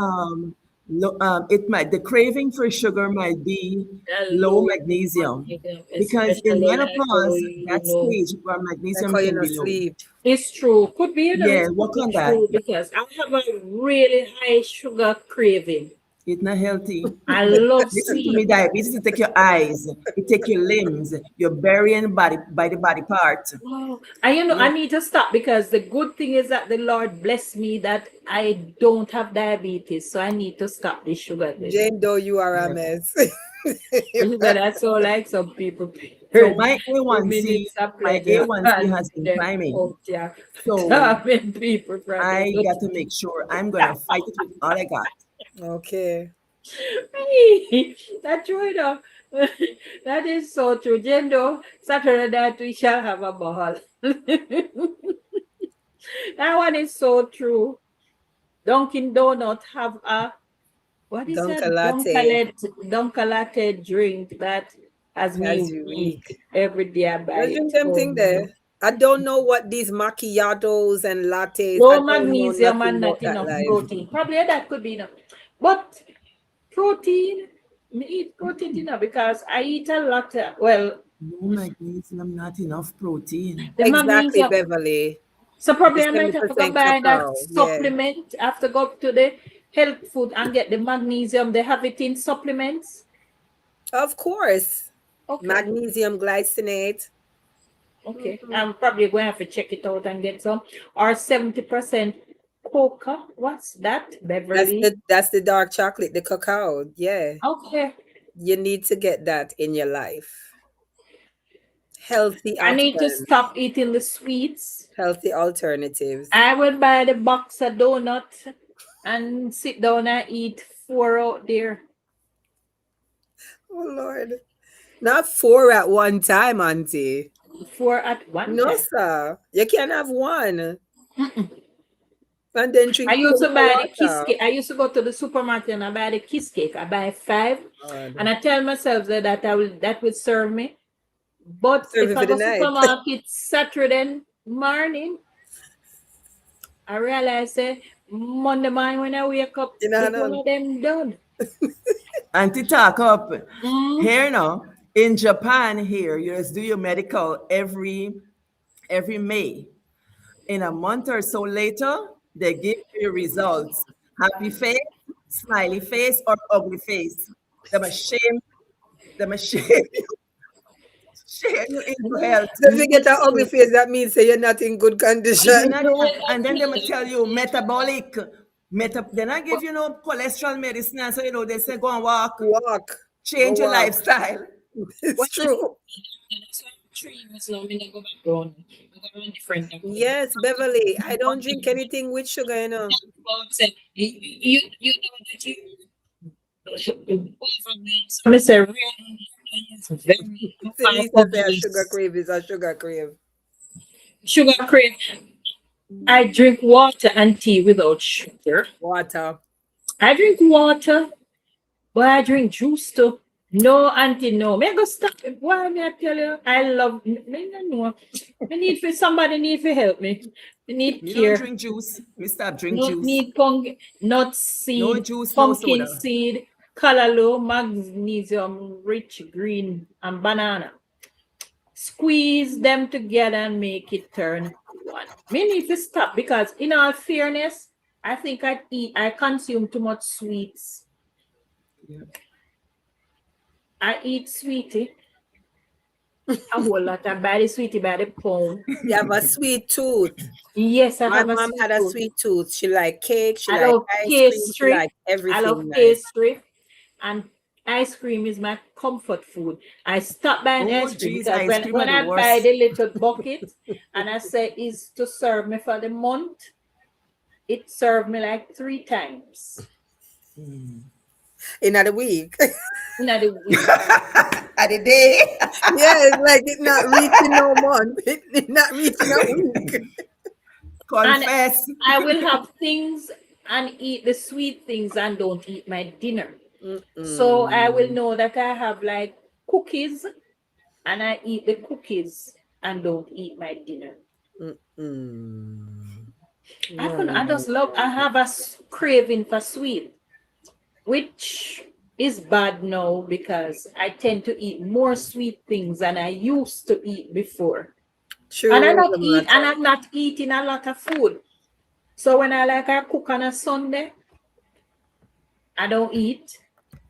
it might the craving for sugar might be low Low magnesium magnesium, because in especially like menopause that know, stage where Like magnesium how you can no be low. sleep. it's true. Could be, Yeah, it could work be on that. true because I have a really high sugar craving. It's not healthy. I love Listen to sweet. me, diabetes will take your eyes, it take your limbs, your burying body by the body part. Wow. And I Yeah. need to stop because the good thing is that the Lord bless me that I don't have diabetes. So I need to stop the sugar thing. Jane Doe, you are a Yeah. mess. But that's all like some people. So my 2 A1C, minutes of my pleasure A1C and has been then climbing. out there So starving people from I the got to make sure I'm gonna fight it with all I got. Okay. That's true enough. That is so true. Jendo, Saturday night we shall have a ball. That one is so true. Dunkin' Donut have a what is that? Dunka latte Dunkalate drink that has me as you weak weak. every day I buy You it. drink them Oh thing no. there. I don't know what these macchiatos and lattes. I Low don't know magnesium nothing and about not that enough life. protein. Probably that could be enough. But protein, me eat protein because I eat a lot. Well, No magnesium, not enough protein. the Exactly, magnesium. Beverly. So probably The I might have to go 70% buy that cacao. Yeah. supplement. I have to go to the health food and get the magnesium. They have it in supplements. Of course. Okay. Magnesium glycinate. Okay. Mhm. I'm probably going to have to check it out and get some. Or 70% coca. What's that? Beverly. That's the dark chocolate, the cacao. Yeah. Okay. You need to get that in your life. Healthy I need to options. stop eating the sweets. Healthy alternatives. I will buy the box of donuts and sit down and eat four out there. Oh Lord. Not 4 at one time, Auntie. 4 at one No, time. sir. You can't have one and then I drink used to cold buy the kiss water. cake. I used to go to the supermarket and I buy the kiss cake. I buy 5, and God. I tell myself that will serve me. But Serve if it I for the go night. supermarket Saturday morning, I realize that Monday morning when I wake up, You know, it's one none. of them done. And to talk up Mm. here now in Japan, here you just do your medical every May. In a month or so later, they give you your results. Happy face, smiley face, or ugly face. Them a shame, them a shame, shame you into health. If you get an ugly face, that means say you're not in good You're condition. not, and then they will tell you metabolic. Then I give you no cholesterol medicine, and so they say go and walk, Walk. Go change your walk. lifestyle. It's What if true. that's why 3 years now, me not go back round. I go run different doctor. Yes, Beverly. I don't drink anything with sugar, you know. Say, you know that you overwhelmed. So I say, real is very far Lisa from say a sugar this. crave is a sugar crave. sugar cream. I drink water and tea without sugar. Water. I drink water, but I drink juice too. No, auntie, no. Me I go stop. Why me I tell you? I love. Me no know. Me need for somebody need to help me. Me need Me don't care. drink juice. Me stop drink No juice. need nut No seed, juice, no pumpkin soda. seed, callaloo, magnesium, rich green, and banana. Squeeze them together and make it turn one. Me need to stop because, in all fairness, I think I consume too much sweets. Yeah. I eat sweetie. A whole lot. I buy the sweetie by the pound. You have a sweet tooth. Yes, I My have a mom sweet had a tooth. sweet tooth. She liked cake. She I liked love ice cream. She pastry. liked I love everything nice. pastry. And ice cream is my comfort food. I stop buying Oh, ice cream geez, because ice cream when are the I buy worst. the little bucket and I say is to serve me for the month, it served me like 3 times In a week. in the week. At the day. Yeah, it's like it not reaching no month. It not reaching a week. And Confess. I will have things and eat the sweet things and don't eat my dinner. So I will know that I have like cookies and I eat the cookies and don't eat my dinner. I have a craving for sweet, which is bad now because I tend to eat more sweet things than I used to eat before. True. And I'm not eating a lot of food. So when I cook on a Sunday, I don't eat.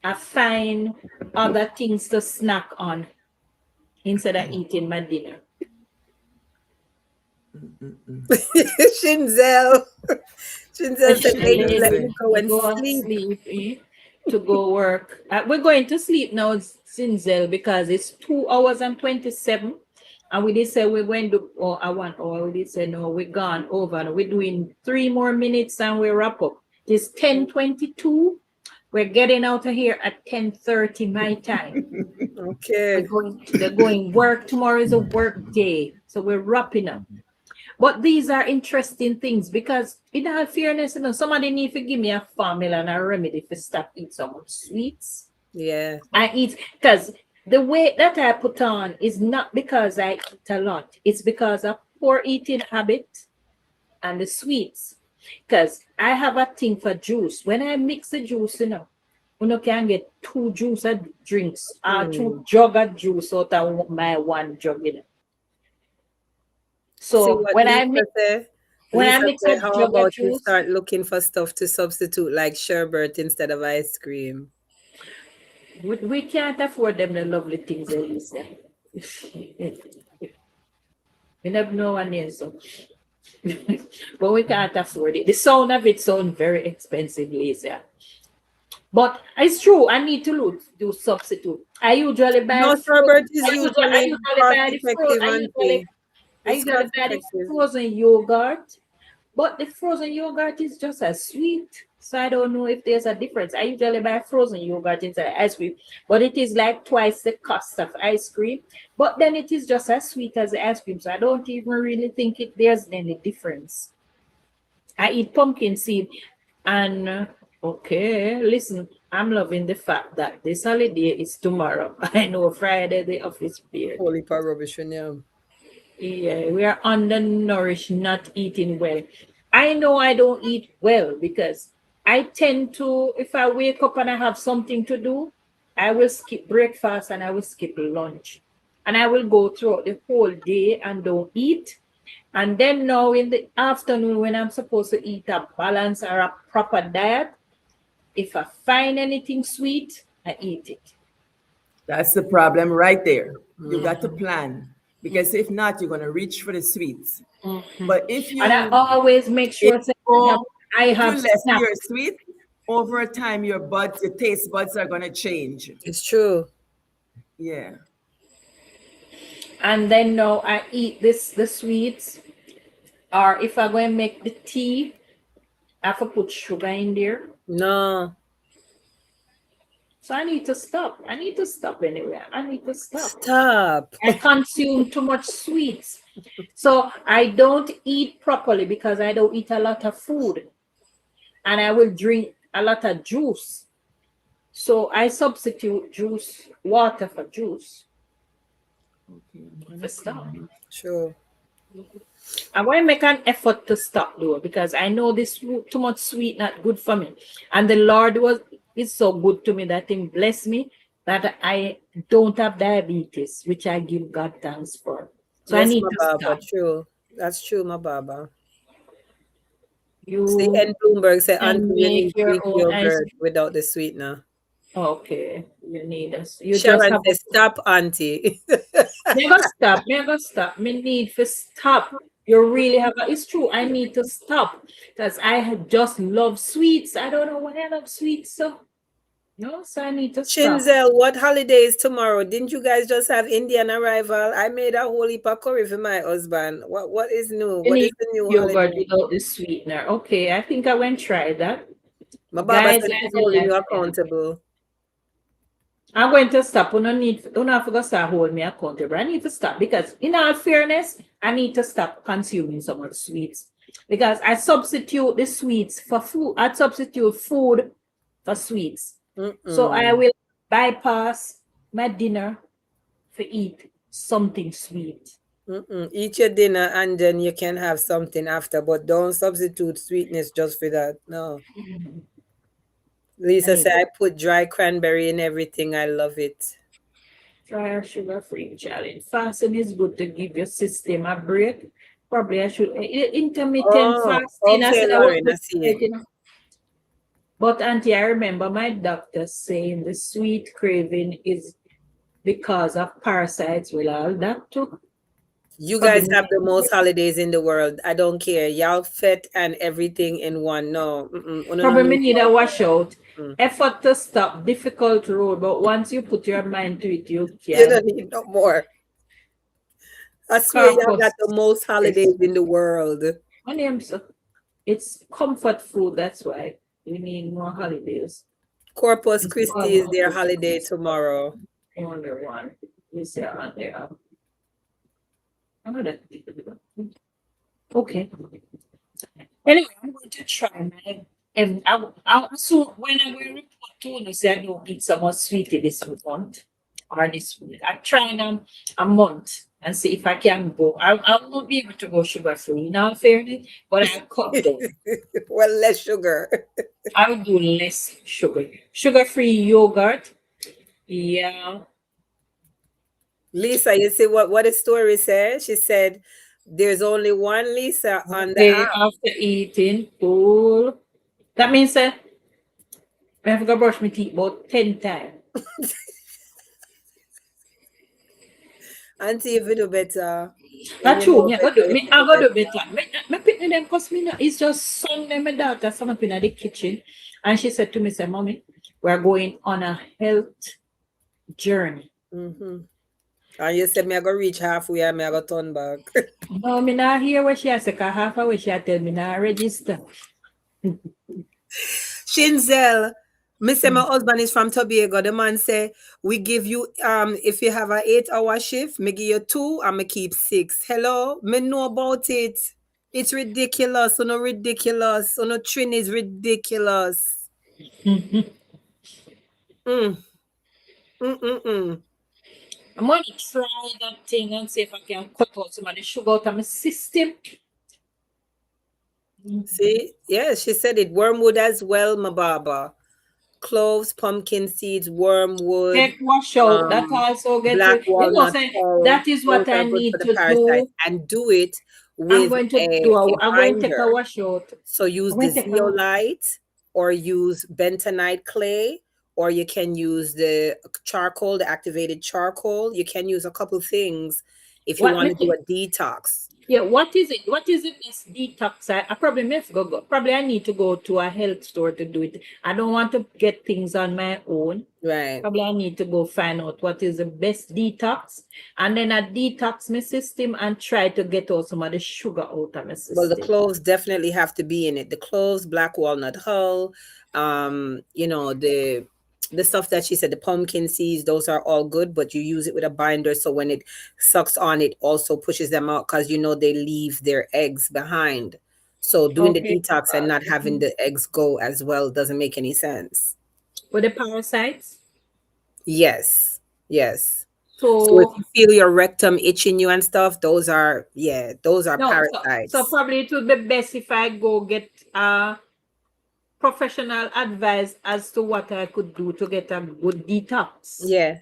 I find other things to snack on instead of eating my dinner. Shinzel. Shinzel said, "Ladies, let me go and Go and sleep." sleep, to go work. We're going to sleep now, Sinzel, because it's 2 hours and 27. And we did say we're going to, or I want, or we did say no, we're gone over. We're doing 3 more minutes and we wrap up. It's 10:22. We're getting out of here at 10:30 my time. Okay. They're going work. Tomorrow is a work day. So we're wrapping up. But these are interesting things because, in all fairness, somebody need to give me a formula and a remedy for stop eating so much sweets. Yeah. I eat because the weight that I put on is not because I eat a lot. It's because of poor eating habit and the sweets. Because I have a thing for juice. When I mix the juice, you can get 2 juice drinks or 2 jug of juice out of my 1 jug. See So what when Lisa I mix say? when I Lisa mix say, a how jug of about you juice, start looking for stuff to substitute like sherbet instead of ice cream? we can't afford them the lovely things they use them. We never know one is so. But we can't afford it. The sound of it sounds very expensive, Lisa. But it's true. I need to do substitute. I usually buy No, sherbet is I usually usually cost buy the effective, Auntie. I It's usually cost buy the effective. frozen yogurt, but the frozen yogurt is just as sweet. So I don't know if there's a difference. I usually buy frozen yogurt instead of ice cream, but it is like twice the cost of ice cream. But then it is just as sweet as the ice cream. So I don't even really think there's any difference. I eat pumpkin seed and okay, listen, I'm loving the fact that this holiday is tomorrow. I know Friday the office period. Holy power rubbish, yeah. Yeah, we are undernourished, not eating well. I know I don't eat well because I tend to, if I wake up and I have something to do, I will skip breakfast and I will skip lunch. And I will go throughout the whole day and don't eat. And then now in the afternoon, when I'm supposed to eat a balance or a proper diet, if I find anything sweet, I eat it. That's the problem right there. You got to plan, because if not, you're going to reach for the sweets. But if you And I always make sure that I have you left snacks. your sweet, over time your taste buds are going to change. It's true. Yeah. And then now I eat the sweets. Or if I'm going to make the tea, I have to put sugar in there. No. So I need to stop. I need to stop anyway. I need to stop. Stop. I consume too much sweets. So I don't eat properly because I don't eat a lot of food. And I will drink a lot of juice. So I substitute water for juice. To stop. Sure. I want to make an effort to stop though, because I know this too much sweet not good for me. And the Lord is so good to me that He blessed me that I don't have diabetes, which I give God thanks for. So yes, I need my to Baba, stop. true. That's true, my Baba. You See, N. Bloomberg said, can Auntie, you make need your Greek own ice yogurt without the sweetener. Okay, you need us. You just Sharon have says, stop, Auntie. never stop, never stop. Me need to stop. You really have it's true. I need to stop because just love sweets. I don't know why I love sweets. So I need to stop. Chinzel, what holiday is tomorrow? Didn't you guys just have Indian arrival? I made a whole heap of curry for my husband. What is new? What is the new yogurt holiday? without the sweetener? Okay, I think I went try that. My Baba Guys, said I he's don't holding like you that. accountable. I'm going to stop. Don't have to start holding me accountable. I need to stop because, in all fairness, I need to stop consuming so much sweets because I substitute the sweets for food. I substitute food for sweets. So I will bypass my dinner to eat something sweet. Eat your dinner and then you can have something after, but don't substitute sweetness just for that. No. Lisa said, I put dry cranberry in everything. I love it. Try a sugar-free challenge. Fasting is good to give your system a break. Probably I should intermittent fasting. Okay, Lauren, I see it. But Auntie, I remember my doctor saying the sweet craving is because of parasites. Well, all that too. You guys have the most holidays in the world. I don't care. Y'all fit and everything in one. No. Probably need a washout. Effort to stop. Difficult road. But once you put your mind to it, you can. You don't need no more. I swear y'all got the most holidays in the world. My name's it's comfort food. That's why we need more holidays. Corpus Christi is their holiday tomorrow. Only one. Is there on there? Okay. Anyway, I'm going to try my. And so when I will report to you, say I don't eat so much sweetie this month or this week. I try them a month and see if I can go. I won't be able to go sugar free now, fairly, but I'll cut down. Well, less sugar. I will do less sugar. Sugar free yogurt. Yeah. Lisa, you see what the story said? She said there's only one Lisa on the app. After eating, cool. That means I have to brush my teeth about 10 times. Auntie, if you do better. That's true. I gotta do better. Me pick them because it's just Sunday. My daughter sat up in the kitchen and she said to me, say, Mommy, we're going on a health journey. And you said me I go reach halfway and me I go turn back. No, me not hear what she said, because halfway she tell me not register. Shinzel, me say my husband is from Tobago. The man say we give you if you have an 8-hour shift, me give you 2 and me keep 6. Hello, me know about it. It's ridiculous. So no ridiculous. So no Trin is ridiculous. Mm. Mm. I'm going to try that thing and see if I can cut out some of the sugar out of my system. See, yeah, she said it. Wormwood as well, my baba. Cloves, pumpkin seeds, wormwood, Take wash out. That also get black you know, walnut say hull. that is Those what I are good for need the to parasites. do. And do it I'm with going to a do. I'm going to take binder. a wash out. So use I'm the going to take a zeolite or use bentonite clay, or you can use the charcoal, the activated charcoal. You can use a couple things if you what want to do make a detox. yeah, what is it? What is it? This detox? I probably may have to go. Probably I need to go to a health store to do it. I don't want to get things on my own. Right. Probably I need to go find out what is the best detox, and then I detox my system and try to get out some of the sugar out of my system. Well, the cloves definitely have to be in it. The cloves, black walnut hull, you know, the stuff that she said, the pumpkin seeds, those are all good, but you use it with a binder so when it sucks on, it also pushes them out because you know they leave their eggs behind. So doing the Okay. detox and not having the eggs go as well doesn't make any sense. With the parasites. Yes. Yes. So So if you feel your rectum itching you and stuff, those are no, parasites. so probably it would be best if I go get professional advice as to what I could do to get a good detox. Yeah.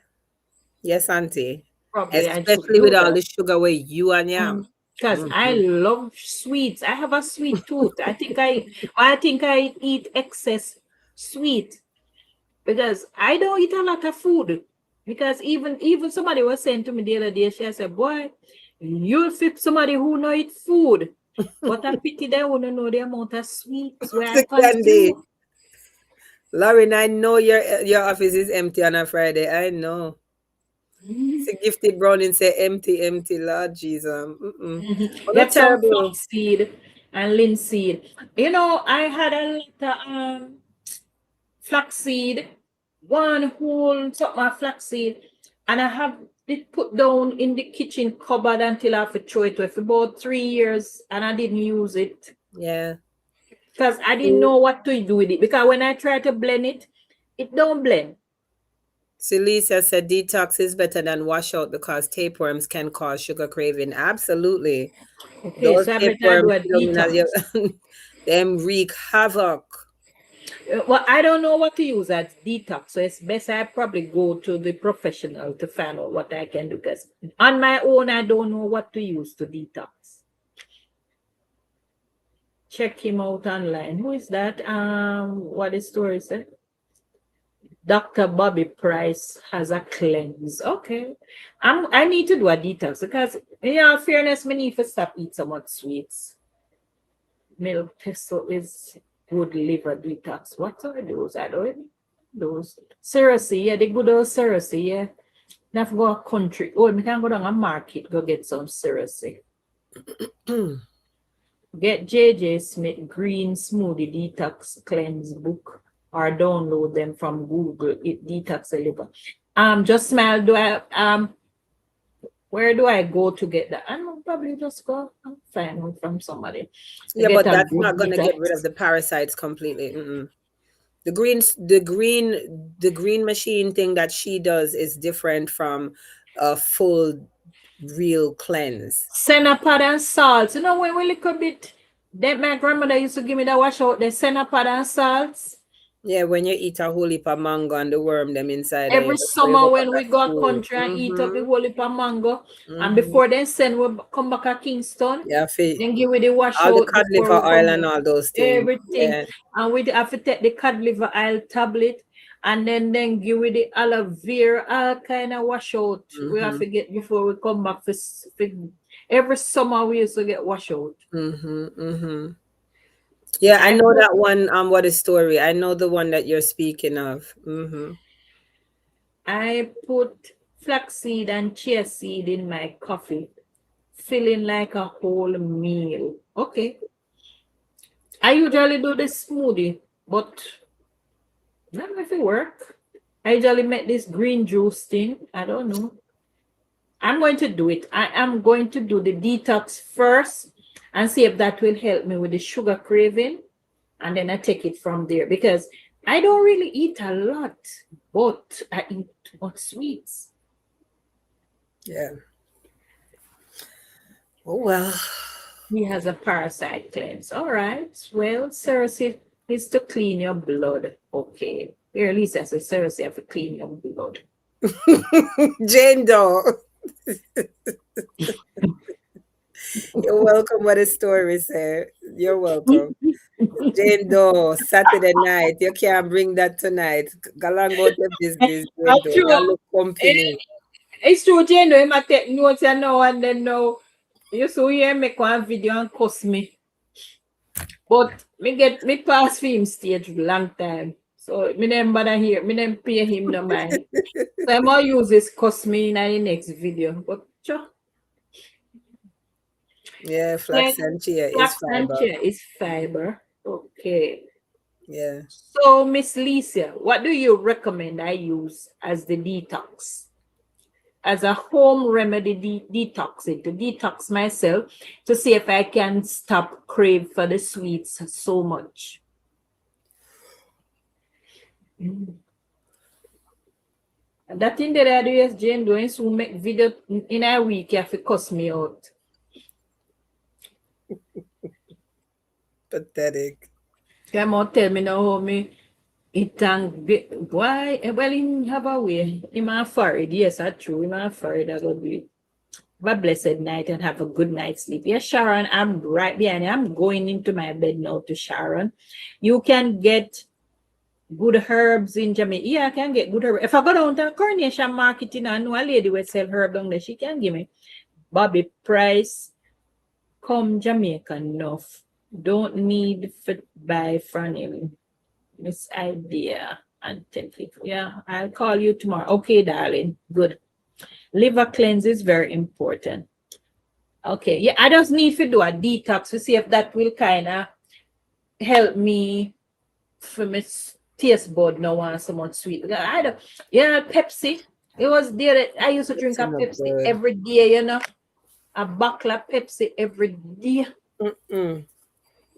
Yes, auntie. Probably I should Especially do with all that. the sugar where you and yam. Because I love sweets. I have a sweet tooth. I think I eat excess sweet because I don't eat a lot of food. Because even somebody was saying to me the other day, she said, "Boy, you fit somebody who no eat food." What a pity they wouldn't know the amount of sweets where I Candy. consume. Lauren, I know your office is empty on a Friday. I know. It's a gifted brownie say empty, Lord Jesus. Oh, Get some terrible. flaxseed and linseed. You know, I had a lot of flaxseed, one whole something of flaxseed, and I have it put down in the kitchen cupboard until I have to throw it away for about 3 years, and I didn't use it. Yeah. Because I didn't know what to do with it. Because when I try to blend it, it don't blend. So Lisa said detox is better than washout because tapeworms can cause sugar craving. Absolutely. Okay, Those so I better do tapeworms, a detox. them wreak havoc. Well, I don't know what to use as detox, so it's best I probably go to the professional to find out what I can do. Because on my own, I don't know what to use to detox. Check him out online. Who is that? What the story said? Dr. Bobby Price has a cleanse. Okay. I need to do a detox because, in all fairness, I need to stop eating so much sweets. Milk thistle is good liver detox. What are those? I don't know. Those. Seriously, yeah, the good old seriously, yeah. I have to go a country. Oh, we can go down a market, go get some seriously. Get JJ Smith Green Smoothie Detox Cleanse book or download them from Google. It detox the liver. Just smile. Where do I go to get that? I'm probably just go and find one from somebody. Yeah, but that's not gonna get rid of the parasites completely. The green machine thing that she does is different from a full real cleanse. Senapod and salt. You know, when we look a bit, that my grandmother used to give me that wash out the senapod and salts. Yeah, when you eat a whole heap of mango and the worm them inside. Every summer when we go country and eat up the whole heap of mango. And before then send we come back to Kingston. Yeah, then give we the wash all out. the cod liver oil and all those things. Everything. Yeah. And we have to take the cod liver oil tablet and then give we the aloe vera, all kind of wash out. We have to get before we come back for every summer we used to get wash out. Yeah, I know that one. What is story? I know the one that you're speaking of. I put flaxseed and chia seed in my coffee, feeling like a whole meal. Okay. I usually do the smoothie, but Not if it work. I usually make this green juice thing. I don't know. I'm going to do it. I am going to do the detox first and see if that will help me with the sugar craving. And then I take it from there because I don't really eat a lot, but I eat too much sweets. Yeah. Oh well. He has a parasite cleanse. All right. Well, Cersei is to clean your blood. Okay. Here, Lisa says Cersei have to clean your blood. Jane Doe. You're welcome. What a story, sir. You're welcome. Jane Doe, Saturday night. You can't bring that tonight. Galango the business, Jane Doe. True. You look company. It's true, Jane. You might take notes and now and then now. You saw here make one video and cuss me. But me pass for him stage long time. So me never bother here. Me never pay him no mind. So I'm gonna use this cuss me in the next video. But sure. Yeah, flax and chia is Flax and fiber. chia is fiber. Okay. Yeah. So Miss Lisa, what do you recommend I use as the detox? As a home remedy detoxing, to detox myself to see if I can stop crave for the sweets so much. And that thing that I do is Jane doing so make video in a week, you have to cuss me out. Pathetic. Come on, tell me now how me it and why well in have a way. In my forehead, yes, that's true. In my forehead, I go do it. Have a blessed night and have a good night's sleep. Yes, Sharon, I'm right behind you. I'm going into my bed now to Sharon. You can get good herbs in Jamaica. Yeah, I can get good herbs. If I go down to Coronation Market, you know, I know a lady will sell herb down there. She can give me Bobby Price. Come Jamaica enough. Don't need to buy from him. Miss Idea and template. Yeah, I'll call you tomorrow. Okay, darling. Good. Liver cleanse is very important. Okay, yeah, I just need to do a detox to see if that will kind of help me for my taste bud no want so much sweet. I don't, yeah, Pepsi. It was there that I used to drink a Pepsi every day, you know. A bottle of Pepsi every day.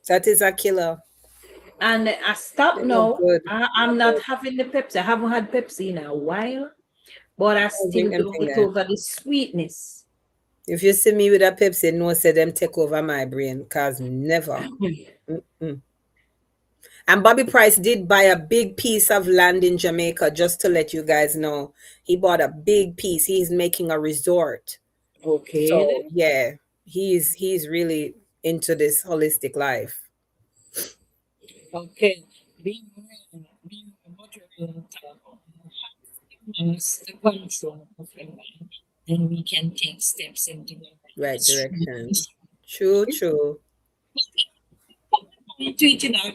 That is a killer. And I stopped now. I'm not having the Pepsi. I haven't had Pepsi in a while, but I still don't get over the sweetness. If you see me with a Pepsi, no say them take over my brain, cause never. And Bobby Price did buy a big piece of land in Jamaica, just to let you guys know. He bought a big piece. He's making a resort. Okay. So yeah, he's really into this holistic life. Okay. Being the control of your mind, then we can take steps in the right direction. True. I can do it, you know. I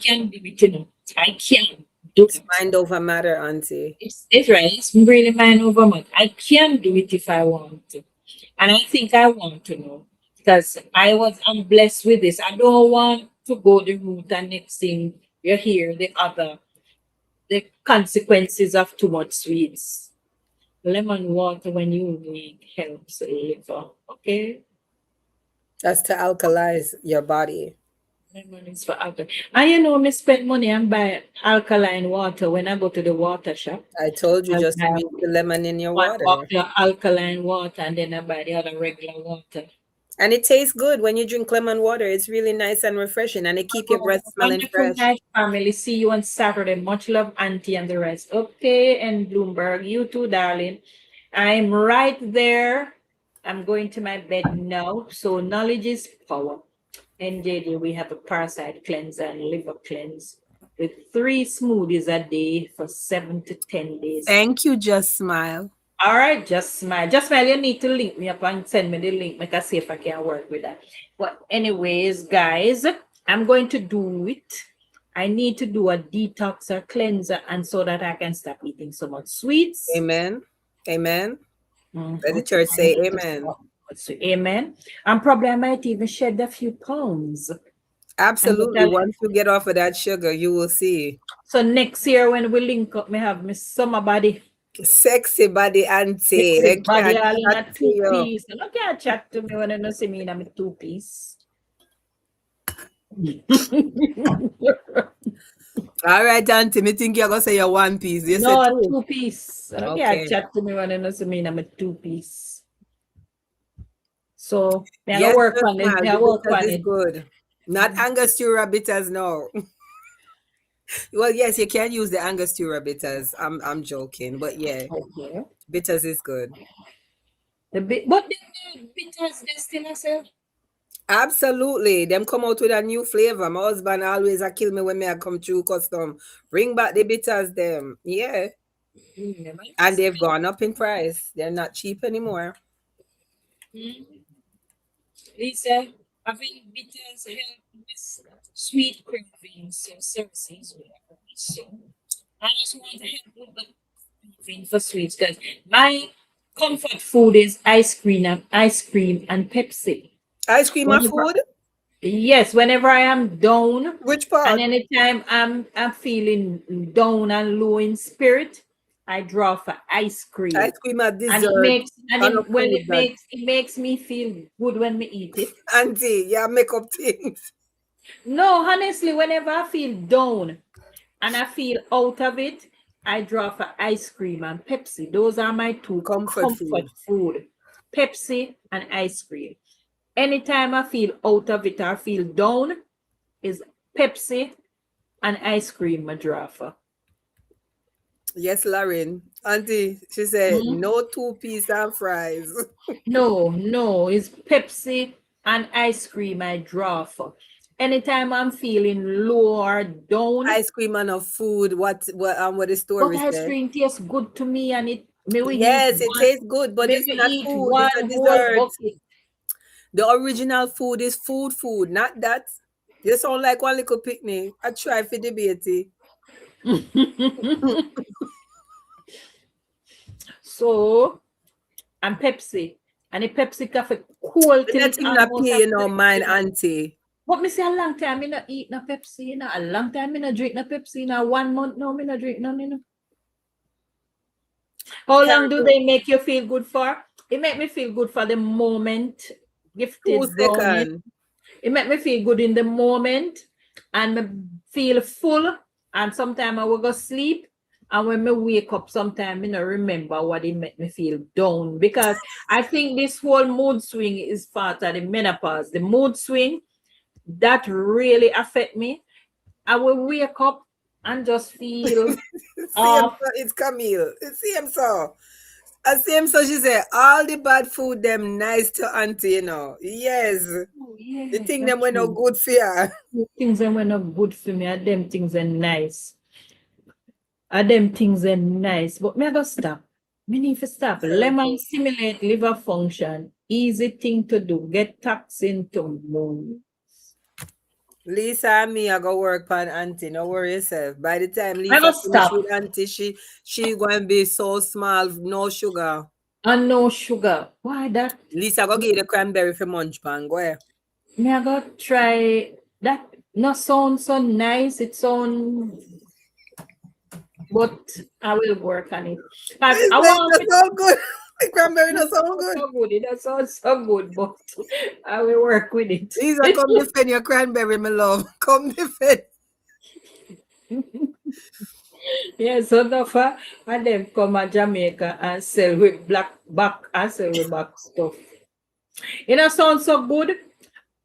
can do it. Mind over matter, Auntie. It's right. It's really mind over matter. I can do it if I want to. And I think I want to know. Because I'm blessed with this. I don't want to go the route and next thing you hear the consequences of too much sweets. Lemon water when you make helps the liver. Okay? That's to alkalize your body. Lemon is for alkaline. And you know, me spend money and buy alkaline water when I go to the water shop. I told you just use the lemon in your water. Alkaline water, and then I buy the other regular water. And it tastes good when you drink lemon water. It's really nice and refreshing, and it keeps your breath smelling fresh. Nice family. See you on Saturday. Much love, Auntie and the rest. Okay, and Bloomberg, you too, darling. I'm right there. I'm going to my bed now. So knowledge is power. And JD, we have a parasite cleanse and liver cleanse with 3 smoothies a day for 7 to 10 days. Thank you. Just smile. All right, just smile. Just smile. You need to link me up and send me the link. Make us see if I can work with that. But anyways, guys, I'm going to do it. I need to do a detox or cleanser, and so that I can stop eating so much sweets. Amen. Let the church say amen. Amen. And probably I might even shed a few pounds. Absolutely. Once you get off of that sugar, you will see. So next year when we link up, me have my summer body. Sexy body auntie. They Sexy body can't all in a chat to you. two-piece. You can't chat to me when you don't see me in a two-piece. All right, auntie. Me think you're gonna say your one piece. You No, said two. two-piece. You Okay. can't chat to me when you don't see me in a two-piece. So me I Yes, go work just on it. smile. Me I The work bitters on is it. good. Not Angostura bitters, no. Well, yes, you can use the Angostura bitters. I'm joking, but yeah, Okay. bitters is good. But the bitters they still a sell. Absolutely. Them come out with a new flavor. My husband always a kill me when me I come through custom. Bring back the bitters them. Yeah. And they've gone up in price. They're not cheap anymore. Lisa, having bitters help with sweet cravings and services. So I just want to help with the craving for sweets because my comfort food is ice cream and Pepsi. Ice cream and Whenever, food? yes, whenever I am down Which and part? anytime I'm feeling down and low in spirit, I draw for ice cream. Ice cream and And it dessert. makes and And it, well food that it makes me feel good when we eat it. auntie, yeah, make up things. No, honestly, whenever I feel down and I feel out of it, I draw for ice cream and Pepsi. Those are my two Comfort comfort food. food. Pepsi and ice cream. Anytime I feel out of it or feel down, is Pepsi and ice cream I draw for. Yes, Lauren. Auntie, she said no two-piece and fries. No, it's Pepsi and ice cream I draw for. Anytime I'm feeling low or down, Ice cream and a food. What the but story ice said. cream tastes good to me and it may we eat Yes, it one, tastes good, but may it's we not eat food. one It's a whole dessert. bucket. The original food is food, not that. You sound like one little picnic. I try for the beauty. So, and Pepsi. And the Pepsi cafe cool till it Nothing not almost pay, a you know, mine, auntie. But me say a long time me not eat no Pepsi, you know. A long time me not drink no Pepsi, you know. 1 month now me not drink none, you know. How long do they make you feel good for? It make me feel good for the moment, 2 gifted brownie. seconds. It make me feel good in the moment and me feel full. And sometimes I will go sleep. And when me wake up, sometimes I don't remember what it make me feel down. Because I think this whole mood swing is part of the menopause. The mood swing, that really affect me. I will wake up and just feel Same, off. it's Camille. Same so. Same so she said, all the bad food them nice to auntie, you know. Yes. Oh, yeah, The thing them that's were no true. good for you. Things that were not good for me, and them things are nice. And them things are nice. But me I go stop. Me need to stop. Lemon stimulate liver function. Easy thing to do. Get toxin to move. Lisa and me I go work on auntie. No worry yourself. By the time I Lisa go finish stop. with auntie, she going to be so small, no sugar. And no sugar. Why that? Lisa go give you the cranberry for munch pan. Go ahead. Me I go try that. Not sound so nice. It sound, but I will work on it. But I want That's so good. The cranberry not so good. so good. It does sound so good, but I will work with it. Lisa, come defend your cranberry, my love. Come defend. Yes, so therefore, and then come to Jamaica and sell with black back and sell with back stuff. It don't sound so good,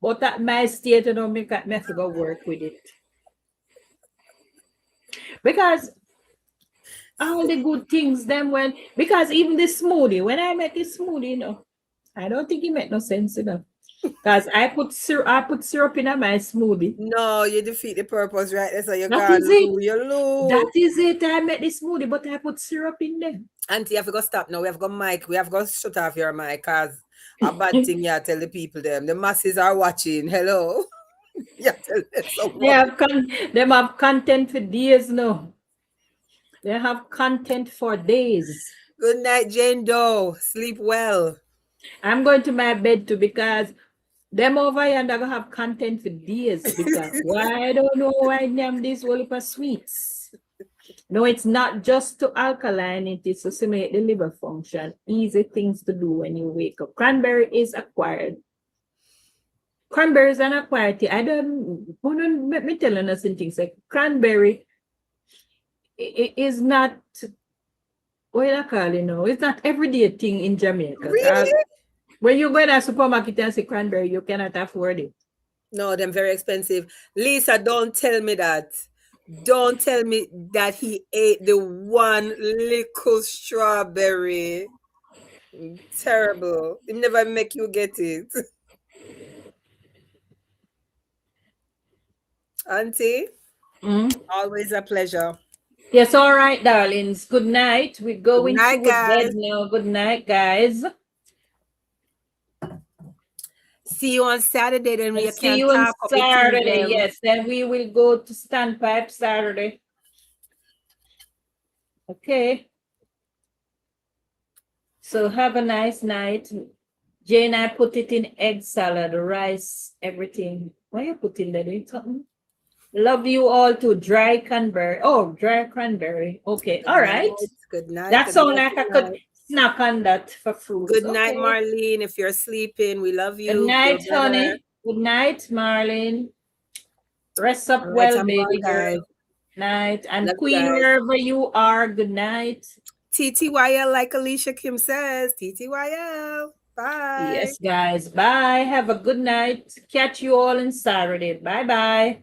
but at my state, you know, me have to go work with it. Because all the good things, them because even the smoothie, when I make a smoothie, you know, I don't think it make no sense, you know. Because I put syrup in my smoothie. No, you defeat the purpose, right? That's how you That got is it. lose. You lose. That is it. I make the smoothie, but I put syrup in there. Auntie, you have to go stop now. We have got mic. We have got shut off your mic because a bad thing you tell the people them. The masses are watching. Hello. You tell them someone. Them have content for days now. They have content for days. Good night, Jane Doe. Sleep well. I'm going to my bed too because Them over here and gonna have content for days because why I don't know why them this whole heap of sweets. No, it's not just to alkaline, it is to stimulate the liver function. Easy things to do when you wake up. Cranberry is acquired. Cranberry is an acquired thing. I don't let me tell you some things like cranberry is not what you call it now. It's not everyday thing in Jamaica. Really? When you go to a supermarket and see cranberry, you cannot afford it. No, they're very expensive. Lisa, don't tell me that. Don't tell me that he ate the one little strawberry. Terrible. It never make you get it. Auntie, always a pleasure. Yes, all right, darlings. Good night. We're going Good night, to guys. bed now. Good night, guys. See you on Saturday, then we See can you on talk up between Saturday. them. Yes, then we will go to Standpipe Saturday. Okay. So have a nice night. Jane, I put it in egg salad, rice, everything. Why you putting that in something? Love you all to dry cranberry. Oh, dry cranberry. Okay. Good all right. night. Good night. That sounds like I could night. snack on that for fruits. Good night, Okay. Marlene. If you're sleeping, we love you. Good night, Feel better. honey. Good night, Marlene. Rest up All right, well, I'm baby going, guys. girl. Night. And Love you Queen, guys. wherever you are, good night. TTYL, like Alicia Kim says. TTYL. Bye. Yes, guys. Bye. Have a good night. Catch you all on Saturday. Bye-bye.